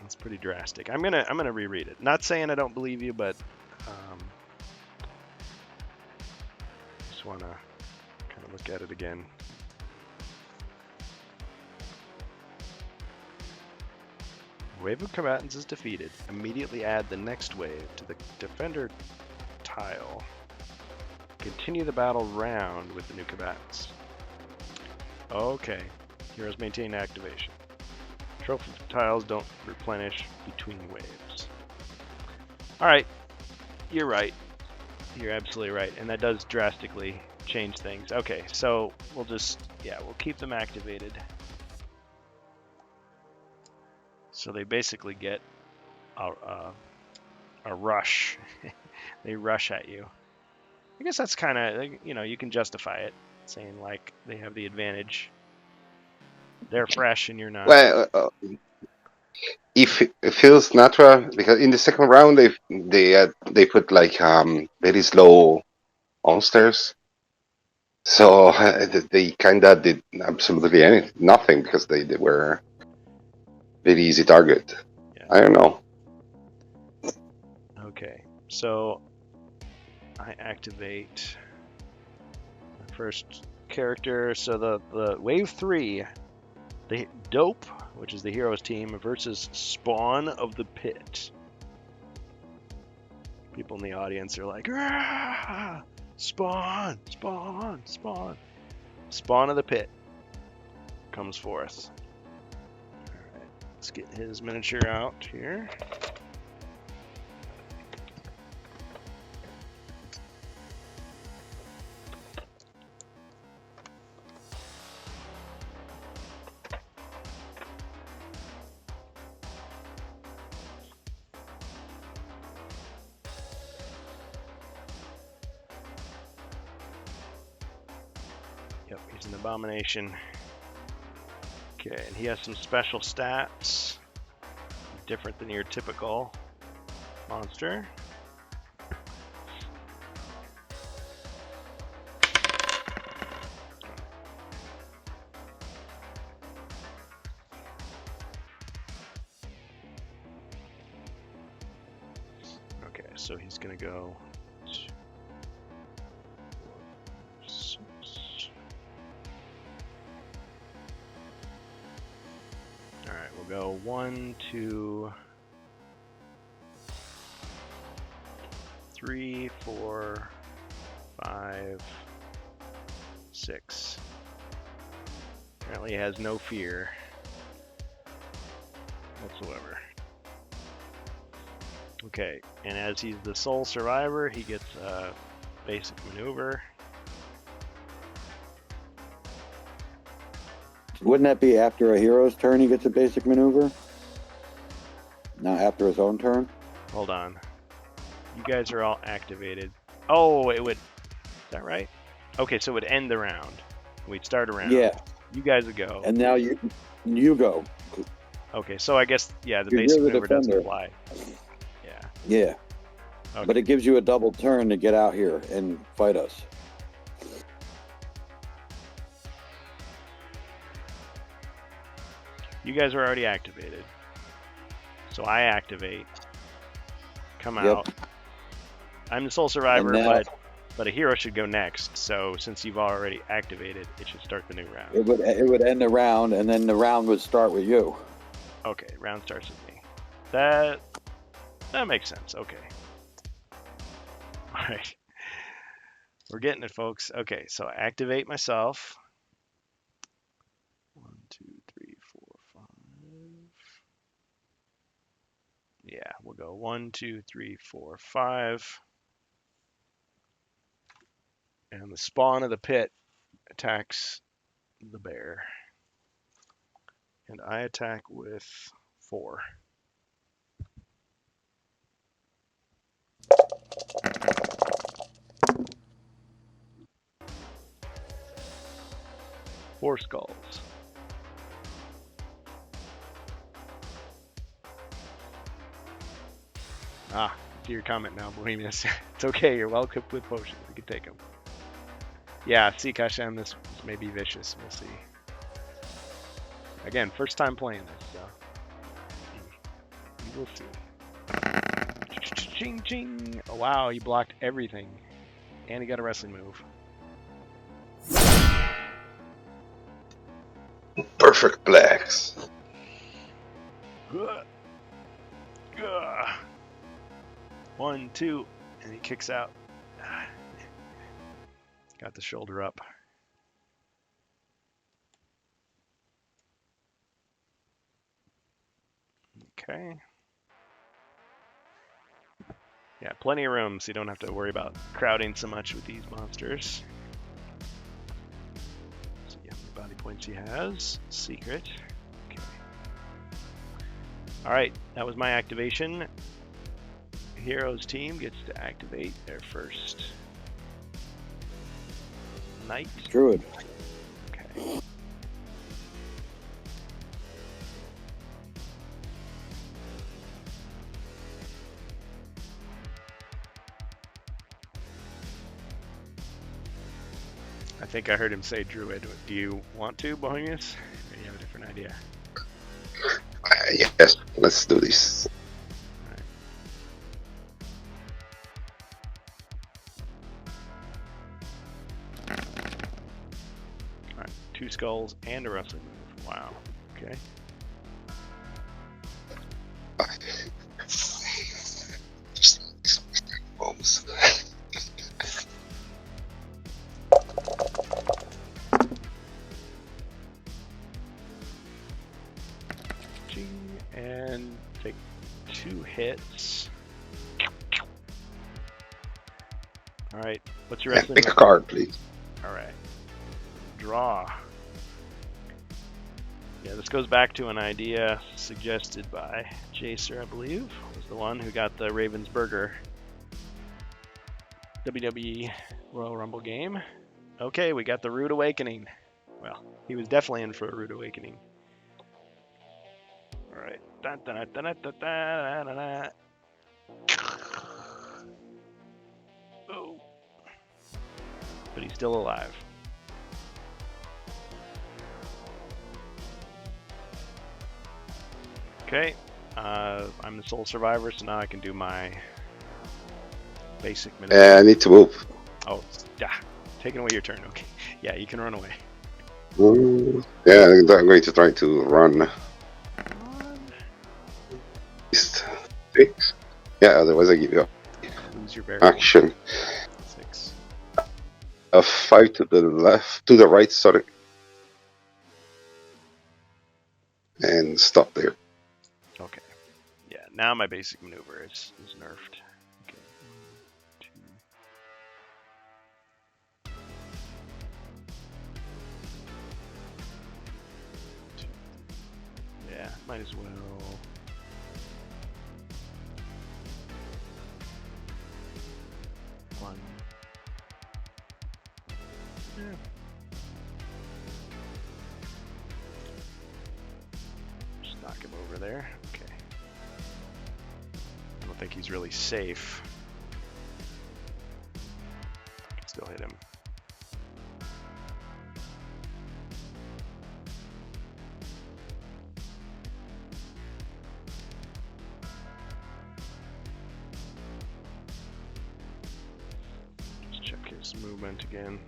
That's pretty drastic. I'm gonna reread it. Not saying I don't believe you, but just wanna kind of look at it again. Wave of combatants is defeated. Immediately add the next wave to the defender tile. Continue the battle round with the new combatants. Okay. Heroes maintain activation. Trophy tiles don't replenish between waves. Alright. You're right. You're absolutely right, and that does drastically change things. Okay, so we'll keep them activated. So they basically get a rush. They rush at you. I guess that's kind of, you can justify it, saying like they have the advantage. They're fresh and you're not. Well, if it feels natural because in the second round they put like very slow monsters, so they kind of did absolutely nothing because they were very easy target. Yeah. I don't know. Okay, so I activate my first character. So the wave 3, the Dope, which is the heroes team, versus Spawn of the Pit. People in the audience are like, "Rah! Spawn, Spawn, Spawn." Spawn of the Pit comes forth. Alright, let's get his miniature out here. Yep, he's an abomination. Okay, and he has some special stats. Different than your typical monster. Okay, so he's gonna go 6. Alright, we'll go 1, 2, 3, 4, 5, 6. Apparently he has no fear whatsoever. Okay, and as he's the sole survivor, he gets a basic maneuver. Wouldn't that be after a hero's turn he gets a basic maneuver? Not after his own turn? Hold on. You guys are all activated. Oh, it would... Is that right? Okay, so it would end the round. We'd start a round. Yeah. You guys would go. And now you go. Okay, so I guess, yeah, the You're basic the maneuver doesn't defender. apply. Yeah. Yeah. Okay. But it gives you a double turn to get out here and fight us. You guys are already activated. So I activate. Come Yep. out. I'm the sole survivor, And now- but a hero should go next. So since you've already activated, it should start the new round. It would end the round, and then the round would start with you. Okay, round starts with me. That makes sense. Okay. All right. We're getting it, folks. Okay, so I activate myself. 1, 2, 3, 4, 5. Yeah, we'll go 1, 2, 3, 4, 5. And the spawn of the pit attacks the bear. And I attack with 4. Four skulls. Ah, I see your comment now, Bohemius. It's okay, you're well equipped with potions. You can take them. Yeah, see, Kashem, this may be vicious. We'll see. Again, first time playing this, so we will see. Ching ching! Oh wow, he blocked everything, and he got a wrestling move. Perfect blacks. Gah. Gah. 1, 2, and he kicks out. Got the shoulder up. Okay. Yeah, plenty of room, so you don't have to worry about crowding so much with these monsters. See how many body points he has. Secret. Okay. Alright, that was my activation. Heroes team gets to activate their first knight. Druid. Okay. I think I heard him say druid. Do you want to, Bohemius? Or do you have a different idea? Yes, let's do this. Alright, 2 skulls and a wrestling move. Wow. Okay. Bombs. And take 2 hits. Alright, what's your wrestling Pick a move? card, please. Alright. Draw. Yeah, this goes back to an idea suggested by Jacer, I believe, was the one who got the Ravensburger WWE Royal Rumble game. Okay, we got the Rude Awakening. Well, he was definitely in for a Rude Awakening. Alright. Dun, dun, dun, dun, dun, dun, dun, dun. Oh. But he's still alive. Okay. I'm the sole survivor, so now I can do my basic maneuver. I need to move. Oh, yeah. Taking away your turn. Okay. Yeah, you can run away. Yeah, I'm going to try to run. East 6. Yeah, otherwise I give you Lose your barrel. action. 6. A 5 to the left, to the right, sorry. And stop there. Okay. Yeah, now my basic maneuver is nerfed. Okay. 1, 2. Yeah, might as well. One. Yeah. Just knock him over there. Okay. I don't think he's really safe. Can still hit him. Let's check his movement again.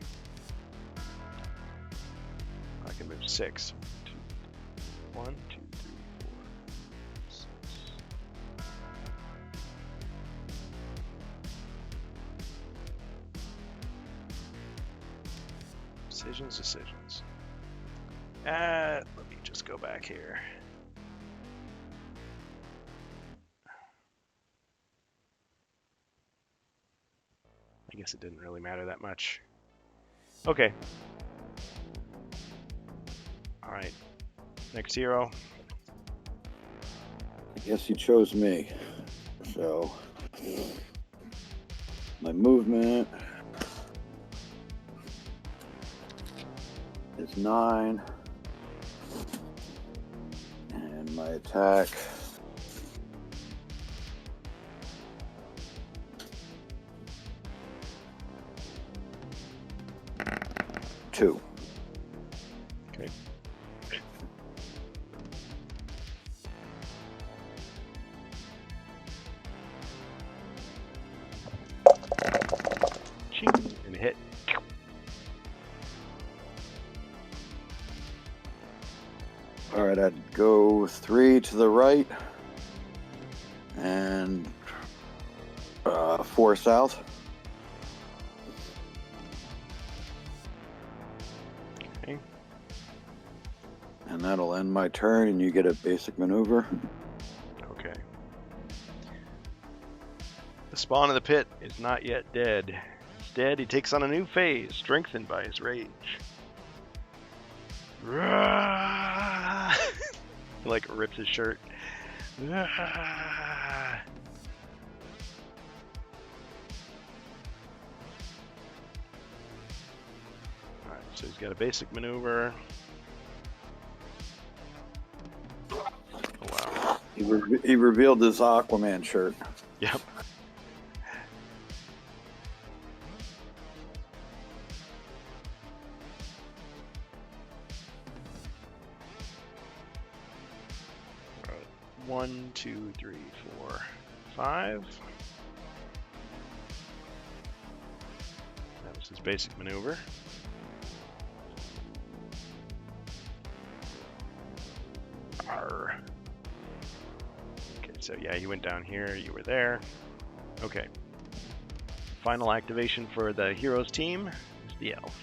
I can move 6. 1, 2, 3, 4, 6. Decisions. Let me just go back here. I guess it didn't really matter that much. Okay. Alright. Next hero. I guess you chose me. So, my movement is 9. And my attack two. Okay. Ching, and hit. Alright, I'd go 3 to the right and 4 south. Okay. And that'll end my turn, and you get a basic maneuver. Okay. The spawn of the pit is not yet dead. Instead, he takes on a new phase, strengthened by his rage. He like rips his shirt. Alright, so he's got a basic maneuver. Oh wow. He revealed his Aquaman shirt. Yep. Alright, 1, 2, 3, 4, 5. That was his basic maneuver. Arr. Okay, so yeah, you went down here, you were there. Okay. Final activation for the heroes team is the elf.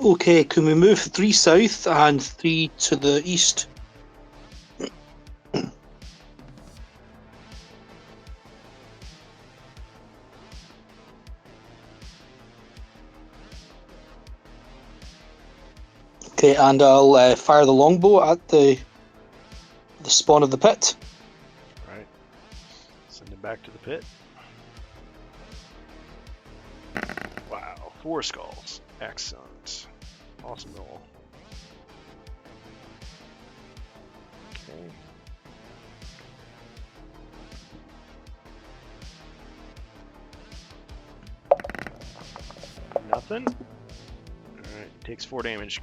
Okay, can we move 3 south and 3 to the east? Okay, and I'll fire the longbow at the spawn of the pit. Right. Send him back to the pit. Wow, 4 skulls. Excellent. Awesome roll. Okay. Nothing. Alright, takes 4 damage.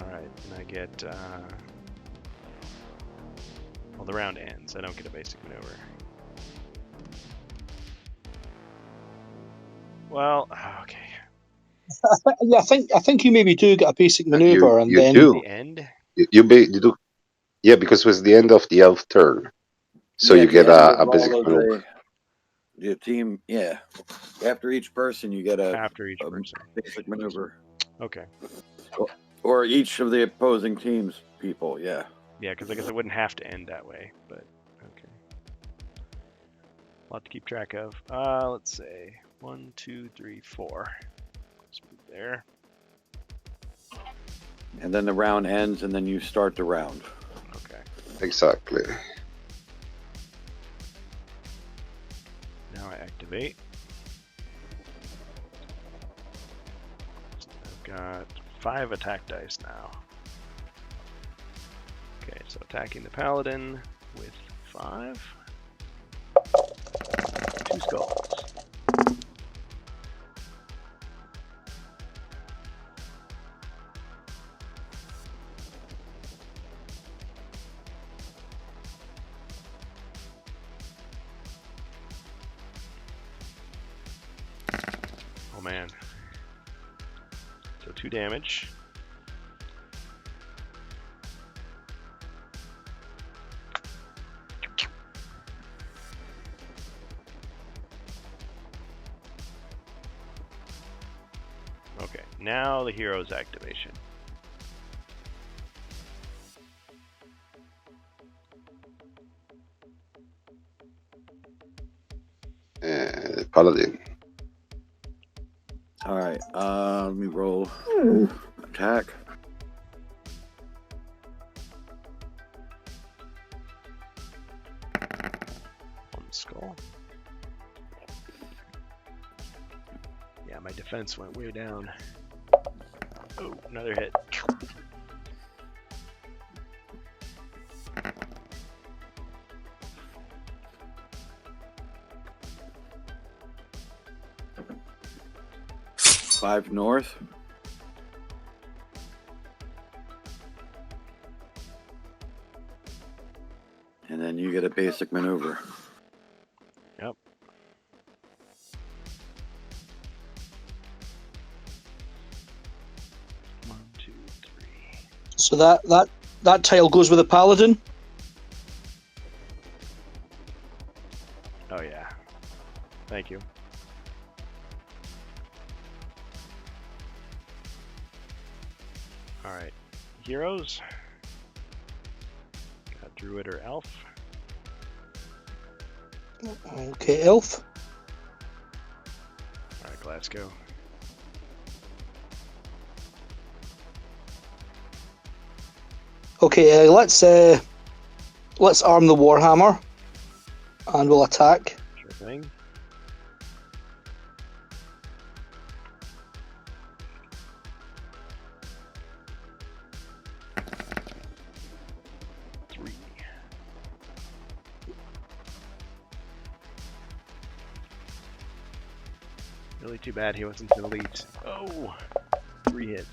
Alright, and I get, well, the round ends. I don't get a basic maneuver. Well, okay. Yeah, I think you maybe do get a basic maneuver, and you then do. The end? You do. Yeah, because it was the end of the elf turn. So Yeah, you at get the end a of basic all of maneuver. the team, yeah. After each person, you get a After each person. basic maneuver. Okay. Or each of the opposing team's people, yeah. Yeah, because I guess it wouldn't have to end that way, but okay. A lot to keep track of. Let's say 1, 2, 3, 4. Let's move there. And then the round ends, and then you start the round. Okay. Exactly. Now I activate. I've got 5 attack dice now. Okay, so attacking the paladin with 5. 2 skulls. Oh man. So 2 damage. Okay, now the hero's activation. Paladin. All right, let me roll attack. One skull. Yeah, my defense went way down. Oh, another hit. 5 north. And then you get a basic maneuver. Yep. One, two, three. So that tile goes with the paladin. Oh yeah. Thank you. All right, heroes. Got druid or elf. Okay, elf. All right, Glasgow. Okay, let's arm the warhammer, and we'll attack. Sure thing. Three. Really too bad he wasn't an elite. Oh, 3 hits.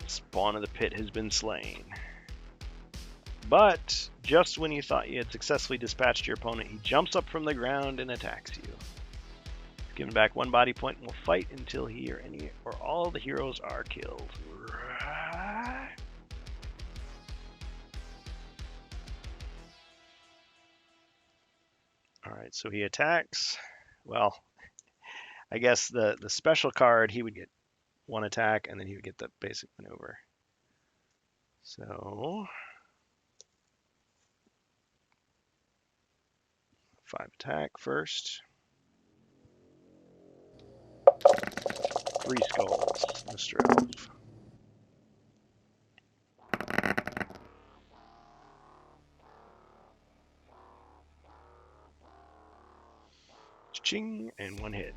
Spawn of the pit has been slain. But just when you thought you had successfully dispatched your opponent, he jumps up from the ground and attacks you. Given back 1 body point and will fight until he or any or all the heroes are killed. Alright, so he attacks. Well, I guess the special card, he would get 1 attack, and then he would get the basic maneuver. So 5 attack first. 3 skulls, Mr. Elf. Ching, and 1 hit.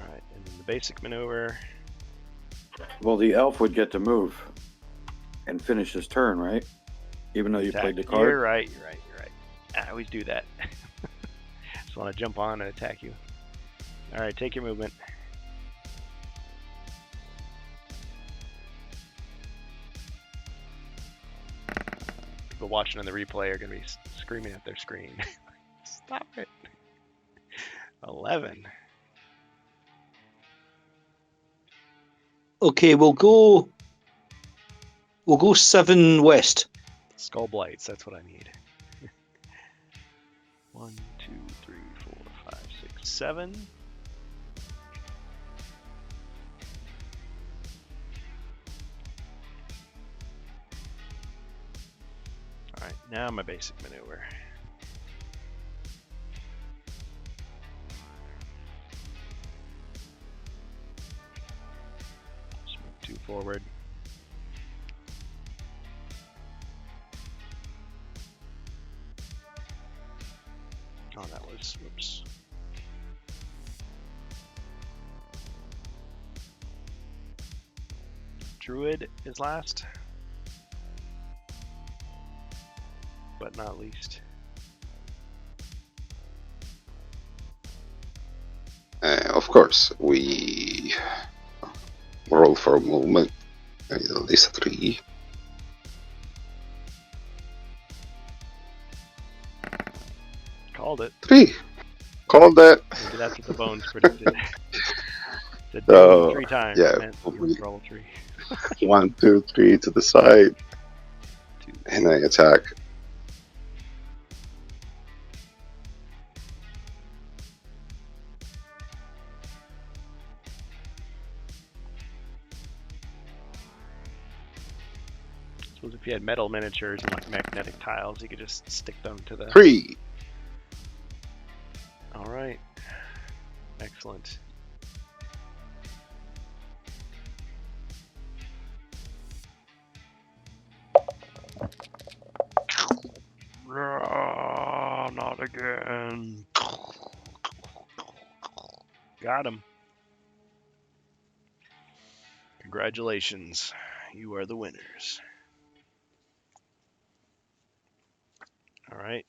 Alright, and then the basic maneuver. Well, the elf would get to move and finish his turn, right? Even though you played the card. You're right. I always do that. Just want to jump on and attack you. Alright, take your movement. People watching on the replay are going to be screaming at their screen. Stop it. 11. Okay, we'll go 7 west. Skull blights, that's what I need. 1, 2, 3, 4, 5, 6, 7. Alright, now my basic maneuver. Just move 2 forward. Oh, that was, whoops. Druid is last, but not least. Of course, we roll for a movement. I need at least 3. Called it. 3. Called it. Maybe that's what the bones predicted. Said Oh, 3 times. yeah, Meant we- roll 3. 1, 2, 3 to the side, 2. and I attack. I suppose if you had metal miniatures and like magnetic tiles, you could just stick them to the. 3. All right. Excellent. Not again. Got him. Congratulations. You are the winners. All right.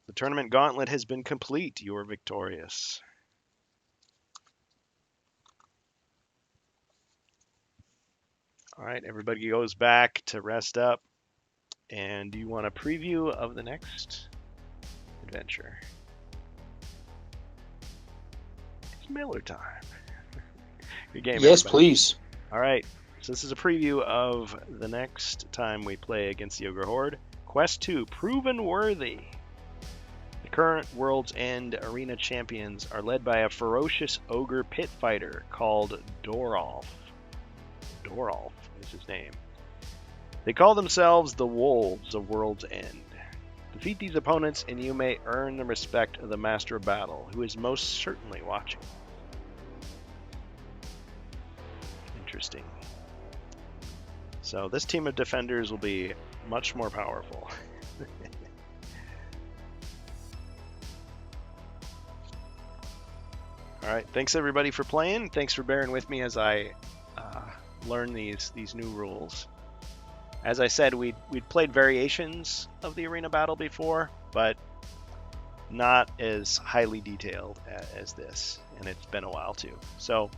The tournament gauntlet has been complete. You are victorious. All right, everybody goes back to rest up. And do you want a preview of the next adventure? It's Miller time. Good game, Yes, everybody. please. All right, so this is a preview of the next time we play against the Ogre Horde. Quest 2, Proven Worthy. The current World's End Arena champions are led by a ferocious ogre pit fighter called Doralf. Doralf is his name. They call themselves the Wolves of World's End. Defeat these opponents and you may earn the respect of the Master of Battle, who is most certainly watching. Interesting. So this team of defenders will be much more powerful. Alright, thanks everybody for playing. Thanks for bearing with me as I learn these new rules. As I said, we'd played variations of the arena battle before, but not as highly detailed as this, and it's been a while too. So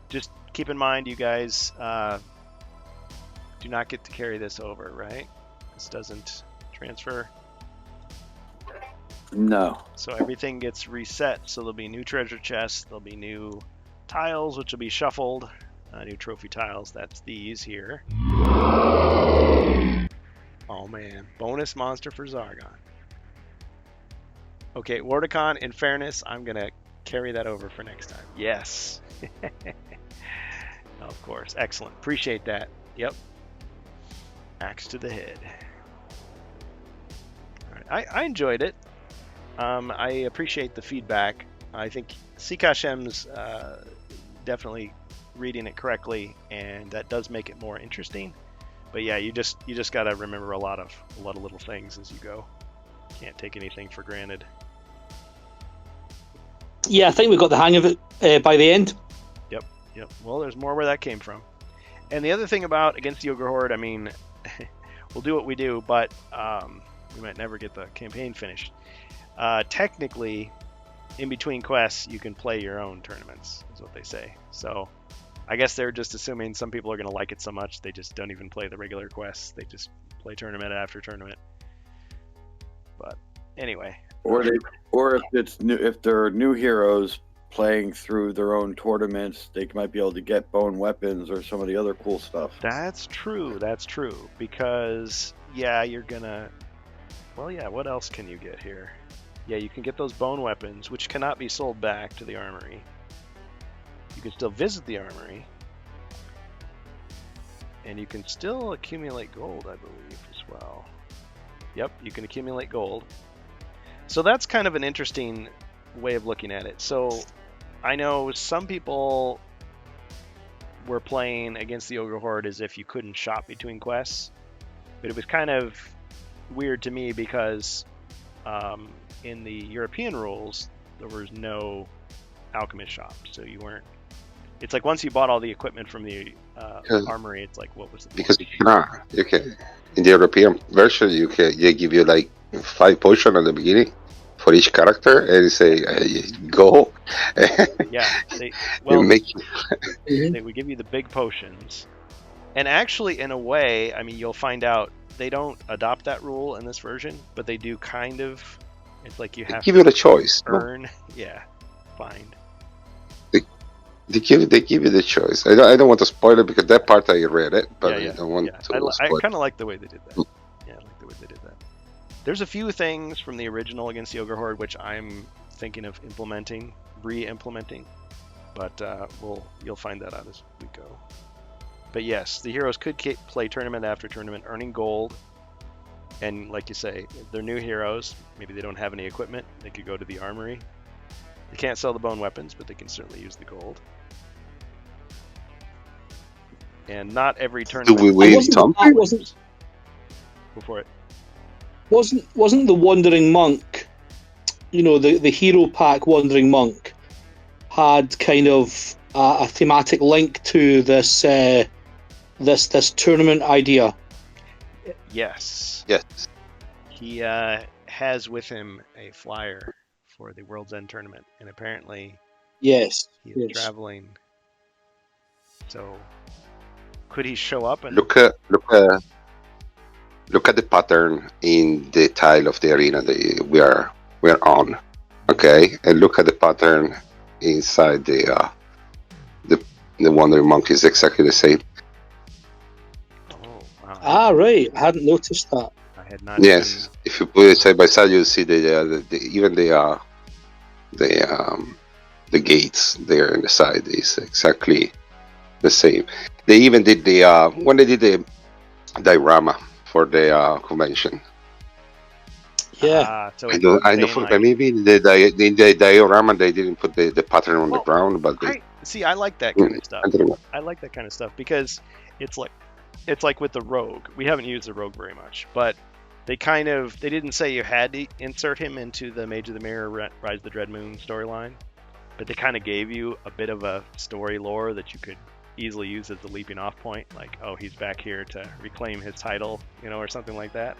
just keep in mind, you guys do not get to carry this over, right? This doesn't transfer. No. So everything gets reset, so there'll be new treasure chests, there'll be new tiles, which will be shuffled, new trophy tiles, that's these here. Oh man, bonus monster for Zargon. Okay, Wardicon, in fairness, I'm gonna carry that over for next time. Yes. Of course, excellent, appreciate that. Yep. Axe to the head. All right. I enjoyed it. I appreciate the feedback. I think Sikashem's definitely reading it correctly, and that does make it more interesting. But yeah, you just gotta remember a lot of little things as you go. Can't take anything for granted. Yeah, I think we got the hang of it by the end. Yep. Well, there's more where that came from. And the other thing about against the Ogre Horde, I mean, we'll do what we do, but we might never get the campaign finished. Technically, in between quests, you can play your own tournaments, is what they say. So I guess they're just assuming some people are going to like it so much they just don't even play the regular quests. They just play tournament after tournament. But anyway. Or if it's new, if there are new heroes playing through their own tournaments, they might be able to get bone weapons or some of the other cool stuff. That's true. Because yeah, you're gonna. Well, yeah. What else can you get here? Yeah, you can get those bone weapons, which cannot be sold back to the armory. You can still visit the armory, and you can still accumulate gold, I believe, as well. Yep, you can accumulate gold. So that's kind of an interesting way of looking at it. So I know some people were playing against the Ogre Horde as if you couldn't shop between quests, but it was kind of weird to me because in the European rules there was no alchemist shop, so you weren't. It's like once you bought all the equipment from the armory, it's like, what was the point? Because you cannot. You can. In the European version, they give you like 5 potions at the beginning for each character, and you say go. Yeah, they would give you the big potions, and actually, in a way, I mean, you'll find out they don't adopt that rule in this version, but they do kind of. It's like you have give you the choice. Earn, no? Yeah, find. They give you the choice. I don't want to spoil it because that part I read it, but yeah. I don't want to. I kind of like the way they did that. Yeah, I like the way they did that. There's a few things from the original against the Ogre Horde which I'm thinking of re-implementing, but you'll find that out as we go. But yes, the heroes could play tournament after tournament, earning gold. And like you say, if they're new heroes, maybe they don't have any equipment, they could go to the armory. They can't sell the bone weapons, but they can certainly use the gold. And not every tournament. Do we win something? Go for it. Wasn't the Wandering Monk, the hero pack Wandering Monk, had kind of a thematic link to this this tournament idea? Yes. Yes. He has with him a flyer for the World's End tournament, and apparently Yes. he is Yes. traveling. So, could he show up and Look at the pattern in the tile of the arena that we're on. Okay, and look at the pattern inside the Wandering Monk is exactly the same. Oh, wow. Ah, right. I hadn't noticed that. I had not. Yes, if you put it side by side, you'll see even the gates there in the side is exactly the same. They even did when they did the diorama for the convention. Yeah. So I it's know saying, for like, maybe in the diorama they didn't put the pattern on the Well, ground, but they I like that kind of stuff. I don't know. I like that kind of stuff because it's like with the Rogue. We haven't used the Rogue very much, but they didn't say you had to insert him into the Mage of the Mirror Rise of the Dread Moon storyline, but they kind of gave you a bit of a story lore that you could easily use as a leaping off point, like, oh, he's back here to reclaim his title, or something like that.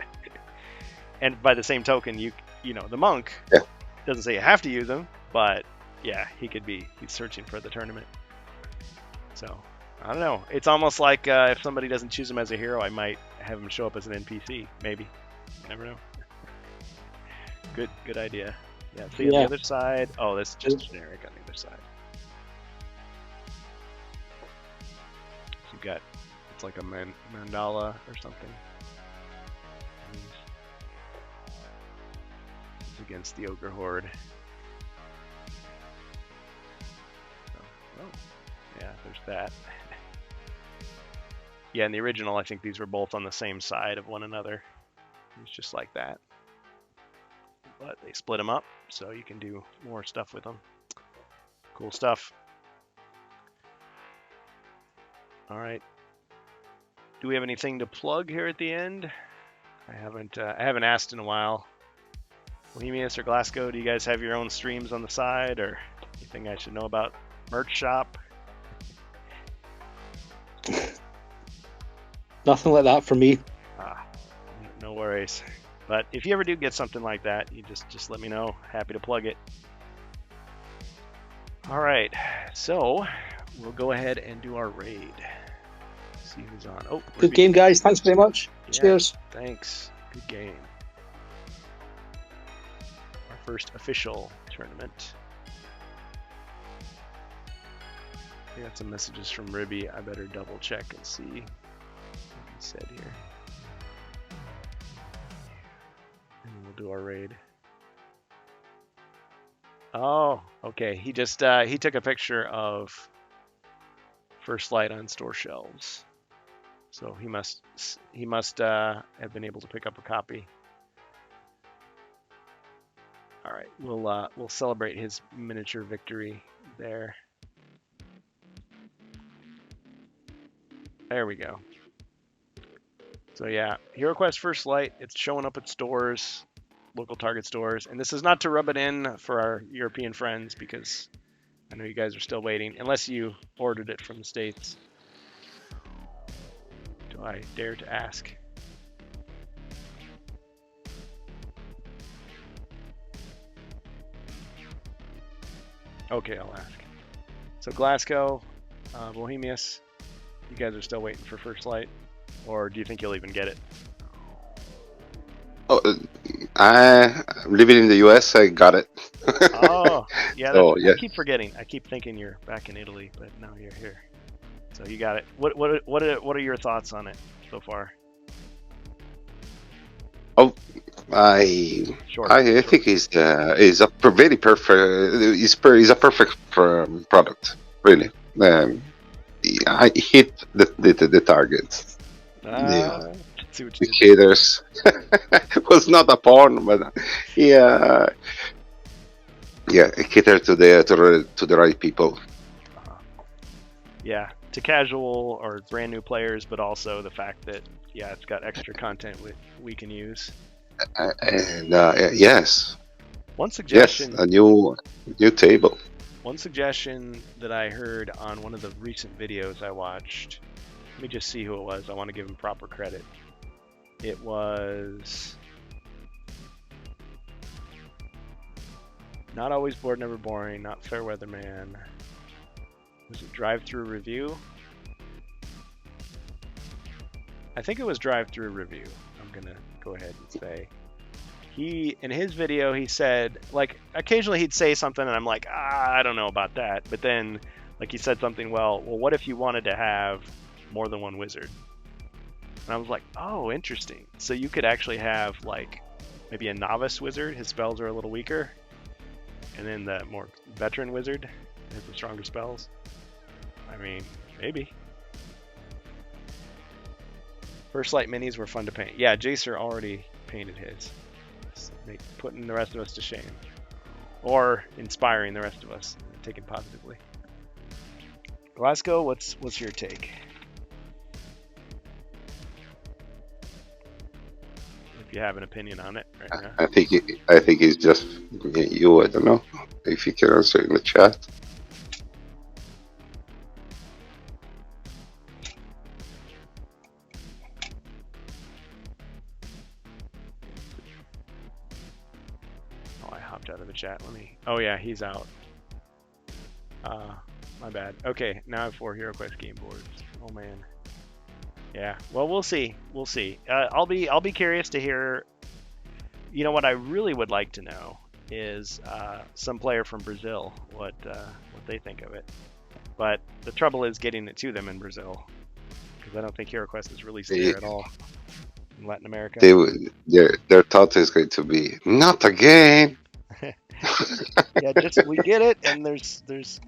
And by the same token, the monk doesn't say you have to use him, but yeah, he's searching for the tournament. So I don't know. It's almost like if somebody doesn't choose him as a hero, I might have him show up as an NPC. Maybe. You never know. Good idea. Yeah. See, on the other side. Oh, this is just generic on the other side. So you've got, it's like a mandala or something. It's against the Ogre Horde. Oh, yeah, there's that. Yeah, in the original, I think these were both on the same side of one another. It's just like that. But they split them up, so you can do more stuff with them. Cool stuff. All right. Do we have anything to plug here at the end? I haven't asked in a while. Bohemius or Glasgow, do you guys have your own streams on the side, or anything I should know about? Merch shop? Nothing like that for me. No worries. But if you ever do get something like that, you just let me know. Happy to plug it. All right, so we'll go ahead and do our raid. See who's on. Oh, good game, guys. Thanks very much. Yeah, cheers. Thanks. Good game. Our first official tournament. We got some messages from Ribby. I better double check and see what he said here. And we'll do our raid. Oh, okay. He just he took a picture of First Light on store shelves, so he must have been able to pick up a copy. All right, we'll celebrate his miniature victory there. There we go. So yeah, HeroQuest First Light, it's showing up at stores, local Target stores, and this is not to rub it in for our European friends, because I know you guys are still waiting, unless you ordered it from the States. Do I dare to ask? Okay, I'll ask. So Glasgow, Bohemius, you guys are still waiting for First Light, or do you think you'll even get it? Oh, I living in the US. I got it. Oh, yeah. Oh, yes. I keep forgetting. I keep thinking you're back in Italy, but now you're here. So you got it. What are your thoughts on it so far? Oh, I think it's a very perfect. It's a perfect product. Really, I hit the targets. See what The haters was not a porn, but yeah, it catered to the right people. Yeah, to casual or brand new players, but also the fact that it's got extra content we can use. And yes. One suggestion. Yes, a new table. One suggestion that I heard on one of the recent videos I watched Let me just see who it was. I want to give him proper credit. It was Not Always Bored, Never Boring, not Fairweather Man. Was it Drive Through Review? I think it was Drive Through Review. I'm gonna go ahead and say. In his video, he said, like, occasionally he'd say something and I'm like, I don't know about that. But then, like, he said something, well, what if you wanted to have more than one wizard? And I was like, oh, interesting. So you could actually have, like, maybe a novice wizard. His spells are a little weaker. And then the more veteran wizard has the stronger spells. I mean, maybe. First Light minis were fun to paint. Yeah, Jacer already painted his. Putting the rest of us to shame. Or inspiring the rest of us. Take it positively. Glasgow, what's your take? If you have an opinion on it right now. I think he's just you. I don't know if you can answer in the chat. Oh, I hopped out of the chat. Oh yeah, he's out. My bad. Okay, now I have 4 HeroQuest game boards. Oh man. Yeah. Well, we'll see. We'll see. I'll be curious to hear. You know what I really would like to know is some player from Brazil what they think of it. But the trouble is getting it to them in Brazil because I don't think HeroQuest is released there at all in Latin America. Their thought is going to be not again. Yeah, just we get it, and there's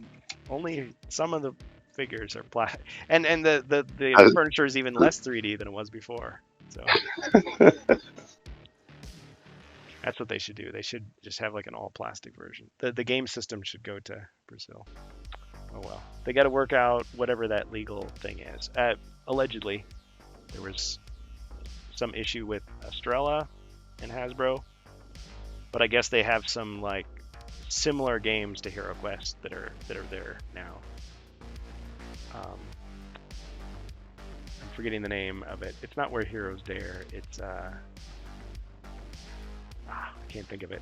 only some of the figures are black, and the furniture is even less 3D than it was before. So that's what they should do. They should just have like an all plastic version. The game system should go to Brazil. Oh well, they got to work out whatever that legal thing is. Allegedly, there was some issue with Estrella and Hasbro, but I guess they have some like similar games to HeroQuest that are there now. I'm forgetting the name of it. It's not Where Heroes Dare. It's I can't think of it.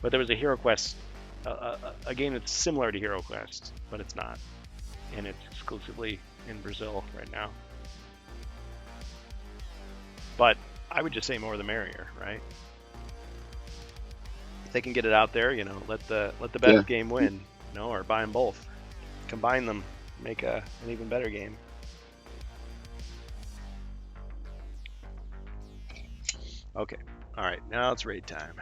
But there was a HeroQuest, a game that's similar to HeroQuest, but it's not, and it's exclusively in Brazil right now. But I would just say more the merrier, right? If they can get it out there, you know, let the best game win, you know, or buy them both, combine them, make an even better game. Okay, all right, now it's raid time.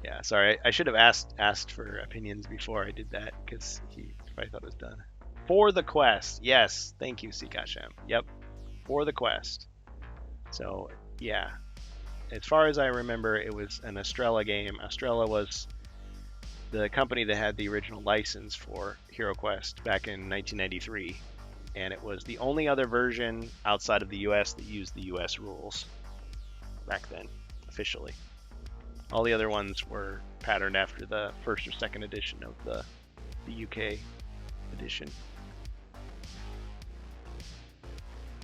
Yeah, sorry, I should have asked for opinions before I did that because he probably thought it was done. For the quest, yes, thank you, Sikashem. Yep, for the quest. So yeah. As far as I remember, it was an Estrella game. Estrella was the company that had the original license for HeroQuest back in 1993, and it was the only other version outside of the US that used the US rules back then, officially. All the other ones were patterned after the first or second edition of the UK edition.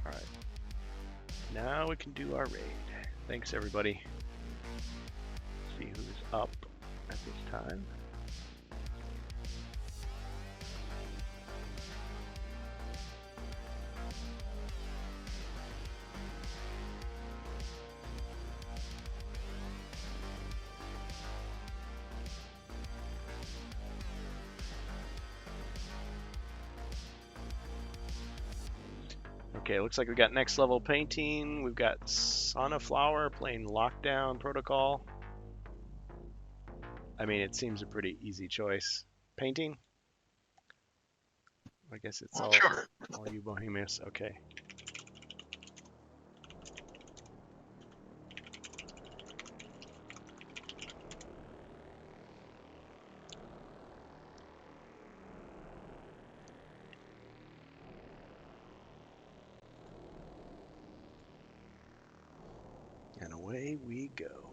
Alright. Now we can do our raid. Thanks, everybody. Let's see who's up at this time. Okay, looks like we got next level painting. We've got Sonaflower playing Lockdown Protocol. I mean, it seems a pretty easy choice. Painting? I guess it's all you Bohemians. Okay. And away we go.